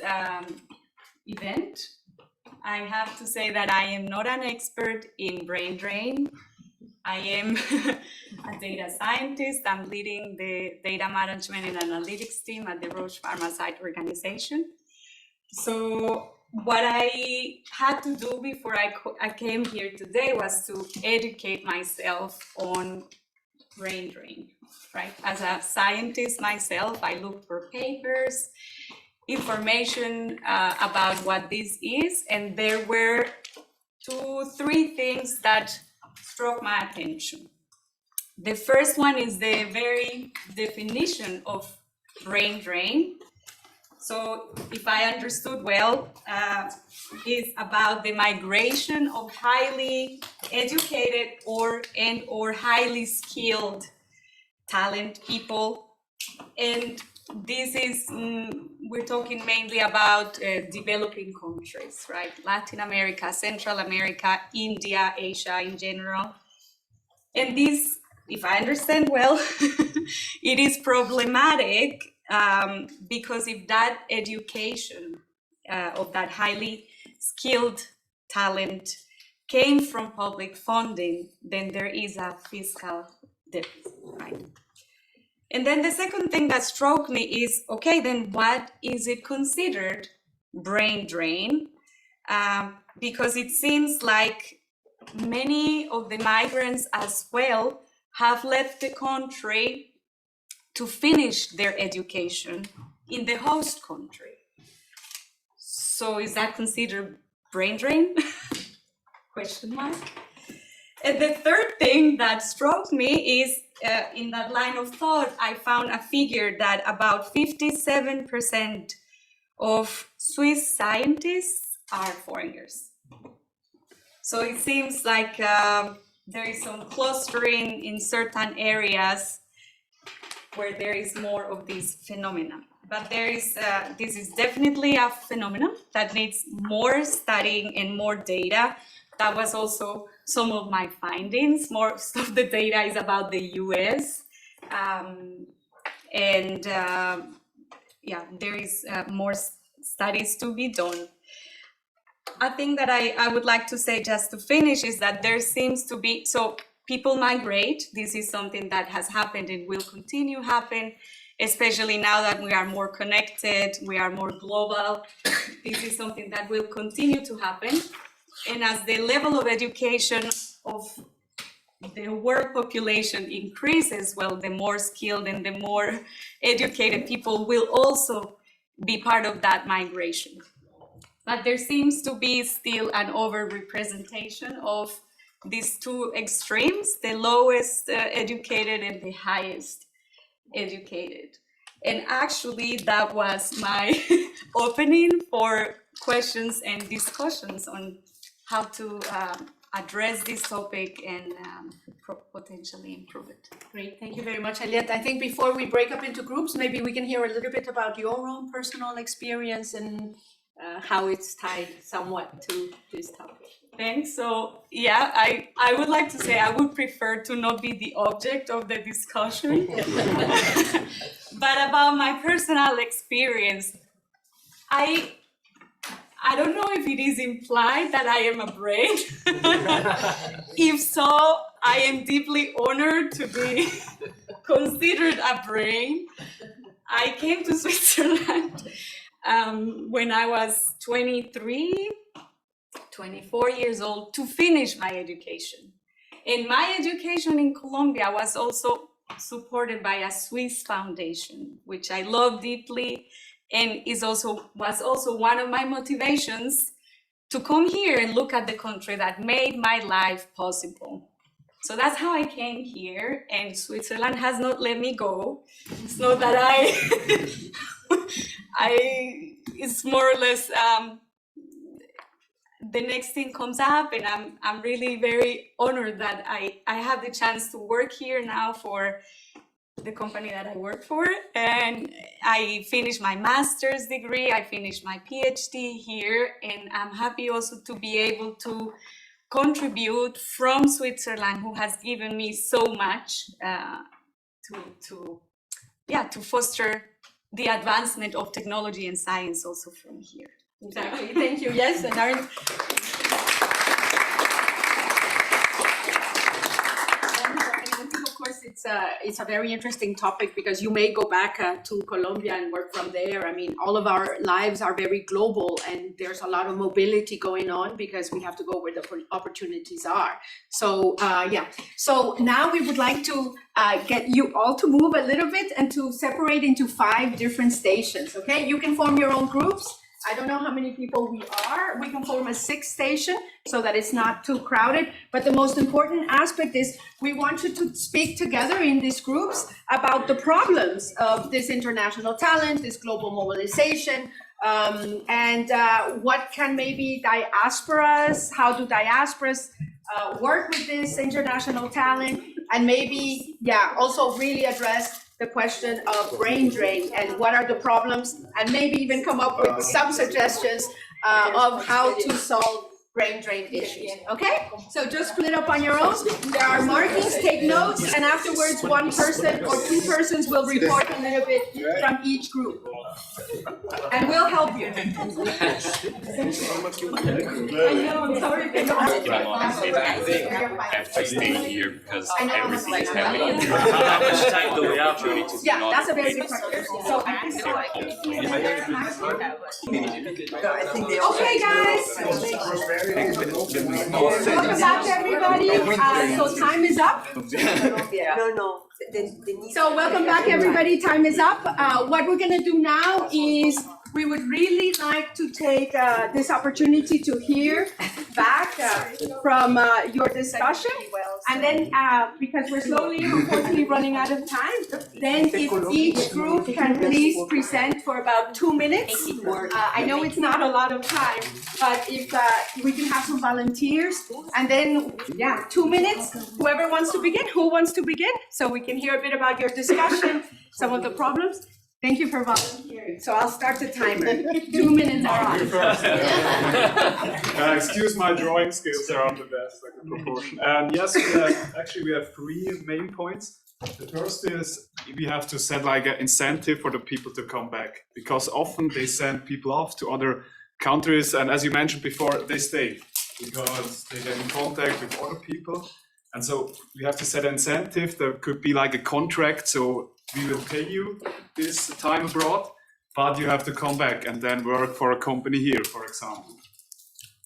event. I have to say that I am not an expert in brain drain. I am a data scientist. I'm leading the data management and analytics team at the Roche Pharmaceuticals organization. So what I had to do before I came here today was to educate myself on brain drain, right? As a scientist myself, I looked for papers, information about what this is, and there were 2-3 things that struck my attention. The first one is the very definition of brain drain. So if I understood well, it's about the migration of highly educated or highly skilled talent people and this is, we're talking mainly about developing countries, right? Latin America, Central America, India, Asia in general. And this, if I understand well, it is problematic because if that education of that highly skilled talent came from public funding, then there is a fiscal deficit, right? And then the second thing that struck me is, okay, then what is it considered brain drain? Because it seems like many of the migrants as well have left the country to finish their education in the host country. So is that considered brain drain? Question mark. And the third thing that struck me is in that line of thought, I found a figure that about 57% of Swiss scientists are foreigners. So it seems like there is some clustering in certain areas where there is more of this phenomenon. But there is, this is definitely a phenomenon that needs more studying and more data. That was also some of my findings. Most of the data is about the US. Yeah, there is more studies to be done. A thing that I would like to say just to finish is that there seems to be, so people migrate. This is something that has happened and will continue happen, especially now that we are more connected, we are more global. This is something that will continue to happen. And as the level of education of the world population increases, well, the more skilled and the more educated people will also be part of that migration. But there seems to be still an overrepresentation of these two extremes, the lowest educated and the highest educated. And actually, that was my opening for questions and discussions on how to address this topic and potentially improve it. Great, thank you very much, Aliette. I think before we break up into groups, maybe we can hear a little bit about your own personal experience and how it's tied somewhat to this topic. Thanks. So yeah, I would like to say I would prefer to not be the object of the discussion. But about my personal experience, I don't know if it is implied that I am a brain. If so, I am deeply honored to be considered a brain. I came to Switzerland when I was 24 years old to finish my education. And my education in Colombia was also supported by a Swiss foundation, which I love deeply, and was also one of my motivations to come here and look at the country that made my life possible. So that's how I came here, and Switzerland has not let me go. It's not that it's more or less the next thing comes up, and I'm really very honored that I have the chance to work here now for the company that I work for. And I finished my master's degree, I finished my PhD here, and I'm happy also to be able to contribute from Switzerland, who has given me so much to foster the advancement of technology and science also from here. Exactly, thank you. Yes, and of course, it's a very interesting topic because you may go back to Colombia and work from there. I mean, all of our lives are very global, and there's a lot of mobility going on because we have to go where the opportunities are. So so now we would like to get you all to move a little bit and to separate into 5 different stations. Okay, you can form your own groups. I don't know how many people we are. We can form a 6th station so that it's not too crowded. But the most important aspect is we want you to speak together in these groups about the problems of this international talent, this global mobilization, and what can maybe diasporas, how do diasporas work with this international talent, and maybe, also really address the question of brain drain and what are the problems, and maybe even come up with some suggestions of how to solve brain drain issues, okay? So just split up on your own. There are markings, take notes, and afterwards one person or two persons will report a little bit from each group. And we'll help you. I know, I'm sorry. I have to stay here because everything is happening. How much time do we have? Yeah, that's a very good question. So okay, guys. Welcome back, everybody. So time is up. No. So welcome back, everybody. Time is up. What we're gonna do now is we would really like to take this opportunity to hear back from your discussion, and then because we're slowly, unfortunately, running out of time, then if each group can please present for about 2 minutes. I know it's not a lot of time, but if we can have some volunteers, and then 2 minutes. Whoever wants to begin, who wants to begin, so we can hear a bit about your discussion, some of the problems. Thank you for volunteering. So I'll start the timer. 2 minutes are on. Excuse my drawing skills are on the best, like a proportion. Yes, we have three main points. The first is we have to set like an incentive for the people to come back, because often they send people off to other countries, and as you mentioned before, they stay because they get in contact with other people. And so we have to set an incentive. There could be like a contract, so we will pay you this time abroad, but you have to come back and then work for a company here, for example.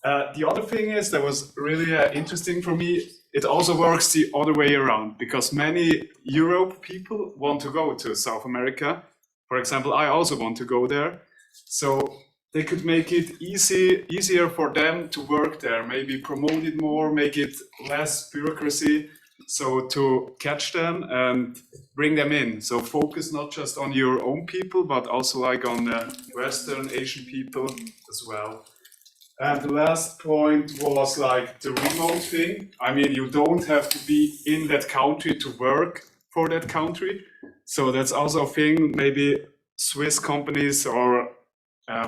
The other thing is, that was really interesting for me, it also works the other way around, because many Europe people want to go to South America. For example, I also want to go there. So they could make it easier for them to work there, maybe promote it more, make it less bureaucracy. So to catch them and bring them in. So focus not just on your own people, but also like on Western Asian people as well. And the last point was like the remote thing. I mean, you don't have to be in that country to work for that country. So that's also a thing. Maybe Swiss companies or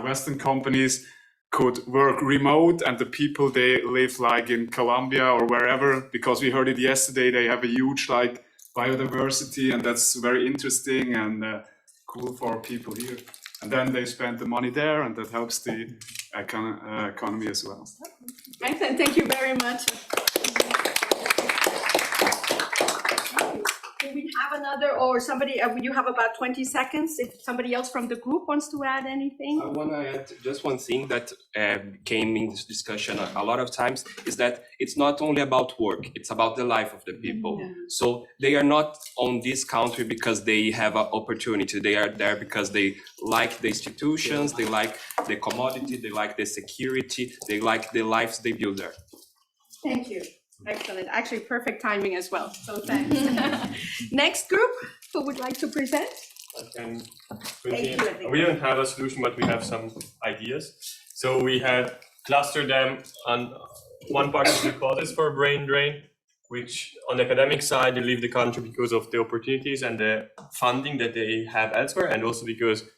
Western companies could work remote, and the people, they live like in Colombia or wherever, because we heard it yesterday, they have a huge like biodiversity, and that's very interesting and cool for people here. And then they spend the money there, and that helps the economy as well. Excellent, thank you very much. Do we have another, or somebody, you have about 20 seconds, if somebody else from the group wants to add anything? I want to add just one thing that came in this discussion a lot of times, is that it's not only about work, it's about the life of the people. So they are not on this country because they have an opportunity. They are there because they like the institutions, they like the commodity, they like the security, they like the lives they build there. Thank you. Excellent. Actually, perfect timing as well. So thanks. Next group, who would like to present? And we don't have a solution, but we have some ideas. So we had clustered them on one part of the hypothesis for brain drain, which on the academic side, they leave the country because of the opportunities and the funding that they have elsewhere, and also because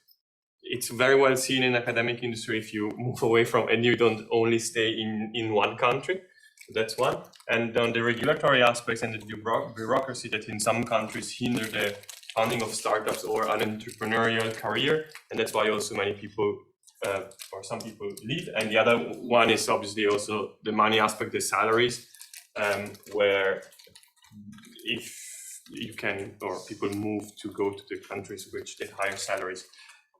it's very well seen in academic industry if you move away from and you don't only stay in one country. That's one. And on the regulatory aspects and the bureaucracy that in some countries hinder the funding of startups or an entrepreneurial career. And that's why also many people, or some people leave. And the other one is obviously also the money aspect, the salaries, where if you can, or people move to go to the countries which get higher salaries.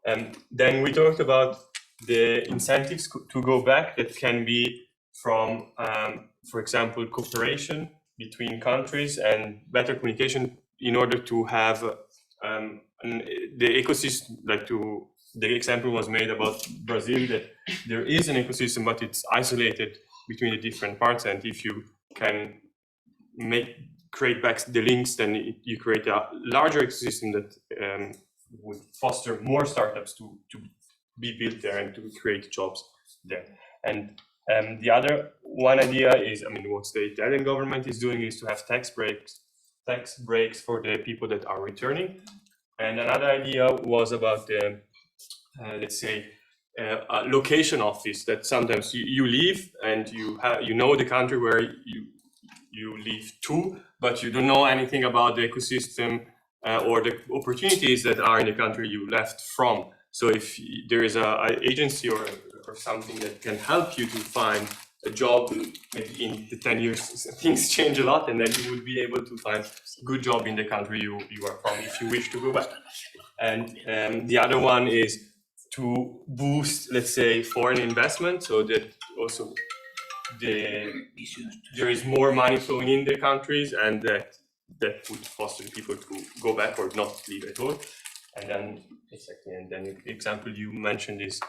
And then we talked about the incentives to go back that can be from, for example, cooperation between countries and better communication in order to have the ecosystem, like the example was made about Brazil, that there is an ecosystem, but it's isolated between the different parts. And if you can create back the links, then you create a larger ecosystem that would foster more startups to be built there and to create jobs there. And the other one idea is, I mean, what the Italian government is doing is to have tax breaks for the people that are returning. And another idea was about the, let's say, a location office that sometimes you leave and you know the country where you leave to, but you don't know anything about the ecosystem or the opportunities that are in the country you left from. So if there is an agency or something that can help you to find a job, maybe in the 10 years things change a lot, and then you would be able to find a good job in the country you are from if you wish to go back. And the other one is to boost, let's say, foreign investment, so that also there is more money flowing in the countries, and that would foster people to go back or not leave at all. And then the example you mentioned is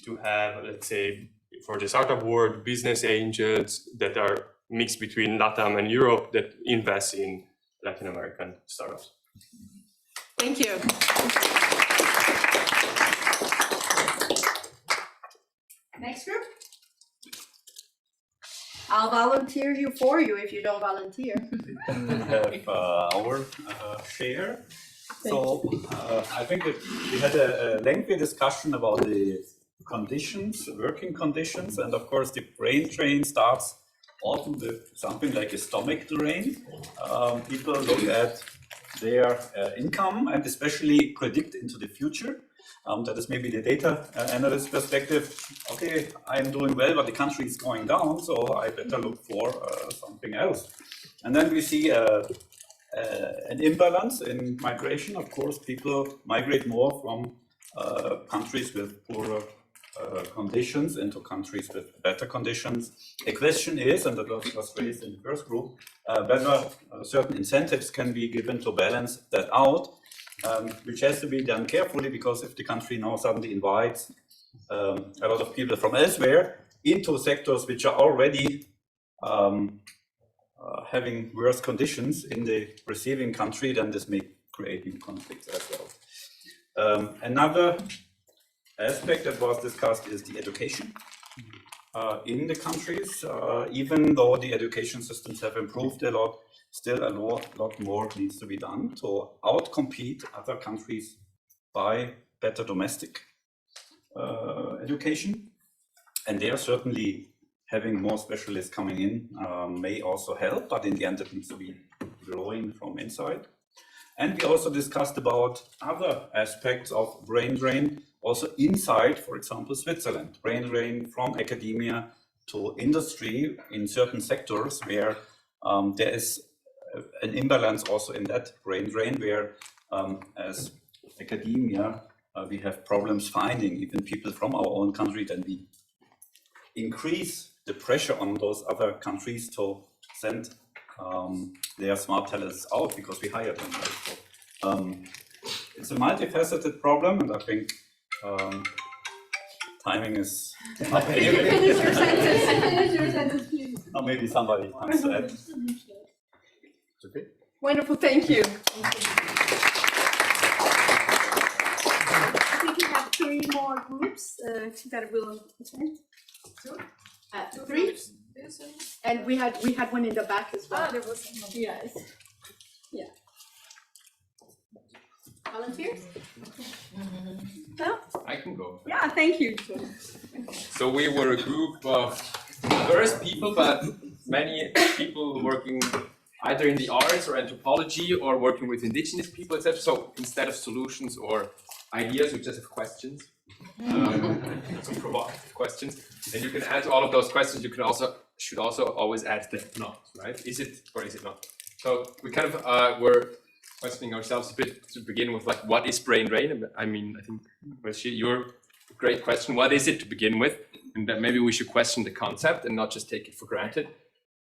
to have, let's say, for the startup world, business angels that are mixed between LATAM and Europe that invest in Latin American startups. Thank you. Next group. I'll volunteer for you if you don't volunteer. We have our share. So I think that we had a lengthy discussion about the conditions, working conditions, and of course the brain drain starts often with something like a stomach drain. People look at their income and especially predict into the future. That is maybe the data analyst perspective. Okay, I'm doing well, but the country is going down, so I better look for something else. And then we see an imbalance in migration. Of course, people migrate more from countries with poorer conditions into countries with better conditions. The question is, and that was raised in the first group, whether certain incentives can be given to balance that out. Which has to be done carefully, because if the country now suddenly invites a lot of people from elsewhere into sectors which are already having worse conditions in the receiving country, then this may create new conflicts as well. Another aspect that was discussed is the education in the countries. Even though the education systems have improved a lot, still a lot more needs to be done to outcompete other countries by better domestic education. And they are certainly having more specialists coming in may also help, but in the end it needs to be growing from inside. And we also discussed about other aspects of brain drain, also inside, for example, Switzerland. Brain drain from academia to industry in certain sectors where there is an imbalance also in that brain drain, where as academia we have problems finding even people from our own country. Then we increase the pressure on those other countries to send their smart talents out because we hire them. Right? So, it's a multifaceted problem, and I think timing is up. Finish your sentence. Finish your sentence, please. Or maybe somebody wants to add. Okay. Wonderful, thank you. I think we have 3 more groups that will attend. 3? And we had one in the back as well. There was one. Yes. Yeah. Volunteers? No? I can go. Yeah, thank you. So we were a group of diverse people, but many people working either in the arts or anthropology or working with indigenous people, etc. So instead of solutions or ideas, we just have questions, some provocative questions. And you can add to all of those questions. You can should also always add that not, right? Is it or is it not? So we kind of were questioning ourselves a bit to begin with, like, what is brain drain? I mean, I think, Rashi, your great question, what is it to begin with? And that maybe we should question the concept and not just take it for granted.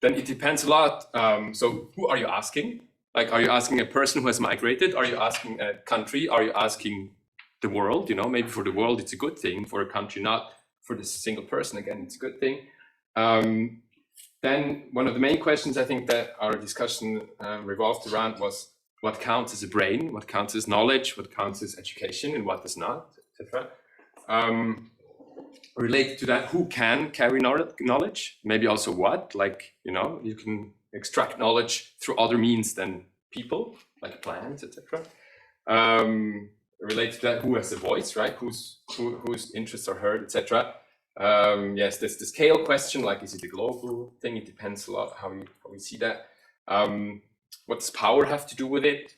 Then it depends a lot. So who are you asking? Like, are you asking a person who has migrated? Are you asking a country? Are you asking the world? You know, maybe for the world, it's a good thing. For a country, not. For the single person, again, it's a good thing. Then one of the main questions I think that our discussion revolved around was what counts as a brain, what counts as knowledge, what counts as education, and what does not, etc. Related to that, who can carry knowledge? Maybe also what, like, you know, you can extract knowledge through other means than people, like plants, etc. Related to that, who has a voice, right? Whose interests are heard, etc. Yes, there's the scale question, like is it a global thing? It depends a lot how we see that. What does power have to do with it?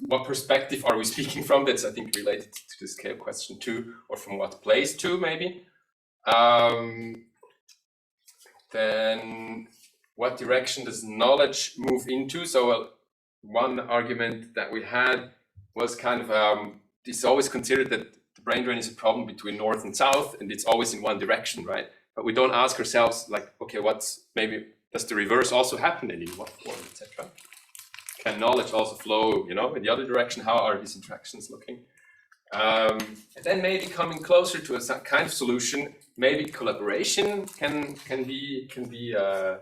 What perspective are we speaking from? That's, I think, related to the scale question too, or from what place too, maybe. Then what direction does knowledge move into? So one argument that we had was kind of, it's always considered that the brain drain is a problem between north and south, and it's always in one direction, right? But we don't ask ourselves, like, okay, maybe does the reverse also happen, and in what form, etc. Can knowledge also flow, in the other direction? How are these interactions looking? And then maybe coming closer to a kind of solution, maybe collaboration can be a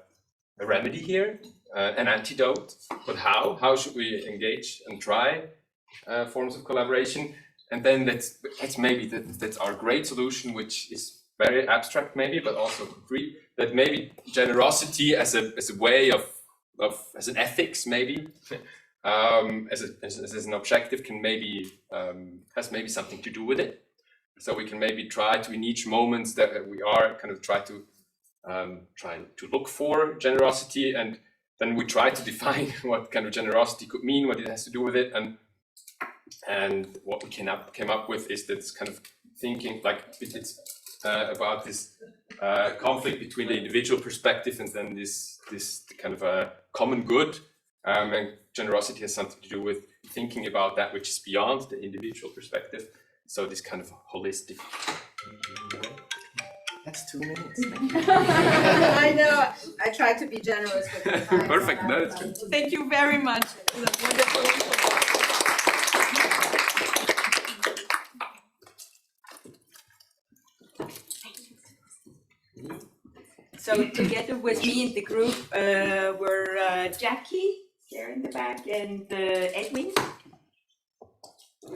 remedy here, an antidote. But how? How should we engage and try forms of collaboration? And then that's our great solution, which is very abstract maybe, but also concrete. That maybe generosity as a way of as an ethics maybe, as an objective can maybe has maybe something to do with it. So we can maybe try to, in each moment that we are, kind of try to look for generosity, and then we try to define what kind of generosity could mean, what it has to do with it, and what we came up with is this kind of thinking, like it's about this conflict between the individual perspective and then this kind of a common good, and generosity has something to do with thinking about that which is beyond the individual perspective. So this kind of holistic. That's 2 minutes. I know. I try to be generous with the time. Perfect. No, that's good. Thank you very much. Wonderful. So together with me in the group were Jackie, there in the back, and Edwin.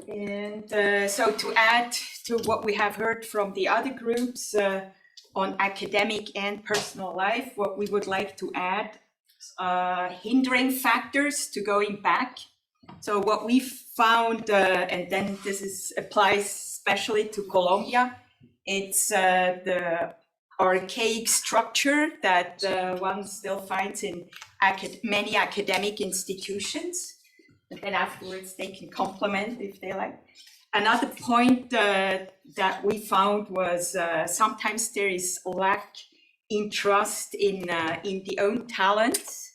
And so to add to what we have heard from the other groups on academic and personal life, what we would like to add, hindering factors to going back. So what we found, and then this applies especially to Colombia, it's the archaic structure that one still finds in many academic institutions. And then afterwards they can complement if they like. Another point that we found was sometimes there is lack in trust in the own talents.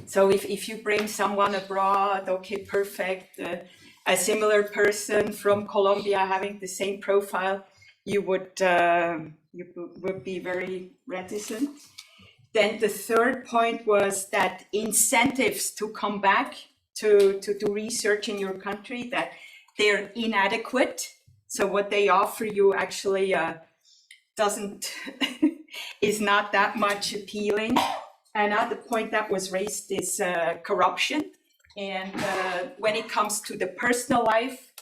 So if you bring someone abroad, okay, perfect, a similar person from Colombia having the same profile, you would be very reticent. Then the third point was that incentives to come back to do research in your country, that they're inadequate. So what they offer you actually is not that much appealing. Another point that was raised is corruption. And when it comes to the personal life,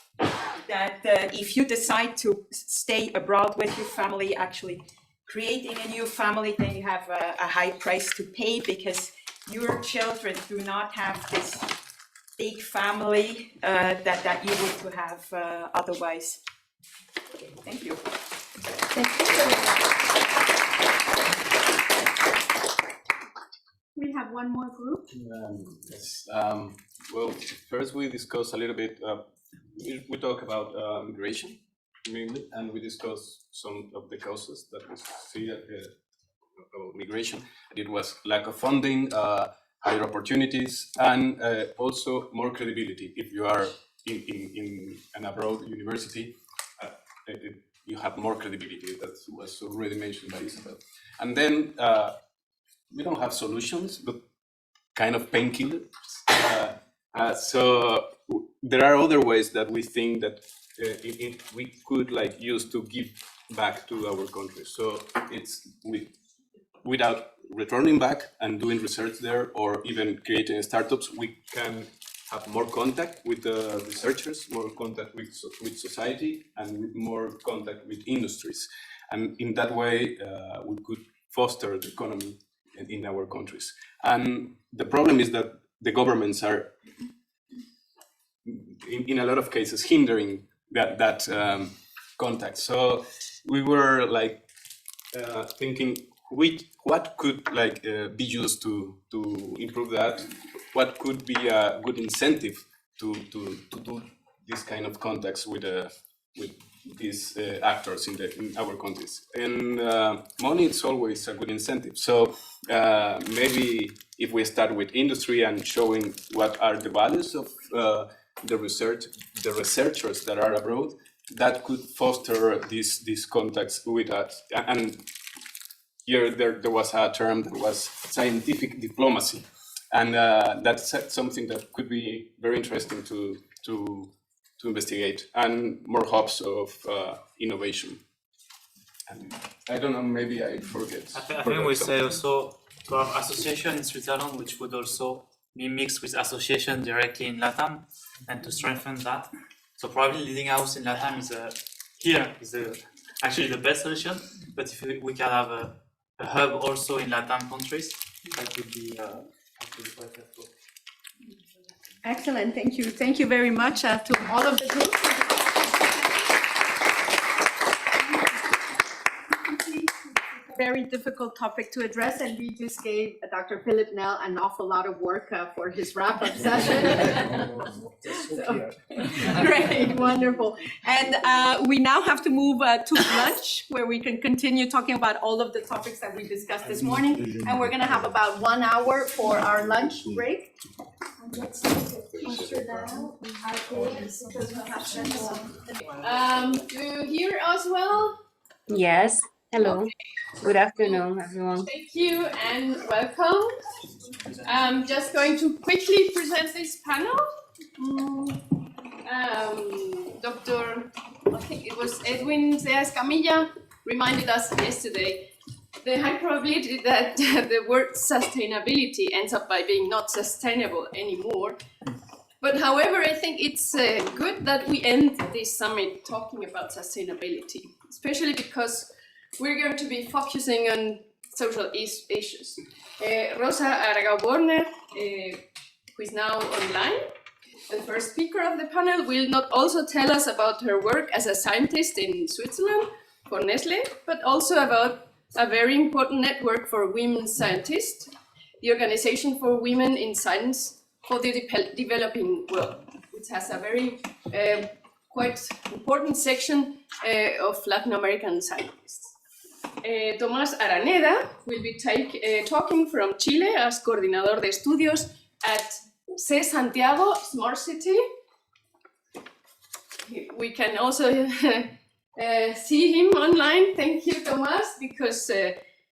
that if you decide to stay abroad with your family, actually creating a new family, then you have a high price to pay because your children do not have this big family that you would have otherwise. Okay, thank you. We have one more group. Yes. Well, first we discuss a little bit. We talk about migration mainly, and we discuss some of the causes that we see about migration. And it was lack of funding, higher opportunities, and also more credibility. If you are in an abroad university, you have more credibility. That was already mentioned by Isabel. And then we don't have solutions, but kind of painkillers. So there are other ways that we think that we could use to give back to our country. So it's without returning back and doing research there, or even creating startups, we can have more contact with the researchers, more contact with society, and more contact with industries. And in that way, we could foster the economy in our countries. And the problem is that the governments are in a lot of cases hindering that contact. So we were like thinking what could like be used to improve that, what could be a good incentive to do this kind of contacts with these actors in our countries. And money is always a good incentive. So maybe if we start with industry and showing what are the values of the researchers that are abroad, that could foster these contacts with us. And here there was a term that was scientific diplomacy, and that's something that could be very interesting to investigate, and more hubs of innovation. And I don't know, maybe I forget. I think we say also to have association in Switzerland, which would also be mixed with association directly in LATAM, and to strengthen that. So probably leading house in LATAM is actually the best solution. But if we can have a hub also in LATAM countries, that would be quite helpful. Excellent, thank you. Thank you very much to all of the groups. Very difficult topic to address, and we just gave Dr. Philip Nell an awful lot of work for his wrap-up session. So, great, wonderful. And we now have to move to lunch, where we can continue talking about all of the topics that we discussed this morning. And we're going to have about 1 hour for our lunch break. Do you hear us well? Yes. Hello. Good afternoon, everyone. Thank you and welcome. I'm just going to quickly present this panel. Dr. I think it was Edwin Zeas Camilla reminded us yesterday the high probability that the word sustainability ends up by being not sustainable anymore. But however, I think it's good that we end this summit talking about sustainability, especially because we're going to be focusing on social issues. Rosa Aragao-Borner, who is now online, the first speaker of the panel, will not also tell us about her work as a scientist in Switzerland for Nestle, but also about a very important network for women scientists, the Organization for Women in Science for the Developing World, which has a very quite important section of Latin American scientists. Tomás Araneda will be talking from Chile as Coordinador de Estudios at C. Santiago Smart City. We can also see him online. Thank you, Tomás, because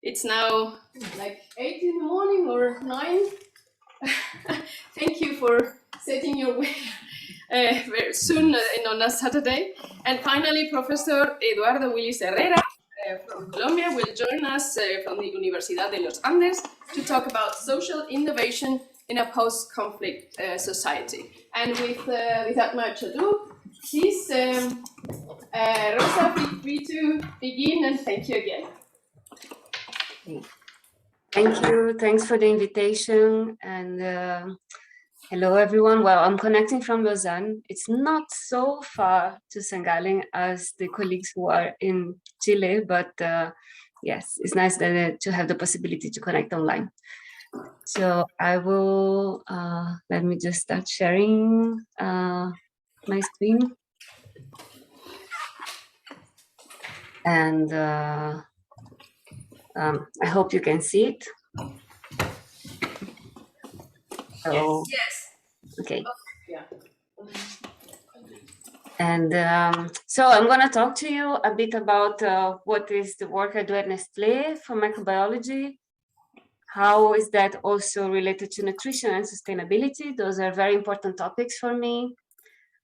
it's now like 8 in the morning or 9. Thank you for setting your way very soon on a Saturday. And finally, Professor Eduardo Willis Herrera from Colombia will join us from the Universidad de los Andes to talk about social innovation in a post-conflict society. And without much ado, please, Rosa, feel free to begin, and thank you again. Thank you. Thanks for the invitation. And hello, everyone. Well, I'm connecting from Lausanne. It's not so far to St.Gallen as the colleagues who are in Chile, but yes, it's nice to have the possibility to connect online. So I will, let me just start sharing my screen. And I hope you can see it. Oh, yes. Okay. Yeah. And so I'm going to talk to you a bit about what is the work I do at Nestlé for microbiology. How is that also related to nutrition and sustainability? Those are very important topics for me.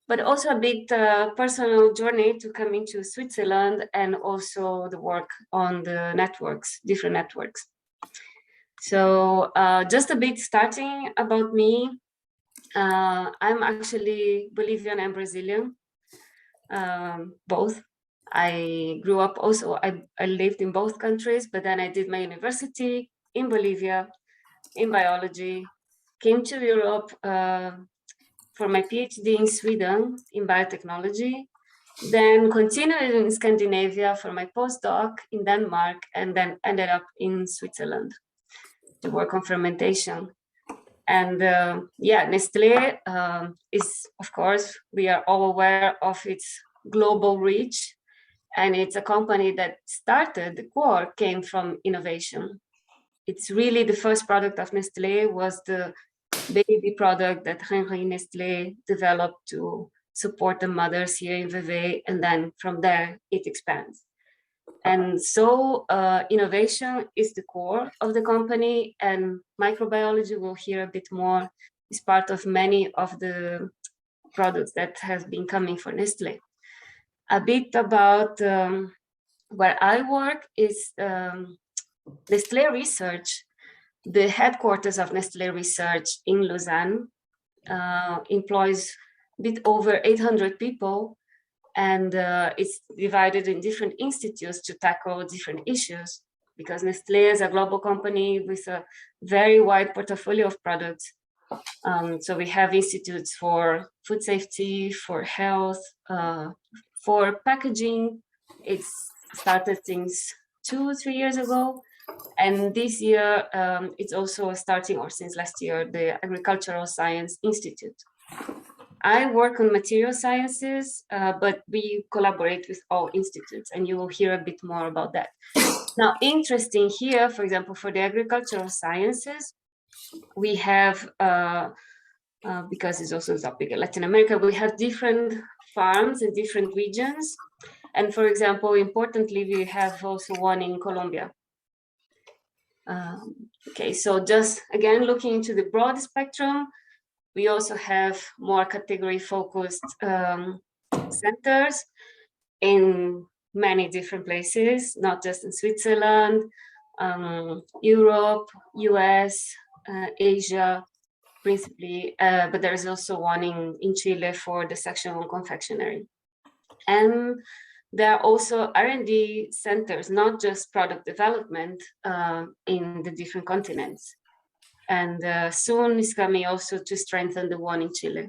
But also a bit personal journey to coming to Switzerland, and also the work on the networks, different networks. So just a bit starting about me. I'm actually Bolivian and Brazilian, both. I grew up also, I lived in both countries, but then I did my university in Bolivia, in biology, came to Europe for my PhD in Sweden in biotechnology, then continued in Scandinavia for my postdoc in Denmark, and then ended up in Switzerland to work on fermentation. And yeah, Nestlé is, of course, we are all aware of its global reach, and it's a company that started, the core came from innovation. It's really the first product of Nestlé was the baby product that Henri Nestlé developed to support the mothers here in Vevey, and then from there it expands. And so innovation is the core of the company, and microbiology, we'll hear a bit more, is part of many of the products that have been coming for Nestlé. A bit about where I work is Nestlé Research. The headquarters of Nestlé Research in Lausanne employs a bit over 800 people, and it's divided in different institutes to tackle different issues, because Nestlé is a global company with a very wide portfolio of products. So we have institutes for food safety, for health, for packaging. It's started since 2-3 years ago. And this year, it's also starting, or since last year, the Agricultural Science Institute. I work on material sciences, but we collaborate with all institutes, and you will hear a bit more about that. Now, interesting here, for example, for the agricultural sciences, we have, because it's also a topic in Latin America, we have different farms in different regions. And for example, importantly, we have also one in Colombia. Okay, so just again, looking into the broad spectrum, we also have more category-focused centers in many different places, not just in Switzerland, Europe, US, Asia, principally, but there's also one in Chile for the section on confectionery. And there are also R&D centers, not just product development in the different continents. And soon is coming also to strengthen the one in Chile.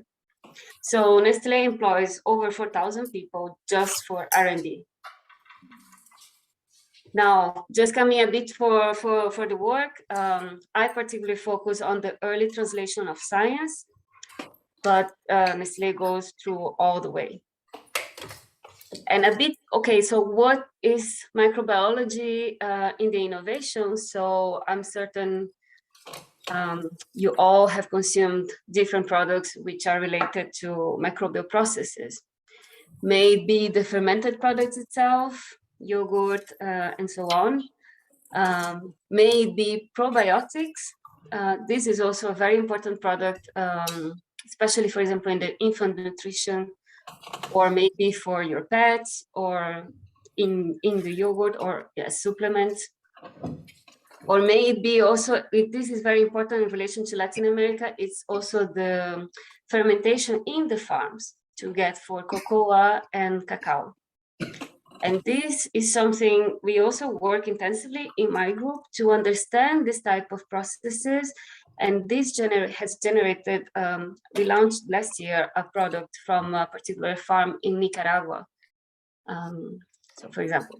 So Nestlé employs over 4,000 people just for R&D. Now, just coming a bit for the work, I particularly focus on the early translation of science, but Nestlé goes through all the way. And a bit, okay, so what is microbiology in the innovation? So I'm certain you all have consumed different products which are related to microbial processes. Maybe the fermented products itself, yogurt, and so on. Maybe probiotics. This is also a very important product, especially, for example, in the infant nutrition, or maybe for your pets, or in the yogurt, or supplements. Or maybe also, this is very important in relation to Latin America, it's also the fermentation in the farms to get for cocoa and cacao. And this is something we also work intensively in my group to understand this type of processes. And this has generated, we launched last year a product from a particular farm in Nicaragua. So for example,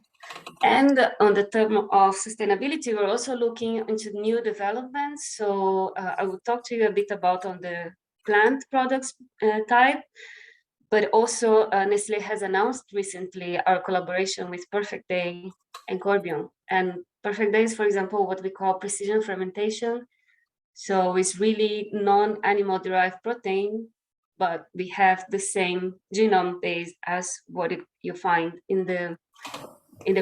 and on the term of sustainability, we're also looking into new developments. So I will talk to you a bit about on the plant products type, but also Nestlé has announced recently our collaboration with Perfect Day and Corbion. And Perfect Day is, for example, what we call precision fermentation. So it's really non-animal derived protein, but we have the same genome base as what you find in the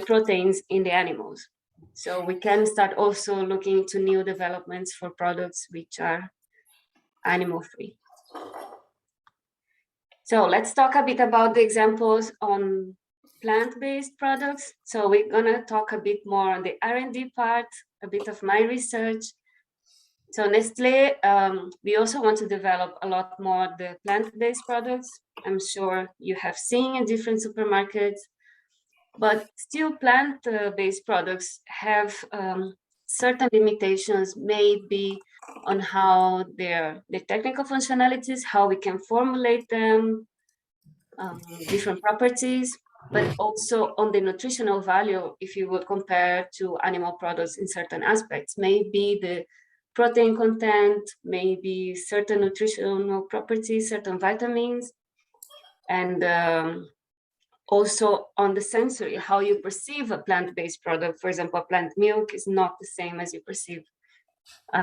proteins in the animals. So we can start also looking into new developments for products which are animal-free. So let's talk a bit about the examples on plant-based products. So we're gonna talk a bit more on the R&D part, a bit of my research. So Nestlé, we also want to develop a lot more the plant-based products. I'm sure you have seen in different supermarkets, but still plant-based products have certain limitations may be on how the technical functionalities, how we can formulate them, different properties, but also on the nutritional value if you would compare to animal products in certain aspects. Maybe the protein content, maybe certain nutritional properties, certain vitamins, and also on the sensory, how you perceive a plant-based product. For example, plant milk is not the same as you perceive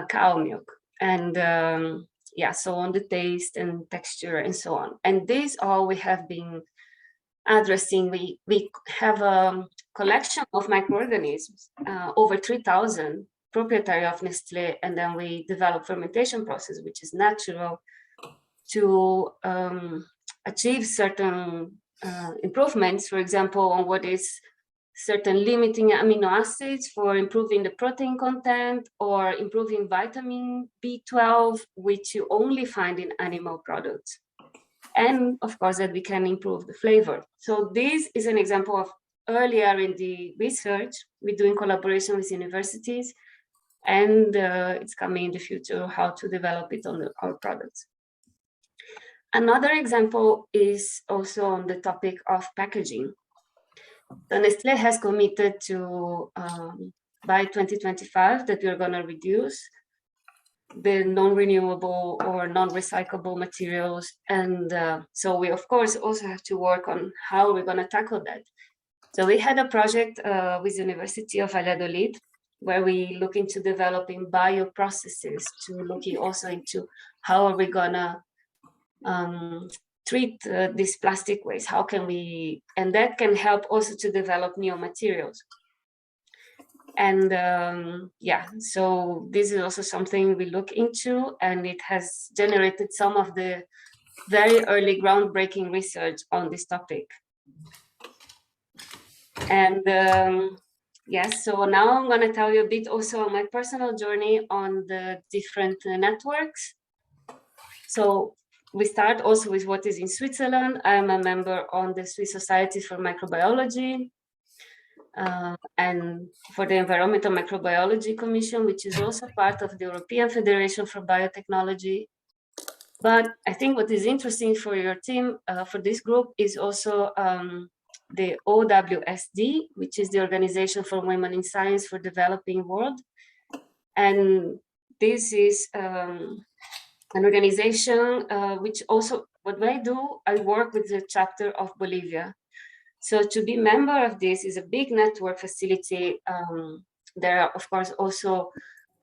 cow milk. And yeah, so on the taste and texture and so on. And these all we have been addressing. We have a collection of microorganisms, over 3,000 proprietary of Nestlé, and then we develop fermentation process, which is natural, to achieve certain improvements, for example, on what is certain limiting amino acids for improving the protein content or improving vitamin B12, which you only find in animal products. And of course that we can improve the flavor. So this is an example of earlier in the research we do in collaboration with universities, and it's coming in the future how to develop it on our products. Another example is also on the topic of packaging. So Nestlé has committed to, by 2025, that we're going to reduce the non-renewable or non-recyclable materials. And so we, of course, also have to work on how we're going to tackle that. So we had a project with the University of Valladolid, where we look into developing bioprocesses, to looking also into how are we going to treat these plastic waste, how can we, and that can help also to develop new materials. And yeah, so this is also something we look into, and it has generated some of the very early groundbreaking research on this topic. And yes, so now I'm going to tell you a bit also on my personal journey on the different networks. So we start also with what is in Switzerland. I'm a member on the Swiss Society for Microbiology and for the Environmental Microbiology Commission, which is also part of the European Federation for Biotechnology. But I think what is interesting for your team, for this group, is also the OWSD, which is the Organization for Women in Science for Developing World. And this is an organization which also, what I do, I work with the chapter of Bolivia. So to be member of this is a big network facility. There are, of course, also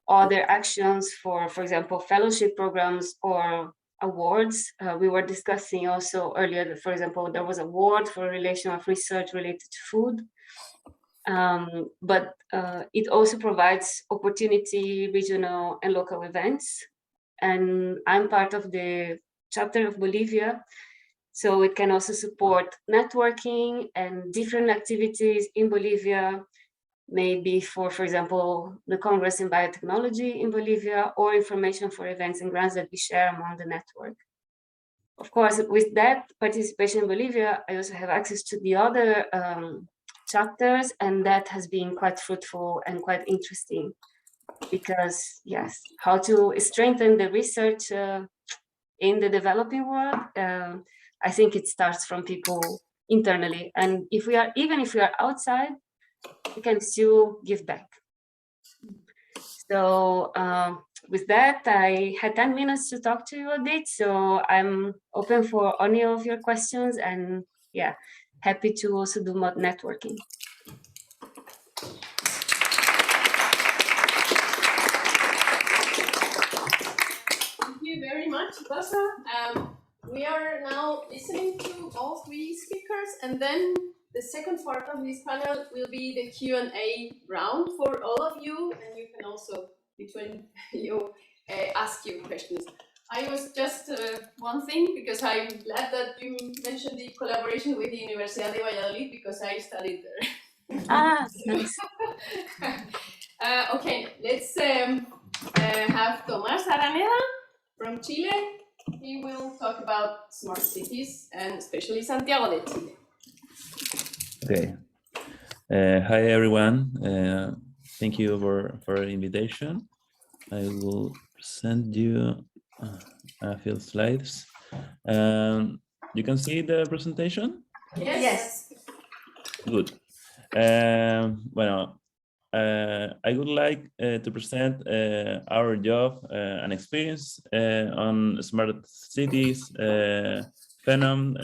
other actions for example, fellowship programs or awards. We were discussing also earlier that, for example, there was an award for relation of research related to food. But it also provides opportunity, regional and local events. And I'm part of the chapter of Bolivia, so it can also support networking and different activities in Bolivia, maybe for example, the Congress in Biotechnology in Bolivia, or information for events and grants that we share among the network. Of course, with that participation in Bolivia, I also have access to the other chapters, and that has been quite fruitful and quite interesting. Because yes, how to strengthen the research in the developing world, I think it starts from people internally. And if we are, even if we are outside, we can still give back. So with that, I had 10 minutes to talk to you a bit. So I'm open for any of your questions, and yeah, happy to also do more networking. Thank you very much, Rosa. We are now listening to all three speakers, and then the second part of this panel will be the Q&A round for all of you, and you can also, between you, ask your questions. I was just one thing, because I'm glad that you mentioned the collaboration with the Universidad de Valladolid, because I studied there. Ah, nice. Okay, let's have Tomás Araneda from Chile. He will talk about smart cities, and especially Santiago de Chile. Okay. Hi, everyone. thank you for the invitation. I will send you a few slides. You can see the presentation? Yes. Good. Well, I would like to present our job and experience on smart cities phenomenon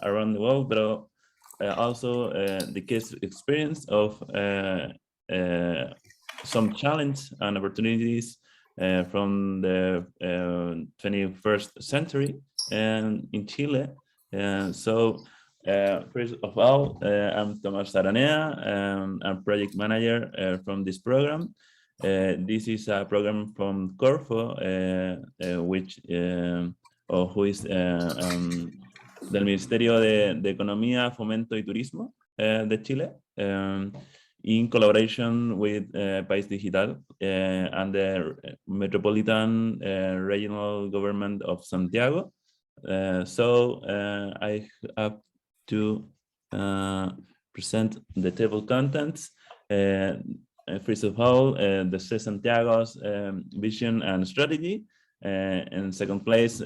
around the world, but also the case experience of some challenge and opportunities from the 21st century and in Chile. So first of all, I'm Tomás Aranea. I'm project manager from this program. This is a program from Corfo, which who is del Ministerio de Economía, Fomento y Turismo de Chile, in collaboration with País Digital and the Metropolitan Regional Government of Santiago. So I have to present the table contents. First of all, the st. Santiago's vision and strategy. In second place,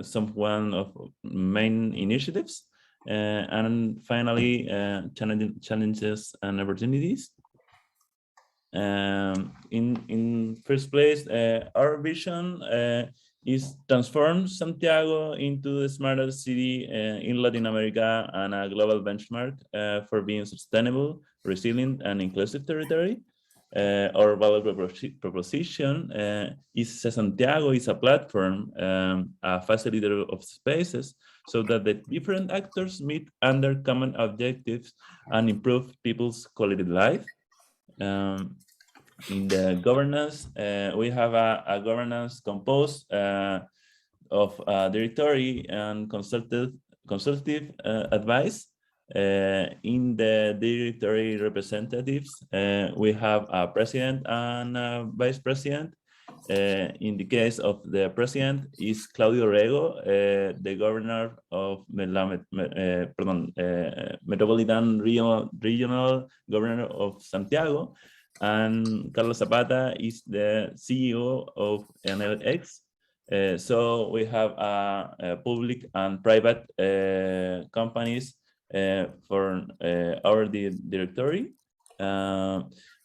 some one of main initiatives. And finally, challenges and opportunities. In first place, our vision is transform Santiago into the smartest city in Latin America and a global benchmark for being sustainable, resilient, and inclusive territory. Our value proposition is Santiago is a platform, a facilitator of spaces, so that the different actors meet under common objectives and improve people's quality of life. In the governance, we have a governance composed of directory and consultative advice. In the directory representatives, we have a president and a vice president. In the case of the president is Claudio Rego, the governor of Metropolitan Regional Governor of Santiago, and Carlos Zapata is the CEO of NLX. So we have public and private companies for our directory.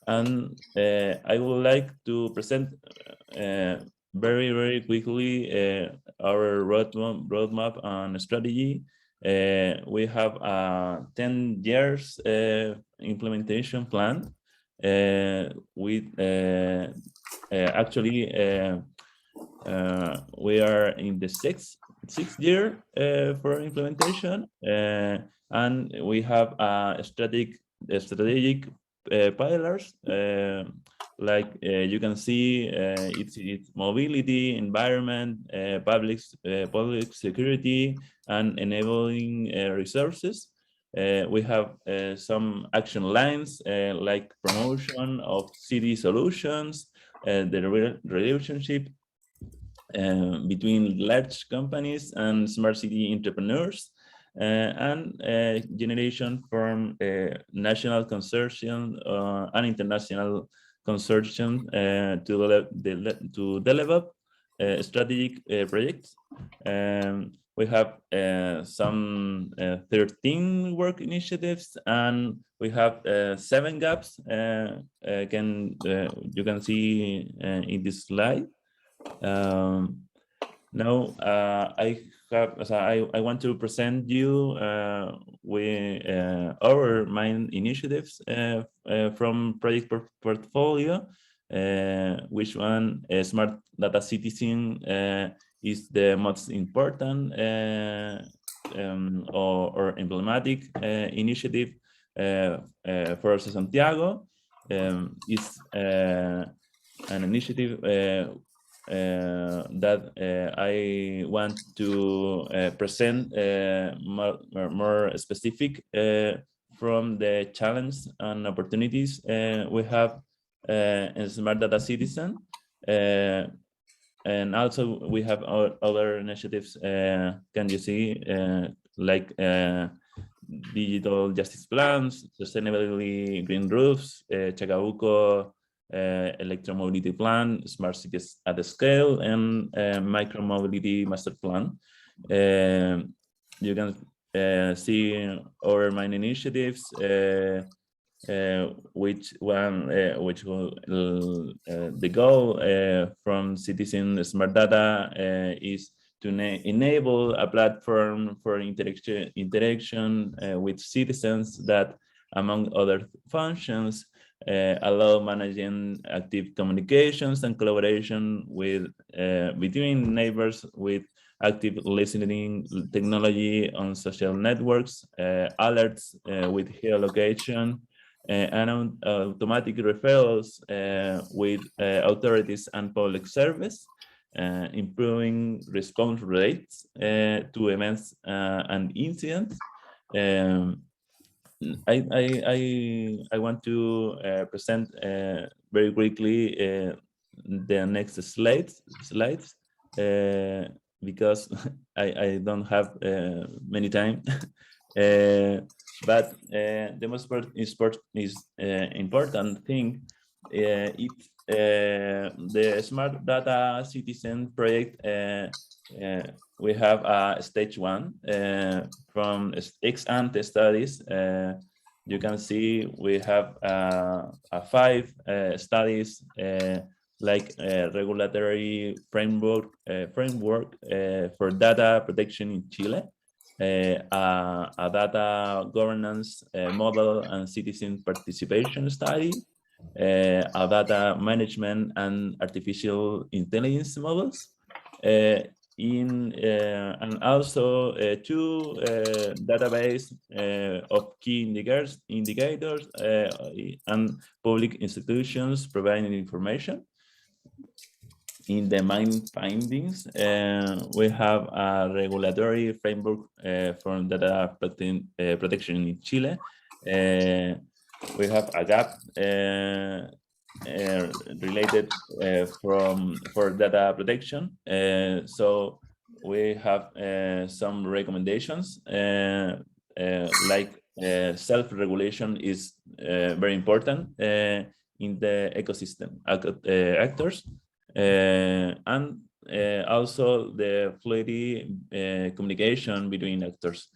And I would like to present very quickly our roadmap and strategy. We have a 10 years implementation plan with actually we are in the sixth year for implementation, and we have strategic pillars. Like you can see, it's mobility, environment, public security, and enabling resources. We have some action lines like promotion of city solutions, the relationship between large companies and smart city entrepreneurs, and generation from national consortium and international consortium to develop strategic projects. We have some 13 work initiatives, and we have 7 gaps. You can see in this slide. Now I want to present you with our main initiatives from project portfolio. Which one, Smart Data Citizen, is the most important or emblematic initiative for Santiago. Is an initiative that I want to present more specific from the challenge and opportunities we have in Smart Data Citizen. And also we have other initiatives, can you see, like digital justice plans, sustainability green roofs, Cacao electromobility plan, smart cities at the scale, and micromobility master plan. You can see our main initiatives, which the goal from citizen smart data is to enable a platform for interaction with citizens that, among other functions, allow managing active communications and collaboration with between neighbors with active listening technology on social networks, alerts with geolocation, and automatic referrals with authorities and public service, improving response rates to events and incidents. I want to present very quickly the next slides because I don't have many time. But the most important thing is the Smart Data Citizen project. We have a stage 1 from ex-ante studies. You can see we have 5 studies like regulatory framework for data protection in Chile, a data governance model and citizen participation study, a data management and artificial intelligence models, and also 2 database of key indicators and public institutions providing information. In the main findings, we have a regulatory framework for data protection in Chile. We have a gap related for data protection. So we have some recommendations like self-regulation is very important in the ecosystem actors. And also the fluidity communication between actors.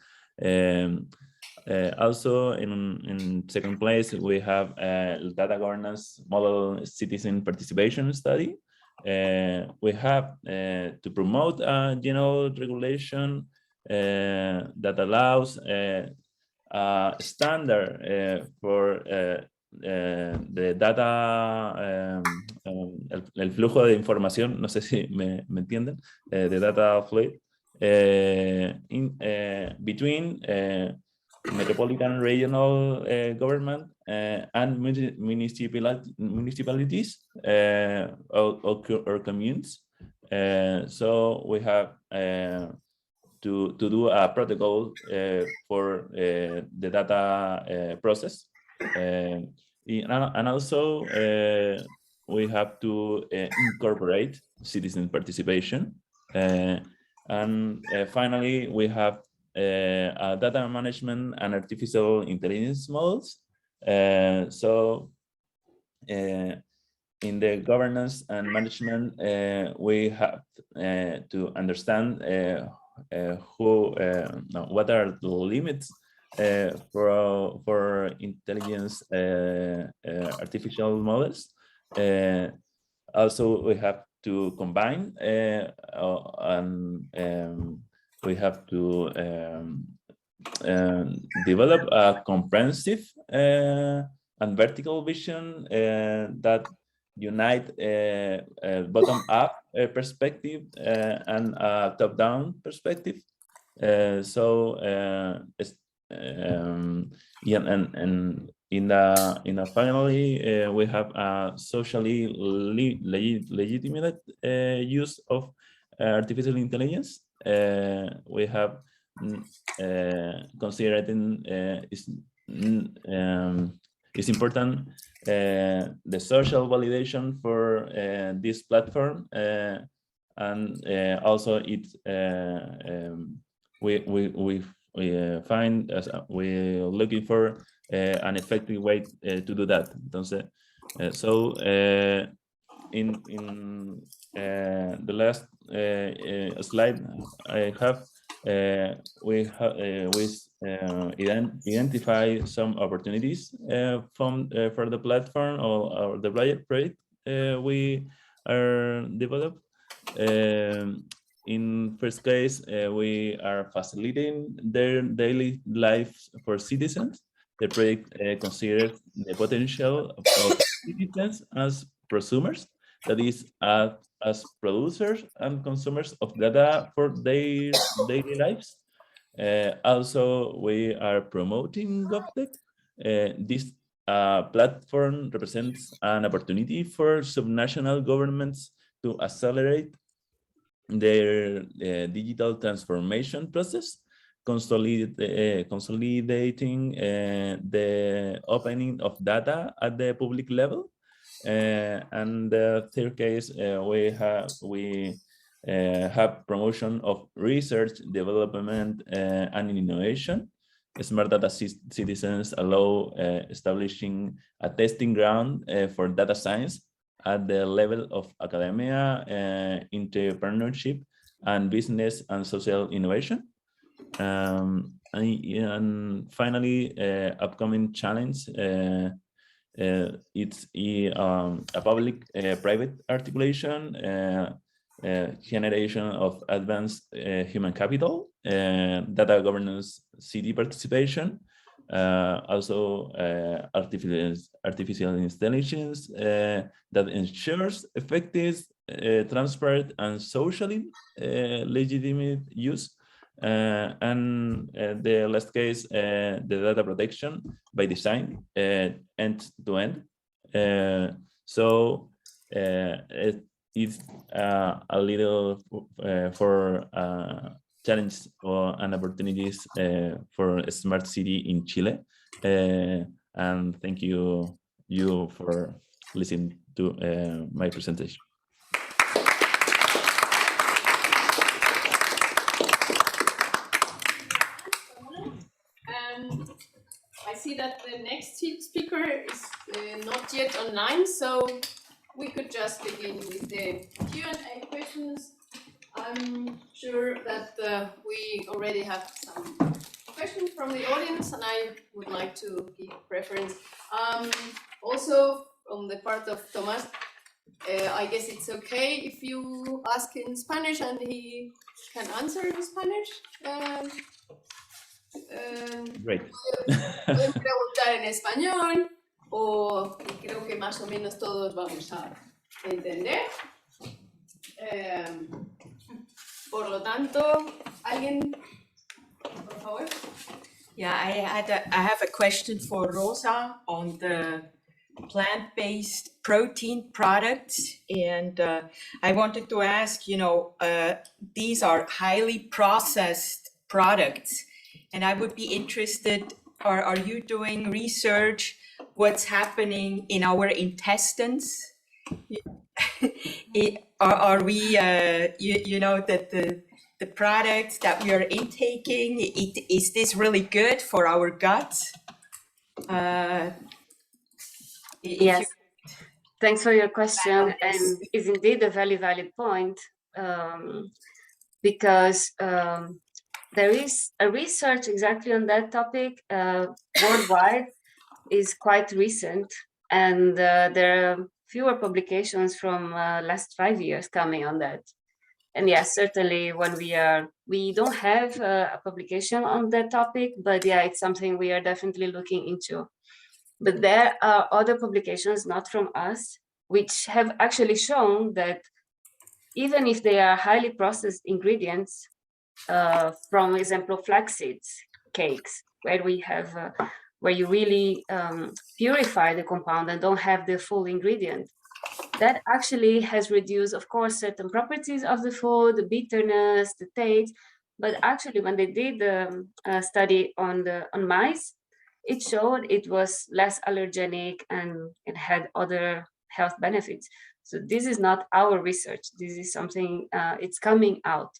Also in second place, we have a data governance model citizen participation study. We have to promote a general regulation that allows a standard for de data, el flujo de información, no sé si me entienden, de data flow, between metropolitan regional government and municipalities or communes. So we have to do a protocol for the data process. And also we have to incorporate citizen participation. And finally, we have data management and artificial intelligence models. So in the governance and management, we have to understand what are the limits for intelligence artificial models. Also, we have to combine and we have to develop a comprehensive and vertical vision that unite a bottom-up perspective and a top-down perspective. Yeah, and in the finally, we have a socially legitimate use of artificial intelligence. We have considered it's important the social validation for this platform, and also it we find as we're looking for an effective way to do that. Entonces, in the last slide I have, we identify some opportunities for the platform or the project we are developed. In first case, we are facilitating their daily lives for citizens. The project considers the potential of citizens as prosumers, that is, as producers and consumers of data for their daily lives. Also, we are promoting GovTech. This platform represents an opportunity for subnational governments to accelerate their digital transformation process, consolidating the opening of data at the public level. And the third case, we have promotion of research, development, and innovation. Smart data citizens allow establishing a testing ground for data science at the level of academia, entrepreneurship, and business and social innovation. And finally, upcoming challenge, it's a public-private articulation, generation of advanced human capital, data governance, city participation, also artificial intelligence that ensures effective, transparent, and socially legitimate use. And the last case, the data protection by design, end-to-end. So it's a little for challenge and opportunities for a smart city in Chile. And thank you for listening to my presentation. I see that the next speaker is not yet online, so we could just begin with the Q&A questions. I'm sure that we already have some questions from the audience, and I would like to give preference. Also, on the part of Thomas, I guess it's okay if you ask in Spanish and he can answer in Spanish. Great. Pueden preguntar en español o creo que más o menos todos vamos a entender. Por lo tanto, ¿alguien, por favor? Yeah, I have a question for Rosa on the plant-based protein products, and I wanted to ask, these are highly processed products, and I would be interested, are you doing research, what's happening in our intestines? Are we, that the products that we are intaking, is this really good for our gut? Yes, thanks for your question, and is indeed a very valid point, because there is a research exactly on that topic worldwide is quite recent, and there are fewer publications from last 5 years coming on that. And yes, certainly when we don't have a publication on that topic, but yeah, it's something we are definitely looking into. But there are other publications, not from us, which have actually shown that even if they are highly processed ingredients, from example, flax seeds cakes, where we have, where you really purify the compound and don't have the full ingredient, that actually has reduced, of course, certain properties of the food, the bitterness, the taste. But actually, when they did the study on mice, it showed it was less allergenic and it had other health benefits. So this is not our research. This is something, it's coming out.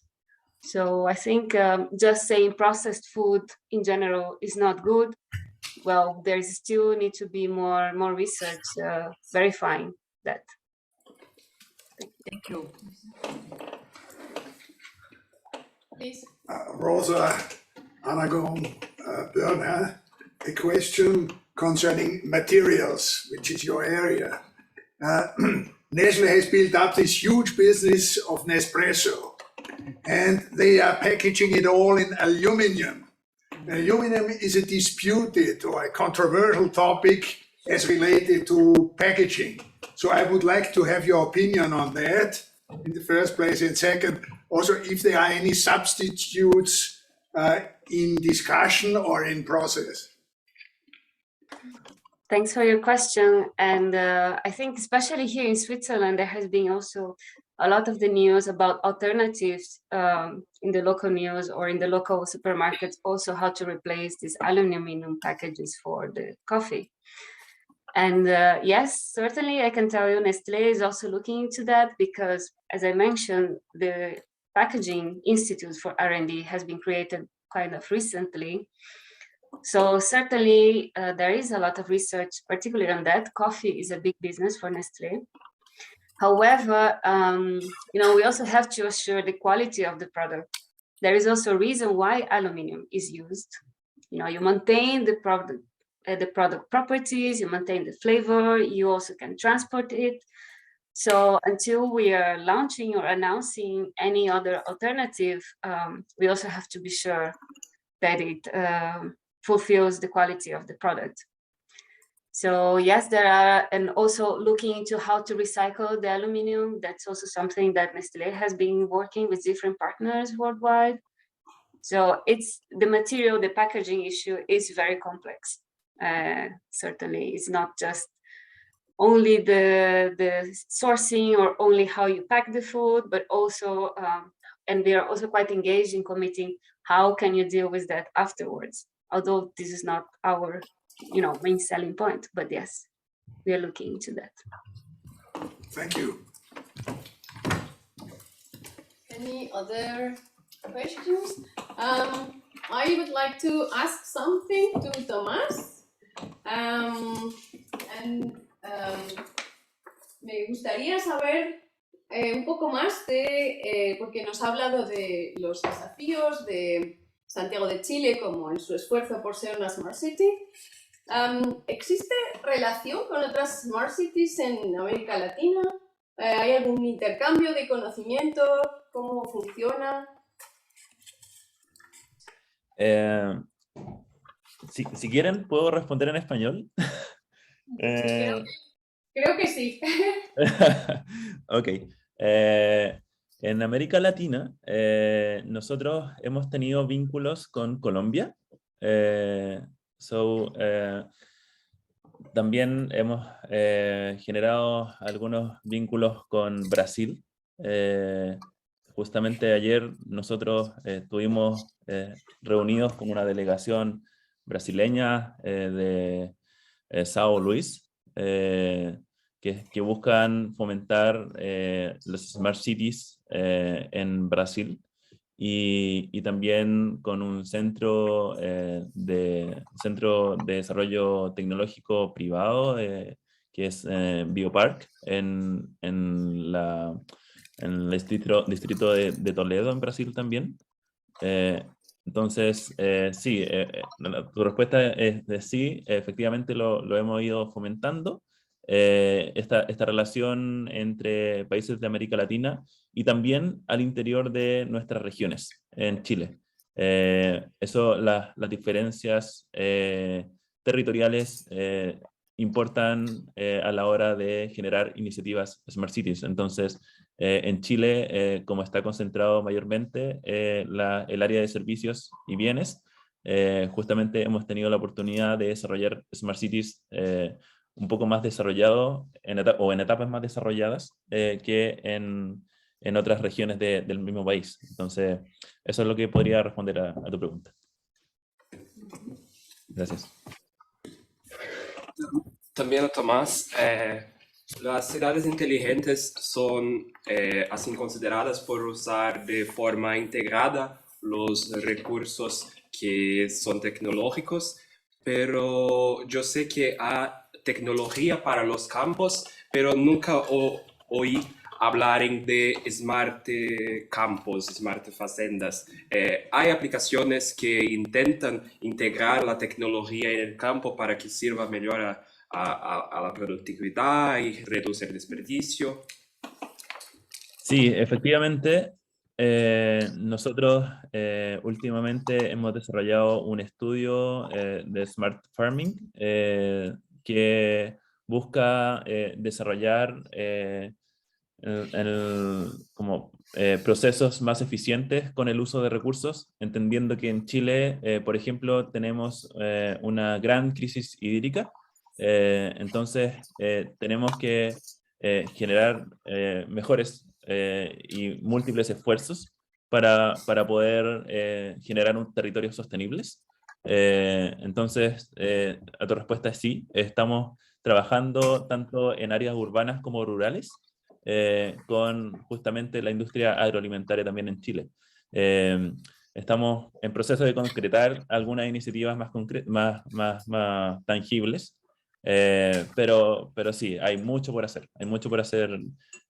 So I think just saying processed food in general is not good. Well, there still need to be more research verifying that. Thank you. Please. Rosa Anagon Börner, a question concerning materials, which is your area. Nestle has built up this huge business of Nespresso, and they are packaging it all in aluminum. Aluminum is a disputed or a controversial topic as related to packaging. So I would like to have your opinion on that in the first place, and second, also if there are any substitutes in discussion or in process. Thanks for your question. And I think especially here in Switzerland, there has been also a lot of the news about alternatives in the local news or in the local supermarkets, also how to replace these aluminum packages for the coffee. And yes, certainly I can tell you Nestlé is also looking into that because, as I mentioned, the Packaging Institute for R&D has been created kind of recently. So certainly there is a lot of research, particularly on that. Coffee is a big business for Nestlé. However, we also have to assure the quality of the product. There is also a reason why aluminum is used. You maintain the product properties, you maintain the flavor, you also can transport it. So until we are launching or announcing any other alternative, we also have to be sure that it fulfills the quality of the product. So yes, there are, and also looking into how to recycle the aluminum. That's also something that Nestlé has been working with different partners worldwide. So it's the material, the packaging issue is very complex. Certainly, it's not just only the sourcing or only how you pack the food, but also, and we are also quite engaged in committing how can you deal with that afterwards. Although this is not our, main selling point, but yes, we are looking into that. Thank you. Any other questions? I would like to ask something to Tomás. Me gustaría saber un poco más de, porque nos ha hablado de los desafíos de Santiago de Chile como en su esfuerzo por ser una Smart City. ¿Existe relación con otras Smart Cities en América Latina? ¿Hay algún intercambio de conocimiento? ¿Cómo funciona? Si quieren, ¿puedo responder en español? Creo que sí. Ok. En América Latina, nosotros hemos tenido vínculos con Colombia. También hemos generado algunos vínculos con Brasil. Justamente ayer nosotros estuvimos reunidos con una delegación brasileña de São Luís, que buscan fomentar las Smart Cities en Brasil, y también con un centro de desarrollo tecnológico privado, que es Biopark, en el distrito de Toledo, en Brasil también. Entonces, sí, tu respuesta es de sí, efectivamente lo hemos ido fomentando, esta relación entre países de América Latina y también al interior de nuestras regiones en Chile. Las diferencias territoriales importan a la hora de generar iniciativas Smart Cities. Entonces, en Chile, como está concentrado mayormente el área de servicios y bienes, justamente hemos tenido la oportunidad de desarrollar Smart Cities un poco más desarrollado en etapas más desarrolladas que en otras regiones del mismo país. Entonces, eso es lo que podría responder a tu pregunta. Gracias. También, Tomás, Las ciudades inteligentes son así consideradas por usar de forma integrada los recursos que son tecnológicos, pero yo sé que hay tecnología para los campos, pero nunca oí hablar de smart campos, smart facendas. Hay aplicaciones que intentan integrar la tecnología en el campo para que sirva mejor a la productividad y reduce el desperdicio. Sí, efectivamente, nosotros últimamente hemos desarrollado un estudio de Smart Farming que busca desarrollar como procesos más eficientes con el uso de recursos, entendiendo que en Chile, por ejemplo, tenemos una gran crisis hídrica, entonces tenemos que generar mejores y múltiples esfuerzos para poder generar un territorio sostenibles. Entonces, a tu respuesta es sí, estamos trabajando tanto en áreas urbanas como rurales, con justamente la industria agroalimentaria también en Chile. Estamos en proceso de concretar algunas iniciativas más tangibles, pero sí, hay mucho por hacer,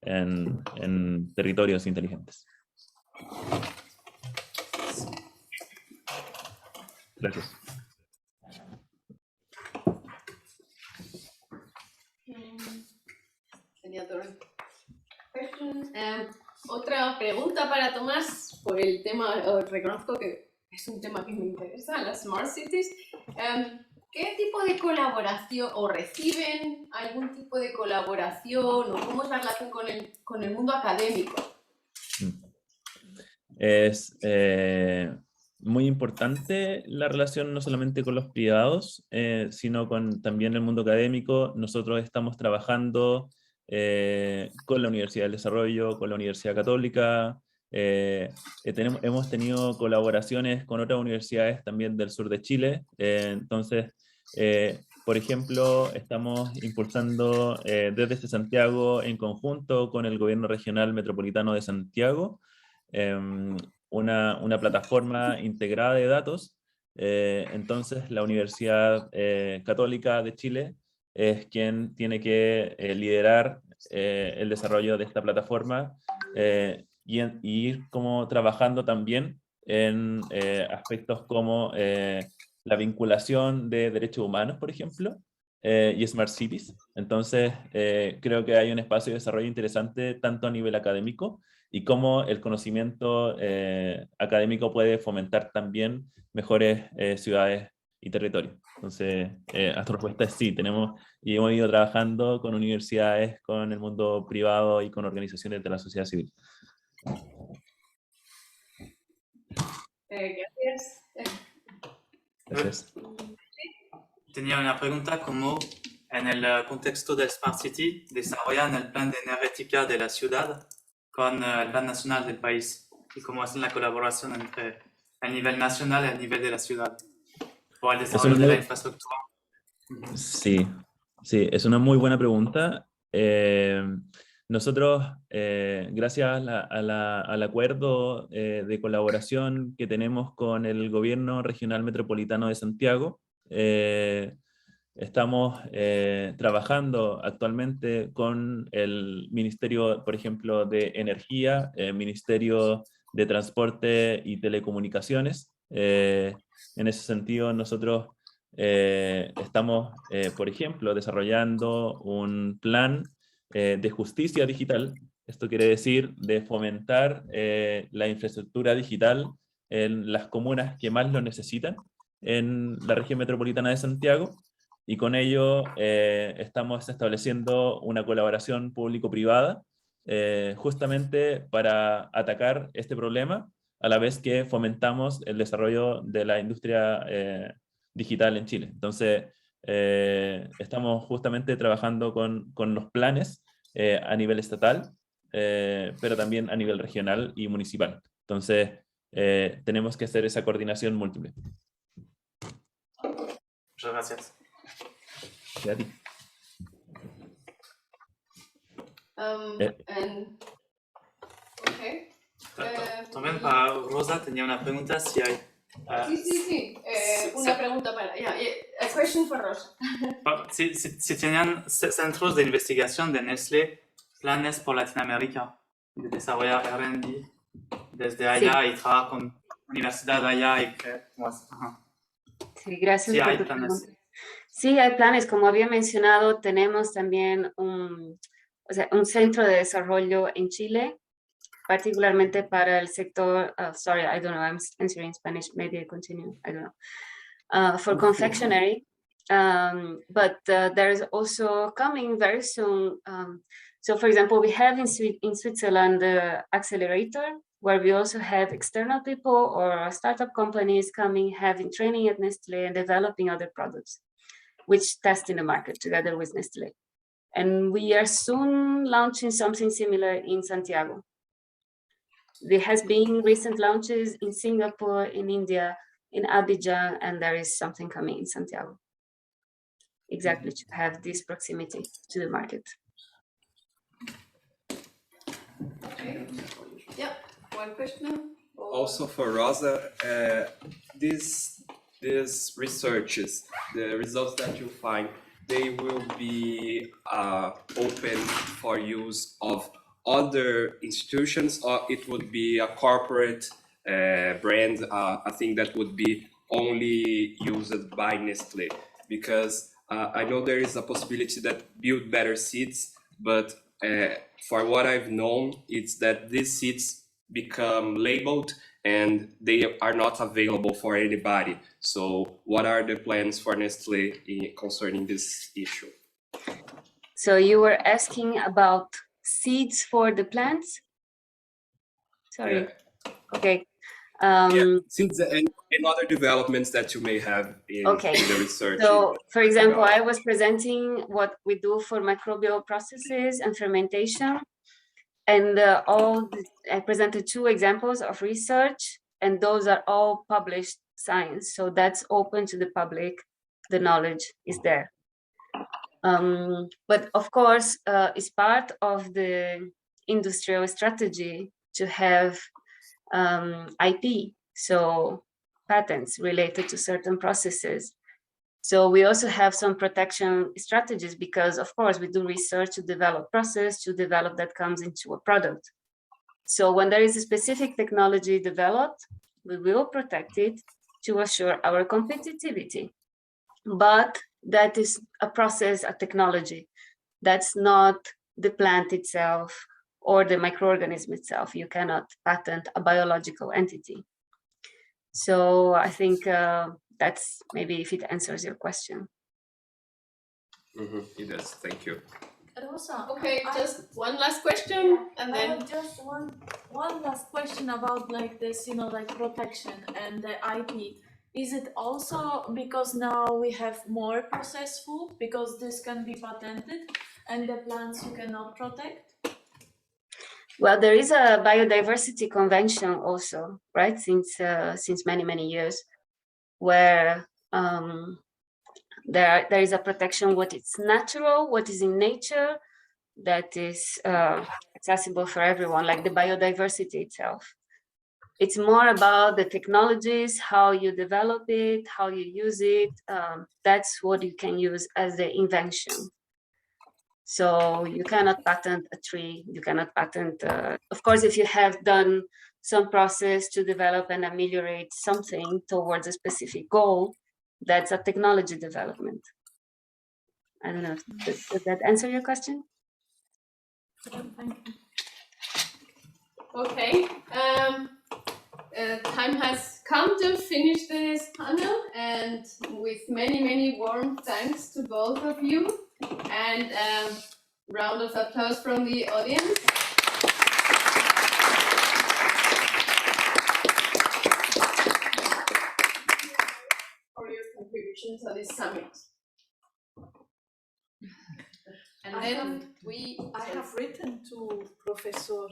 en territorios inteligentes. Gracias. Otra pregunta para Tomás, por el tema, reconozco que es un tema que me interesa, las Smart Cities. ¿Qué tipo de colaboración, o reciben algún tipo de colaboración, o cómo es la relación con el mundo académico? Es muy importante la relación no solamente con los privados, sino con también el mundo académico. Nosotros estamos trabajando con la Universidad del Desarrollo, con la Universidad Católica. Hemos tenido colaboraciones con otras universidades también del sur de Chile. Entonces, por ejemplo, estamos impulsando desde Santiago, en conjunto con el Gobierno Regional Metropolitano de Santiago, una plataforma integrada de datos. Entonces, la Universidad Católica de Chile es quien tiene que liderar el desarrollo de esta plataforma y ir como trabajando también en aspectos como la vinculación de derechos humanos, por ejemplo, y Smart Cities. Entonces, creo que hay un espacio de desarrollo interesante tanto a nivel académico y cómo el conocimiento académico puede fomentar también mejores ciudades y territorios. Entonces, a tu respuesta es sí, tenemos y hemos ido trabajando con universidades, con el mundo privado y con organizaciones de la sociedad civil. Gracias. Gracias. Tenía una pregunta como en el contexto del Smart City, desarrollan el plan de energética de la ciudad con el plan nacional del país y cómo hacen la colaboración entre el nivel nacional y el nivel de la ciudad o el desarrollo de la infraestructura. Sí, sí, es una muy buena pregunta. Nosotros, gracias al acuerdo de colaboración que tenemos con el Gobierno Regional Metropolitano de Santiago, estamos trabajando actualmente con el Ministerio, por ejemplo, de Energía, Ministerio de Transporte y Telecomunicaciones. En ese sentido, nosotros estamos, por ejemplo, desarrollando un plan de justicia digital. Esto quiere decir de fomentar la infraestructura digital en las comunas que más lo necesitan en la región metropolitana de Santiago, y con ello estamos estableciendo una colaboración público-privada justamente para atacar este problema, a la vez que fomentamos el desarrollo de la industria digital en Chile. Entonces, estamos justamente trabajando con los planes a nivel estatal, pero también a nivel regional y municipal. Entonces, tenemos que hacer esa coordinación múltiple. Muchas gracias. Sí, a ti. And okay. También para Rosa tenía una pregunta si hay... Sí. Una pregunta para... Yeah, a question for Rosa. Si tenían centros de investigación de Nestlé, planes por Latinoamérica, de desarrollar R&D desde allá y trabajar con universidad allá y que... Sí, gracias Sí, por hay tu planes. pregunta. Sí, hay planes. Como había mencionado, tenemos también un centro de desarrollo en Chile, particularmente para el sector, sorry, I don't know, I'm answering in Spanish, maybe I continue, I don't know, for confectionery. But there is also coming very soon. So for example, we have in Switzerland the accelerator, where we also have external people or startup companies coming, having training at Nestlé and developing other products, which test in the market together with Nestlé. And we are soon launching something similar in Santiago. There has been recent launches in Singapore, in India, in Abidjan, and there is something coming in Santiago. Exactly, to have this proximity to the market. Okay. Yeah, one question. Also for Rosa, these researches, the results that you find, they will be open for use of other institutions, or it would be a corporate brand, I think that would be only used by Nestlé, because I know there is a possibility that build better seeds, but for what I've known, it's that these seeds become labeled and they are not available for anybody. So what are the plans for Nestlé concerning this issue? So you were asking about seeds for the plants? Sorry. Yeah. Okay. Seeds and other developments that you may have in the research. So, for example, I was presenting what we do for microbial processes and fermentation. And I presented 2 examples of research, and those are all published science. So that's open to the public. The knowledge is there. But of course, it's part of the industrial strategy to have IP, so patents related to certain processes. So we also have some protection strategies because, of course, we do research to develop process, to develop that comes into a product. So when there is a specific technology developed, we will protect it to assure our competitivity. But that is a process, a technology. That's not the plant itself or the microorganism itself. You cannot patent a biological entity. So I think that's maybe if it answers your question. It does. Thank you. Rosa, okay, just one last question, and then I have just one last question about like this, like protection and the IP. Is it also because now we have more processed food because this can be patented and the plants you cannot protect? Well, there is a biodiversity convention also, right? Since many years, where there is a protection what is natural, what is in nature, that is accessible for everyone, like the biodiversity itself. It's more about the technologies, how you develop it, how you use it. That's what you can use as the invention. So you cannot patent a tree, you cannot patent, of course, if you have done some process to develop and ameliorate something towards a specific goal, that's a technology development. I don't know, does that answer your question? okay. Time has come to finish this panel, and with many warm thanks to both of you, and round of applause from the audience. For your contribution to this summit. And then I have written to Professor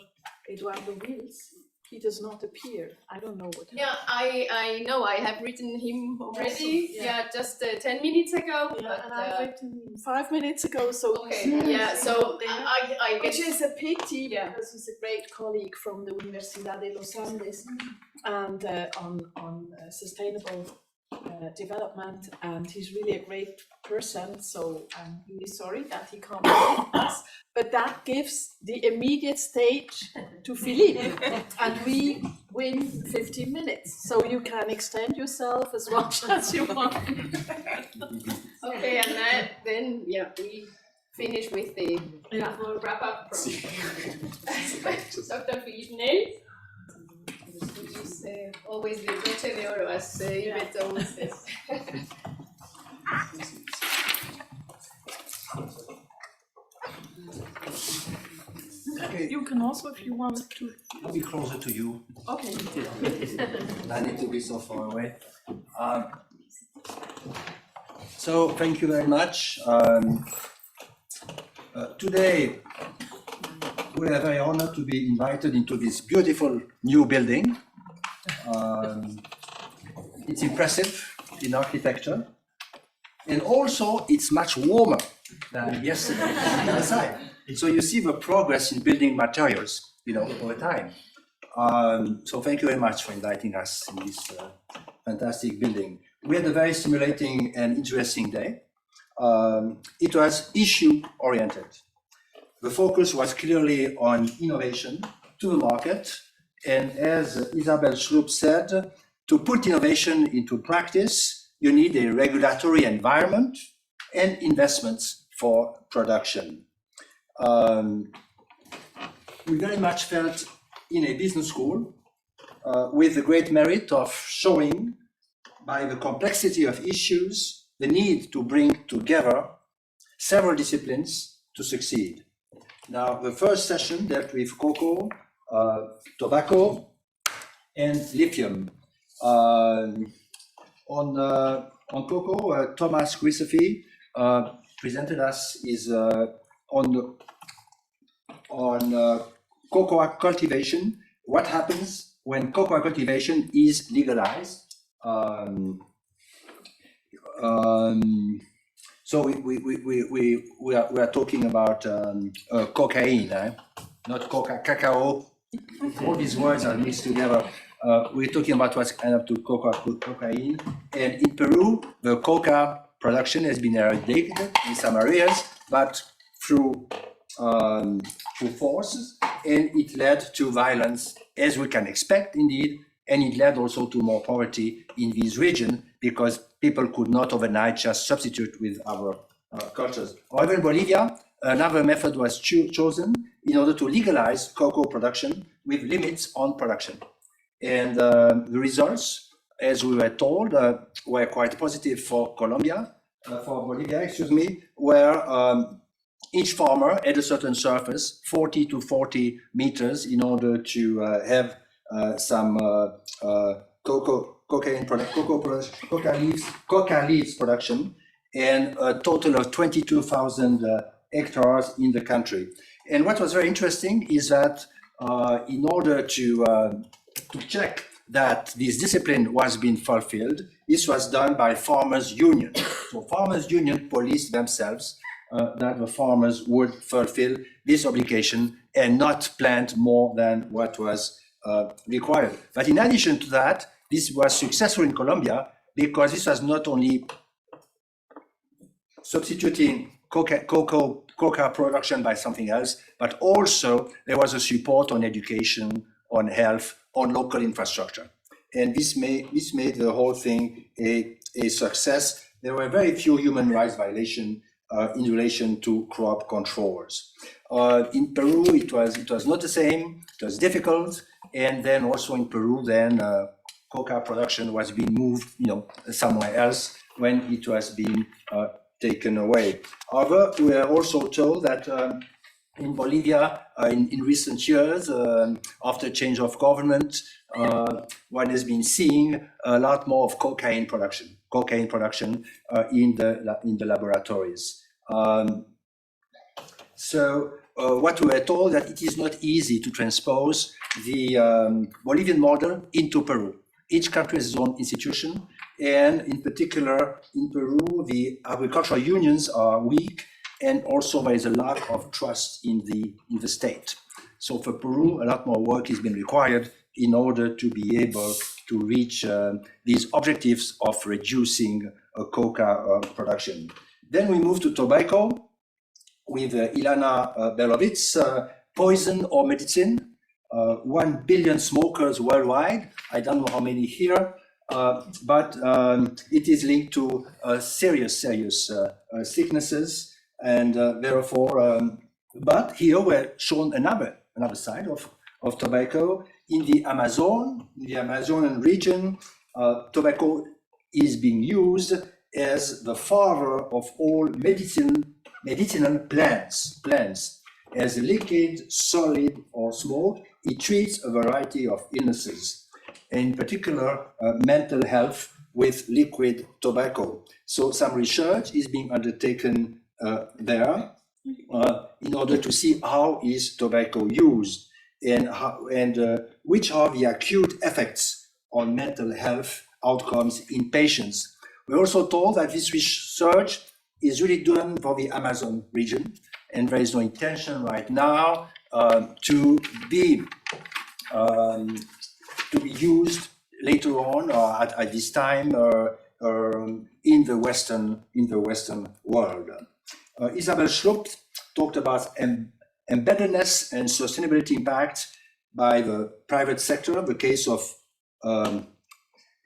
Eduardo Wills he does not appear. I don't know what. Yeah, I know. I have written him already. Yeah, just 10 minutes ago. Yeah, but, and I've written 5 minutes ago. So okay. Yeah. So I which guess is a pity because he's a great colleague from the Universidad de los Andes and on sustainable development, and he's really a great person. So I'm really sorry that he can't be with us. But that gives the immediate stage to Philippe, and we win 15 minutes. So you can extend yourself as much as you want. Okay, and then we finish with the wrap up from Dr. Philippe Nel, which is always the broche de oro, as Yvette always says. Okay. You can also, if you want to. I'll be closer to you. Okay. I need to be so far away. So thank you very much. Today, we are very honored to be invited into this beautiful new building. It's impressive in architecture, and also it's much warmer than yesterday outside. So you see the progress in building materials, over time. So thank you very much for inviting us in this fantastic building. We had a very stimulating and interesting day. It was issue-oriented. The focus was clearly on innovation to the market, and as Isabel Schlup said, to put innovation into practice, you need a regulatory environment and investments for production. We very much felt in a business school with the great merit of showing by the complexity of issues the need to bring together several disciplines to succeed. Now, the first session dealt with cocoa, tobacco, and lithium. On cocoa, Thomas Grisafi presented us his on cocoa cultivation. What happens when cocoa cultivation is legalized? So we are talking about cocaine, not coca, cacao. All these words are mixed together. We're talking about what's kind of to cocaine. And in Peru, the coca production has been eradicated in some areas, but through forces, and it led to violence, as we can expect indeed, and it led also to more poverty in this region because people could not overnight just substitute with other cultures. However, in Bolivia, another method was chosen in order to legalize cocoa production with limits on production. And the results, as we were told, were quite positive for Bolivia, where each farmer had a certain surface, 40 to 40 meters, in order to have some coca leaves production, and a total of 22,000 hectares in the country. And what was very interesting is that in order to check that this discipline was being fulfilled, this was done by farmers' union. So farmers' union policed themselves that the farmers would fulfill this obligation and not plant more than what was required. But in addition to that, this was successful in Colombia because this was not only substituting coca production by something else, but also there was a support on education, on health, on local infrastructure. And this made the whole thing a success. There were very few human rights violations in relation to crop controls. In Peru, it was not the same. It was difficult, and then also in Peru, then coca production was being moved, somewhere else when it was being taken away. However, we are also told that in Bolivia, in recent years, after change of government, one has been seeing a lot more of cocaine production in the laboratories. So what we were told that it is not easy to transpose the Bolivian model into Peru. Each country has its own institution, and in particular in Peru, the agricultural unions are weak, and also there is a lack of trust in the state. So for Peru, a lot more work has been required in order to be able to reach these objectives of reducing coca production. Then we move to tobacco with Ilana Belovitz, poison or medicine. 1 billion smokers worldwide. I don't know how many here, but it is linked to serious sicknesses, and therefore, but here we're shown another side of tobacco. In the Amazonian region, tobacco is being used as the father of all medicinal plants. As a liquid, solid, or smoke, it treats a variety of illnesses, in particular mental health with liquid tobacco. So some research is being undertaken there in order to see how is tobacco used and which are the acute effects on mental health outcomes in patients. We're also told that this research is really done for the Amazon region, and there is no intention right now to be used later on or at this time in the Western world. Isabel Schlupp talked about embeddedness and sustainability impact by the private sector. The case of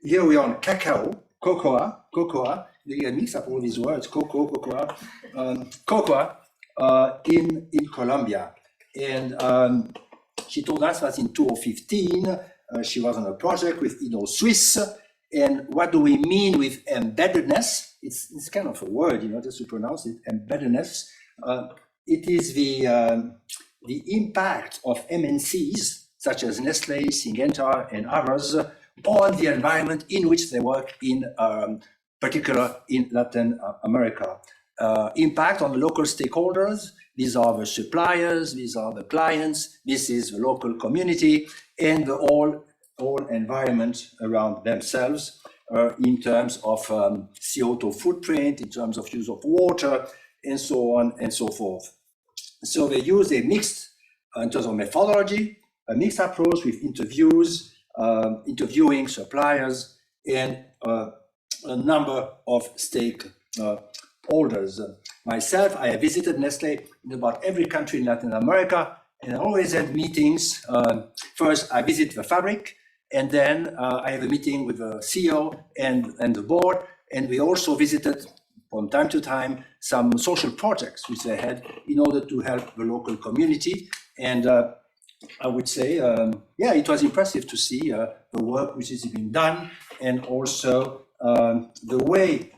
here we are on cacao, cocoa. You mix up all these words, cocoa, in Colombia. And she told us that in 2015, she was on a project with Swiss. And what do we mean with embeddedness? It's kind of a word, just to pronounce it, embeddedness. It is the impact of MNCs, such as Nestle, Syngenta, and others, on the environment in which they work, in particular in Latin America. Impact on the local stakeholders. These are the suppliers, these are the clients, this is the local community, and the whole environment around themselves in terms of CO2 footprint, in terms of use of water, and so on and so forth. So they use a mixed, in terms of methodology, a mixed approach with interviews, interviewing suppliers, and a number of stakeholders. Myself, I have visited Nestle in about every country in Latin America, and I always had meetings. First, I visit the fabric, and then I have a meeting with the CEO and the board, and we also visited from time to time some social projects which they had in order to help the local community. And I would say, yeah, it was impressive to see the work which is being done, and also the way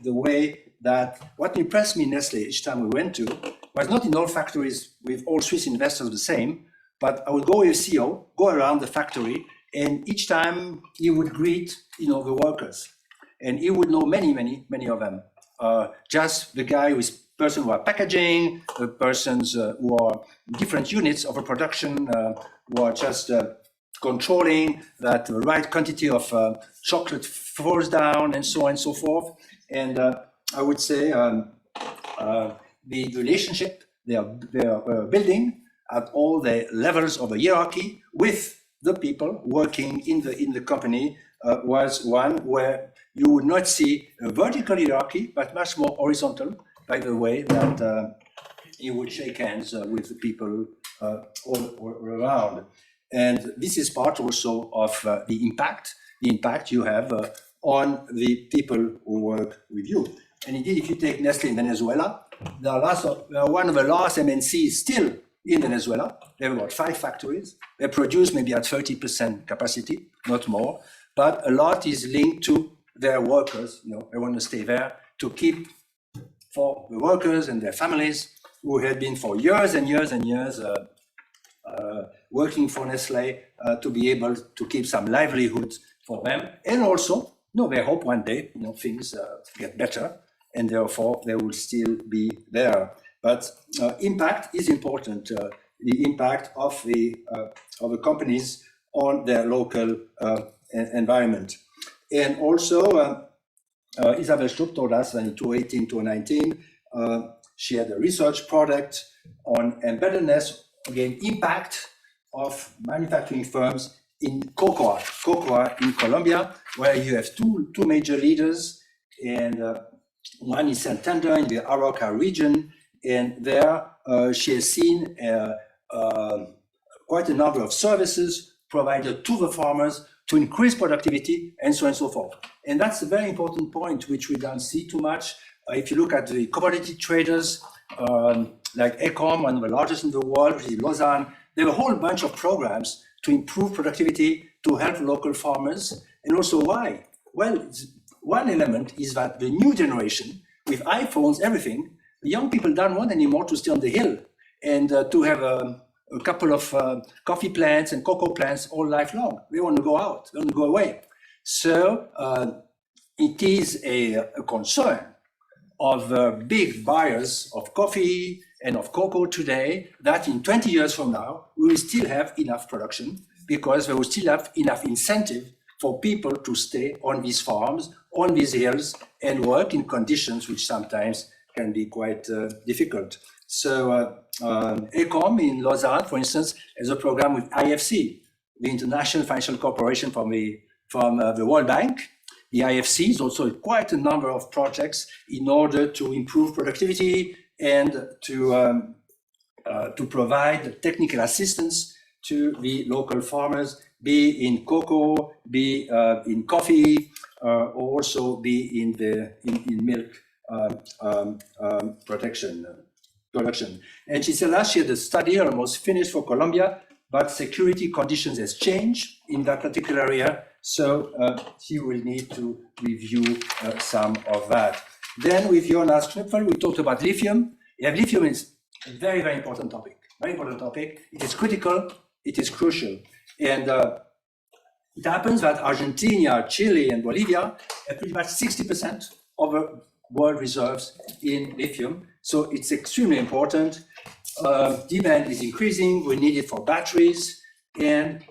that what impressed me in Nestle each time we went to was not in all factories with all Swiss investors the same, but I would go with a CEO, go around the factory, and each time he would greet, the workers, and he would know many of them. Just the guy person who are packaging, the persons who are different units of a production, who are just controlling that the right quantity of chocolate falls down, and so on and so forth. And I would say the relationship they are building at all the levels of the hierarchy with the people working in the company was one where you would not see a vertical hierarchy, but much more horizontal, by the way that you would shake hands with the people all around. And this is part also of the impact you have on the people who work with you. And indeed, if you take Nestle in Venezuela, they are one of the last MNCs still in Venezuela. They have about 5 factories. They produce maybe at 30% capacity, not more. But a lot is linked to their workers. They want to stay there to keep for the workers and their families who had been for years and years and years working for Nestle to be able to keep some livelihood for them. And also, they hope one day, things get better, and therefore they will still be there. But impact is important, the impact of the companies on their local environment. And also, Isabel Stubb told us that in 2018, 2019, she had a research project on embeddedness, again, impact of manufacturing firms in Coca in Colombia, where you have two major leaders, and one is Santander in the Arauca region, and there she has seen quite a number of services provided to the farmers to increase productivity, and so on and so forth. And that's a very important point, which we don't see too much. If you look at the commodity traders, like Ecom, one of the largest in the world, which is Lausanne, they have a whole bunch of programs to improve productivity, to help local farmers. And also why? Well, one element is that the new generation, with iPhones, everything, the young people don't want anymore to stay on the hill and to have a couple of coffee plants and cocoa plants all life long. They want to go out, they want to go away. So it is a concern of big buyers of coffee and of cocoa today that in 20 years from now, we will still have enough production because we will still have enough incentive for people to stay on these farms, on these hills, and work in conditions which sometimes can be quite difficult. So Ecom in Lausanne, for instance, has a program with IFC, the International Financial Corporation from the World Bank. The IFC is also quite a number of projects in order to improve productivity and to provide technical assistance to the local farmers, be in cocoa, be in coffee, or also be in milk production. And she said last year the study almost finished for Colombia, but security conditions has changed in that particular area, so she will need to review some of that. Then with Jonas Knöpfel, we talked about lithium. Yeah, lithium is a very, very important topic. Very important topic. It is critical. It is crucial. And it happens that Argentina, Chile, and Bolivia have pretty much 60% of the world reserves in lithium. So it's extremely important. Demand is increasing. We need it for batteries. And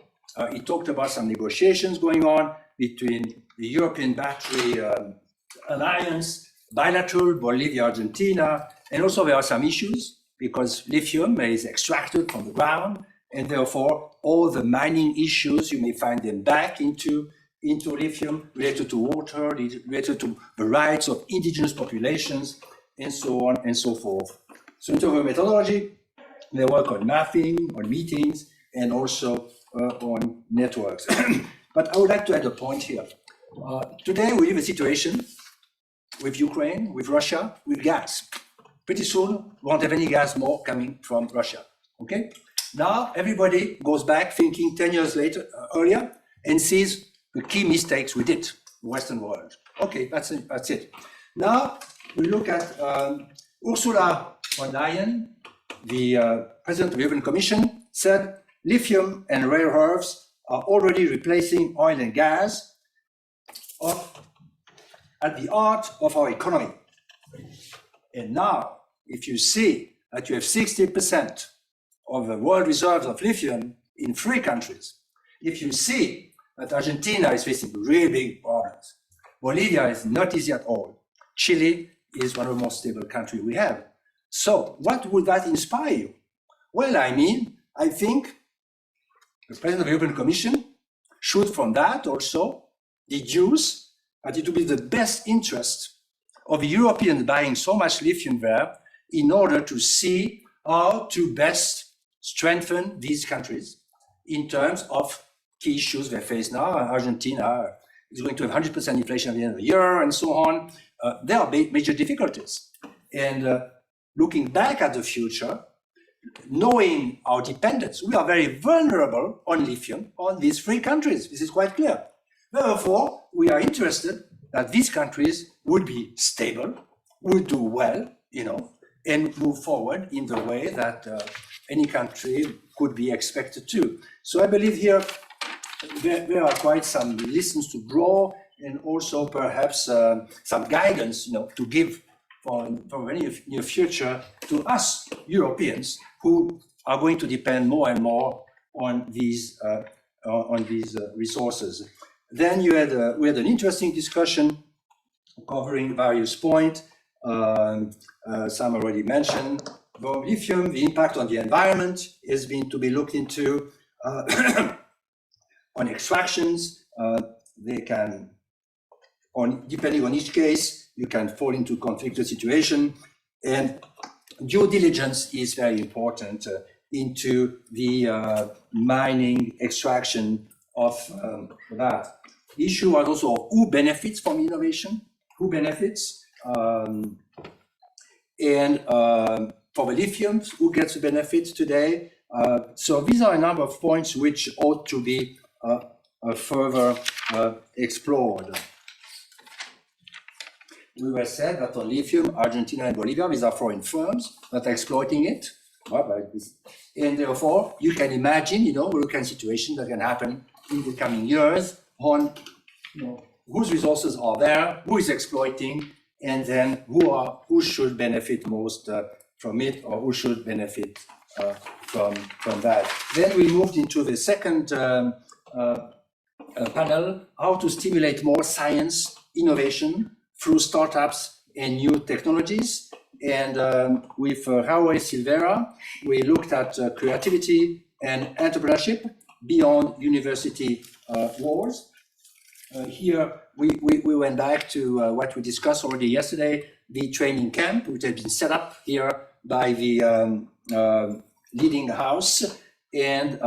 he talked about some negotiations going on between the European Battery Alliance, bilateral, Bolivia, Argentina. And also there are some issues because lithium is extracted from the ground, and therefore all the mining issues, you may find them back into lithium related to water, related to the rights of indigenous populations, and so on and so forth. So in terms of methodology, they work on mapping, on meetings, and also on networks. But I would like to add a point here. Today we have a situation with Ukraine, with Russia, with gas. Pretty soon, we won't have any gas more coming from Russia, okay? Now everybody goes back thinking 10 years earlier and sees the key mistakes we did, the Western world. Okay, that's it. Now we look at Ursula von der Leyen, the President of the European Commission, said lithium and rare earths are already replacing oil and gas at the heart of our economy. And now, if you see that you have 60% of the world reserves of lithium in 3 countries, if you see that Argentina is facing really big problems, Bolivia is not easy at all, Chile is one of the most stable countries we have. So what would that inspire you? Well, I think the President of the European Commission should from that also deduce that it would be the best interest of the Europeans buying so much lithium there in order to see how to best strengthen these countries in terms of key issues they face now. Argentina is going to have 100% inflation at the end of the year and so on. There are major difficulties. And looking back at the future, knowing our dependence, we are very vulnerable on lithium on these 3 countries. This is quite clear. Therefore, we are interested that these countries would be stable, would do well, and move forward in the way that any country could be expected to. So I believe here there are quite some lessons to draw, and also perhaps some guidance, to give for the near future to us Europeans, who are going to depend more and more on these resources. Then we had an interesting discussion covering various points. Some already mentioned. About lithium, the impact on the environment is to be looked into. On extractions, they can, depending on each case, you can fall into conflicted situation, and due diligence is very important into the mining extraction of that. The issue was also who benefits from innovation, who benefits, and for the lithium, who gets the benefits today. So these are a number of points which ought to be further explored. We were said that on lithium, Argentina and Bolivia, these are foreign firms that are exploiting it. And therefore, you can imagine, what kind of situation that can happen in the coming years on whose resources are there, who is exploiting, and then who should benefit most from it, or who should benefit from that. Then we moved into the second panel, how to stimulate more science innovation through startups and new technologies. And with Raul Silveira, we looked at creativity and entrepreneurship beyond university walls. Here, we went back to what we discussed already yesterday, the training camp, which has been set up here by the leading house, and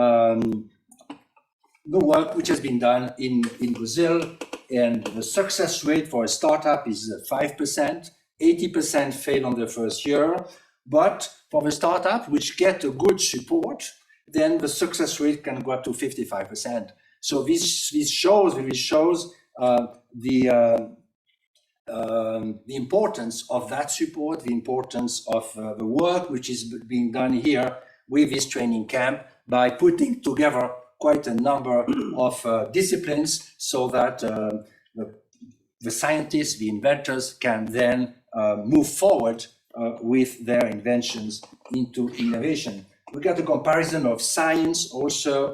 the work which has been done in Brazil, and the success rate for a startup is 5%, 80% fail on the first year, but for the startup which get a good support, then the success rate can go up to 55%. So this shows the importance of that support, the importance of the work which is being done here with this training camp by putting together quite a number of disciplines so that the scientists, the inventors can then move forward with their inventions into innovation. We got a comparison of science also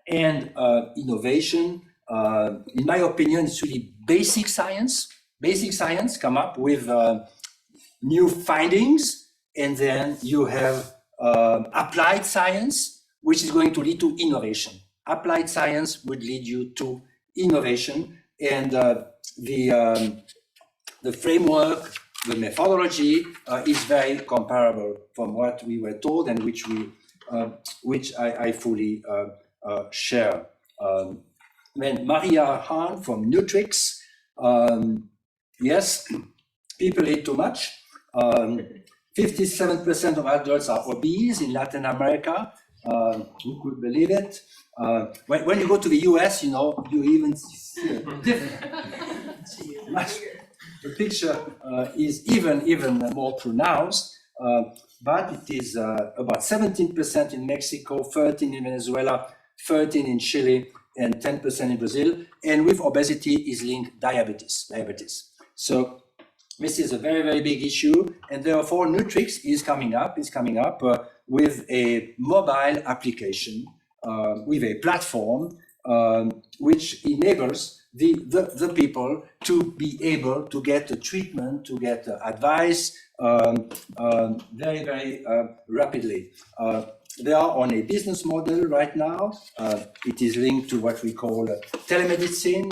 and innovation. In my opinion, it's really basic science. Basic science come up with new findings, and then you have applied science, which is going to lead to innovation. Applied science would lead you to innovation, and the framework, the methodology is very comparable from what we were told, and which I fully share. Then Maria Hahn from Nutrix. Yes, people eat too much. 57% of adults are obese in Latin America. Who could believe it? When you go to the US, you even see a difference. The picture is even more pronounced, but it is about 17% in Mexico, 13% in Venezuela, 13% in Chile, and 10% in Brazil. And with obesity is linked diabetes. So this is a very, very big issue, and therefore Nutrix is coming up with a mobile application, with a platform which enables the people to be able to get a treatment, to get advice very, very rapidly. They are on a business model right now. It is linked to what we call telemedicine.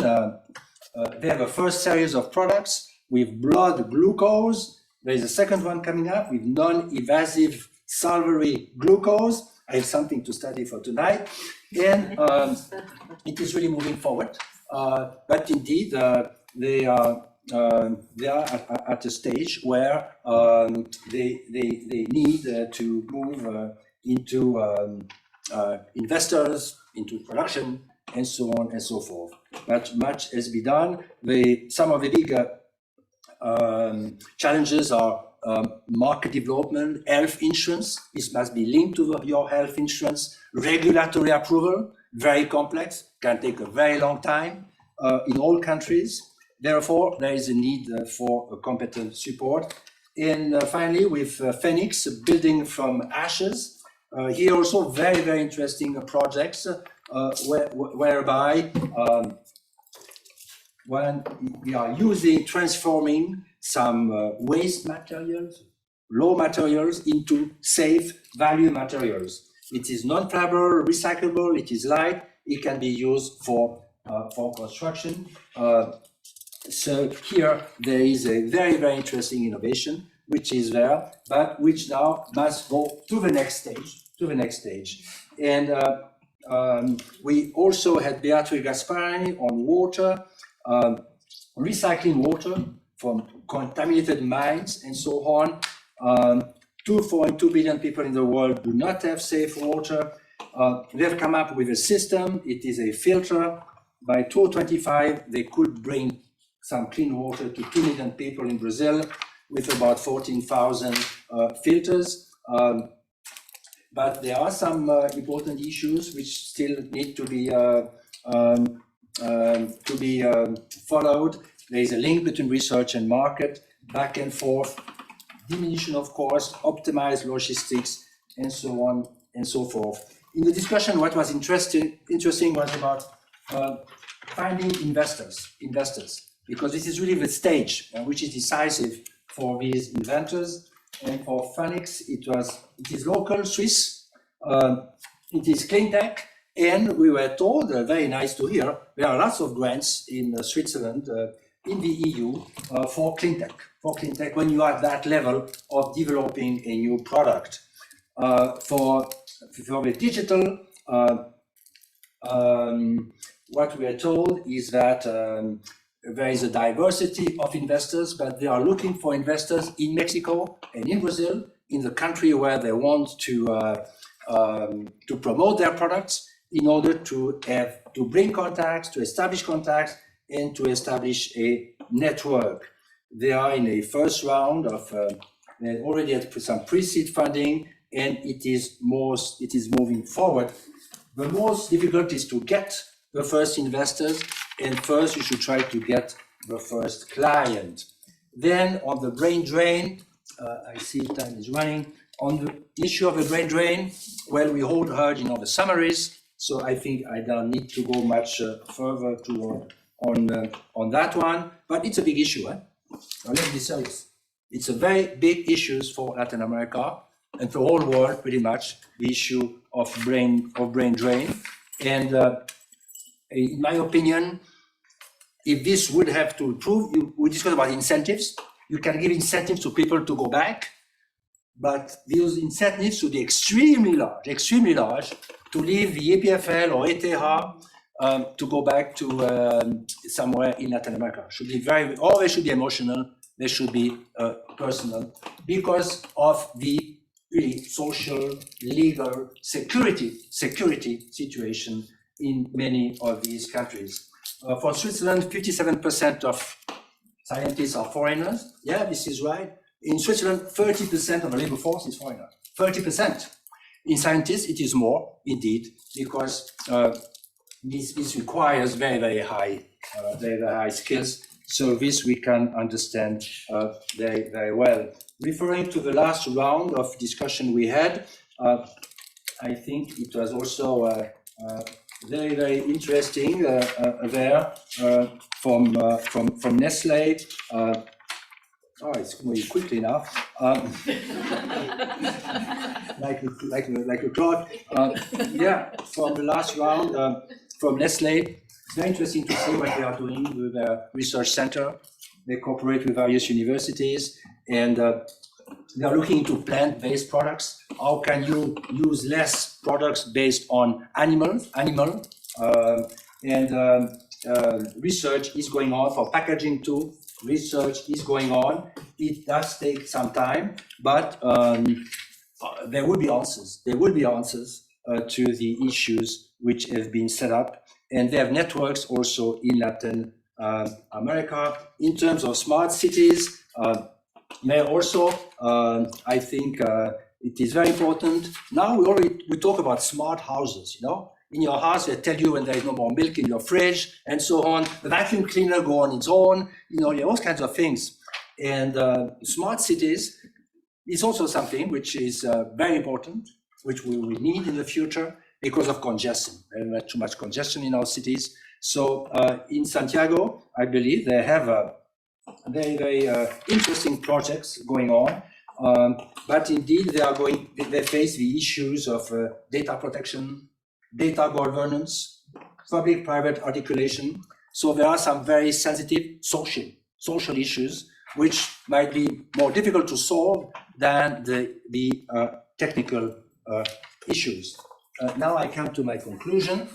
They have a first series of products with blood glucose. There is a second one coming up with non-invasive salivary glucose. I have something to study for tonight. And it is really moving forward. But indeed, they are at a stage where they need to move into investors, into production, and so on and so forth. But much has been done. Some of the bigger challenges are market development, health insurance. This must be linked to your health insurance. Regulatory approval, very complex, can take a very long time in all countries. therefore, there is a need for a competent support. And finally, with Phoenix, building from ashes, here also very, very interesting projects whereby when we are transforming some waste materials, low materials into safe value materials. It is non-flammable, recyclable, it is light, it can be used for construction. So here there is a very, very interesting innovation which is there, but which now must go to the next stage. And we also had Beatrice Gasparini on water, recycling water from contaminated mines and so on. 2.2 billion people in the world do not have safe water. They've come up with a system. It is a filter. By 2025, they could bring some clean water to 2 million people in Brazil with about 14,000 filters. But there are some important issues which still need to be followed. There is a link between research and market, back and forth, diminution of cost, optimized logistics, and so on and so forth. In the discussion, what was interesting was about finding investors, because this is really the stage which is decisive for these inventors. And for Phoenix, it is local, Swiss, it is clean tech, and we were told, very nice to hear, there are lots of grants in Switzerland, in the EU, for clean tech, when you are at that level of developing a new product. For the digital, what we are told is that there is a diversity of investors, but they are looking for investors in Mexico and in Brazil, in the country where they want to promote their products, in order to bring contacts, to establish contacts, and to establish a network. They are in a first round of they already had some pre-seed funding, and it is moving forward. The most difficult is to get the first investors, and first you should try to get the first client. Then on the brain drain, I see time is running. On the issue of the brain drain, well, we all heard the summaries, so I think I don't need to go much further on that one, but it's a big issue. Now, let's be serious. It's a very big issue for Latin America and for the whole world, pretty much, the issue of brain drain. And in my opinion, if this would have to improve, we discussed about incentives. You can give incentives to people to go back, but those incentives should be extremely large to leave the EPFL or ETH to go back to somewhere in Latin America. Should be or they should be emotional, they should be personal, because of the really social, legal, security situation in many of these countries. For Switzerland, 57% of scientists are foreigners. Yeah, this is right. In Switzerland, 30% of the labor force is foreigner. 30%. In scientists, it is more, indeed, because this requires very, very high skills. So this we can understand very, very well. Referring to the last round of discussion we had, I think it was also very, very interesting there from Nestle. It's moving quickly now. like a clock. Yeah, from the last round from Nestle. It's very interesting to see what they are doing with their research center. They cooperate with various universities, and they are looking into plant-based products. How can you use less products based on animal? Research is going on for packaging too. Research is going on. It does take some time, but there will be answers. There will be answers to the issues which have been set up, and they have networks also in Latin America. In terms of smart cities, they also, I think, it is very important. Now we talk about smart houses. in your house, they tell you when there is no more milk in your fridge, and so on. The vacuum cleaner go on its own, all kinds of things. And smart cities is also something which is very important, which we will need in the future because of congestion. There's too much congestion in our cities. So in Santiago, I believe they have very, very interesting projects going on. But indeed, they face the issues of data protection, data governance, public-private articulation. So there are some very sensitive social issues which might be more difficult to solve than the technical issues. Now I come to my conclusion.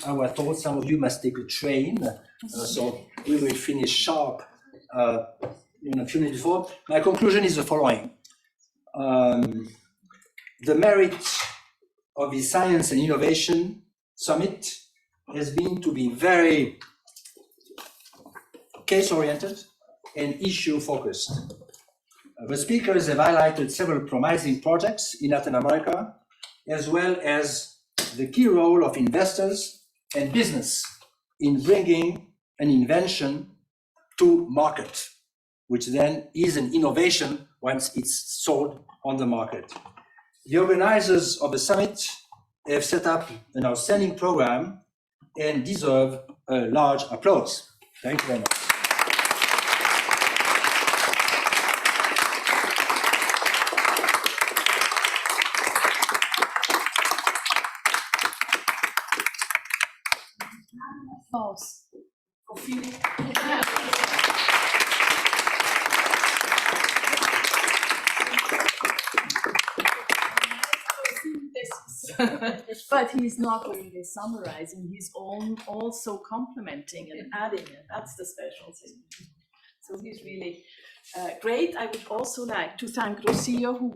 I was told some of you must take a train, so we will finish sharp in a few minutes before. My conclusion is the following. The merit of the Science and Innovation Summit has been to be very case-oriented and issue-focused. The speakers have highlighted several promising projects in Latin America, as well as the key role of investors and business in bringing an invention to market, which then is an innovation once it's sold on the market. The organizers of the summit have set up an outstanding program and deserve a large applause. Thank you very much. Applause for Philippe. But he's not only summarizing, he's also complementing and adding it. That's the special thing. So he's really great. I would also like to thank Rocio, who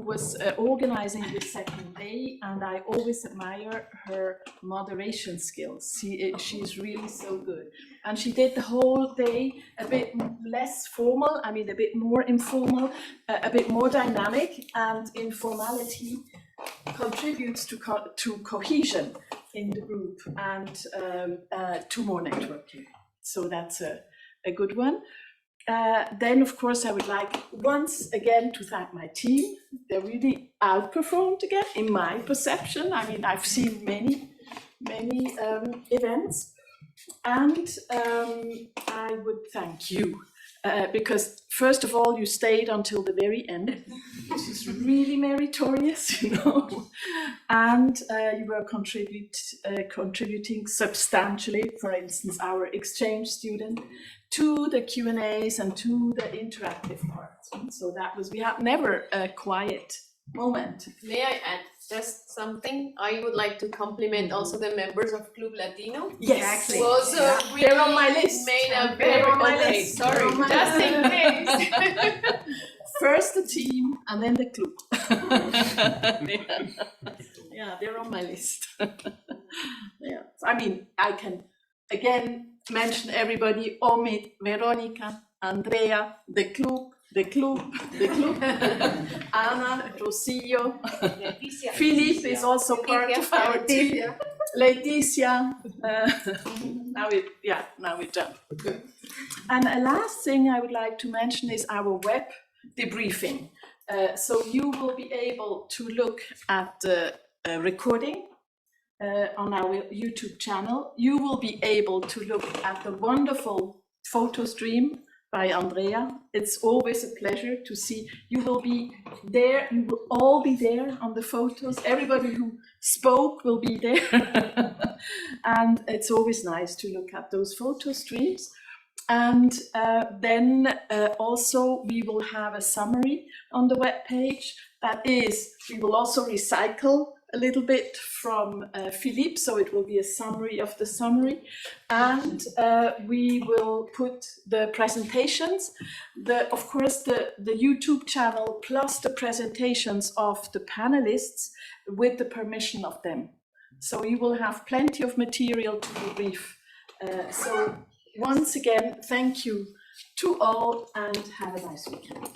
was organizing the second day, and I always admire her moderation skills. She's really so good. And she did the whole day a bit less formal, a bit more informal, a bit more dynamic, and informality contributes to cohesion in the group and to more networking. So that's a good one. Then, of course, I would like once again to thank my team. They really outperformed again, in my perception. I've seen many events, and I would thank you. Because first of all, you stayed until the very end, which is really meritorious, and you were contributing substantially, for instance, our exchange student, to the Q&As and to the interactive parts. So we have never a quiet moment. May I add just something? I would like to compliment also the members of Club Latino. Yes, who also really they're on my list. Made a They're very on my okay, list. sorry, just in case. First the team and then the club. Yeah, they're on my list. Yeah, I can again mention everybody: Omid, Veronica, Andrea, the club, Anna, Rocio, Philippe is also part of our team. Leticia. Now we jump. And a last thing I would like to mention is our web debriefing. So you will be able to look at the recording on our YouTube channel. You will be able to look at the wonderful photo stream by Andrea. It's always a pleasure to see. You will be there, you will all be there on the photos. Everybody who spoke will be there. And it's always nice to look at those photo streams. And then also we will have a summary on the webpage. That is, we will also recycle a little bit from Philippe, so it will be a summary of the summary. And we will put the presentations, of course, the YouTube channel plus the presentations of the panelists with the permission of them. So you will have plenty of material to debrief. So once again, thank you to all and have a nice weekend.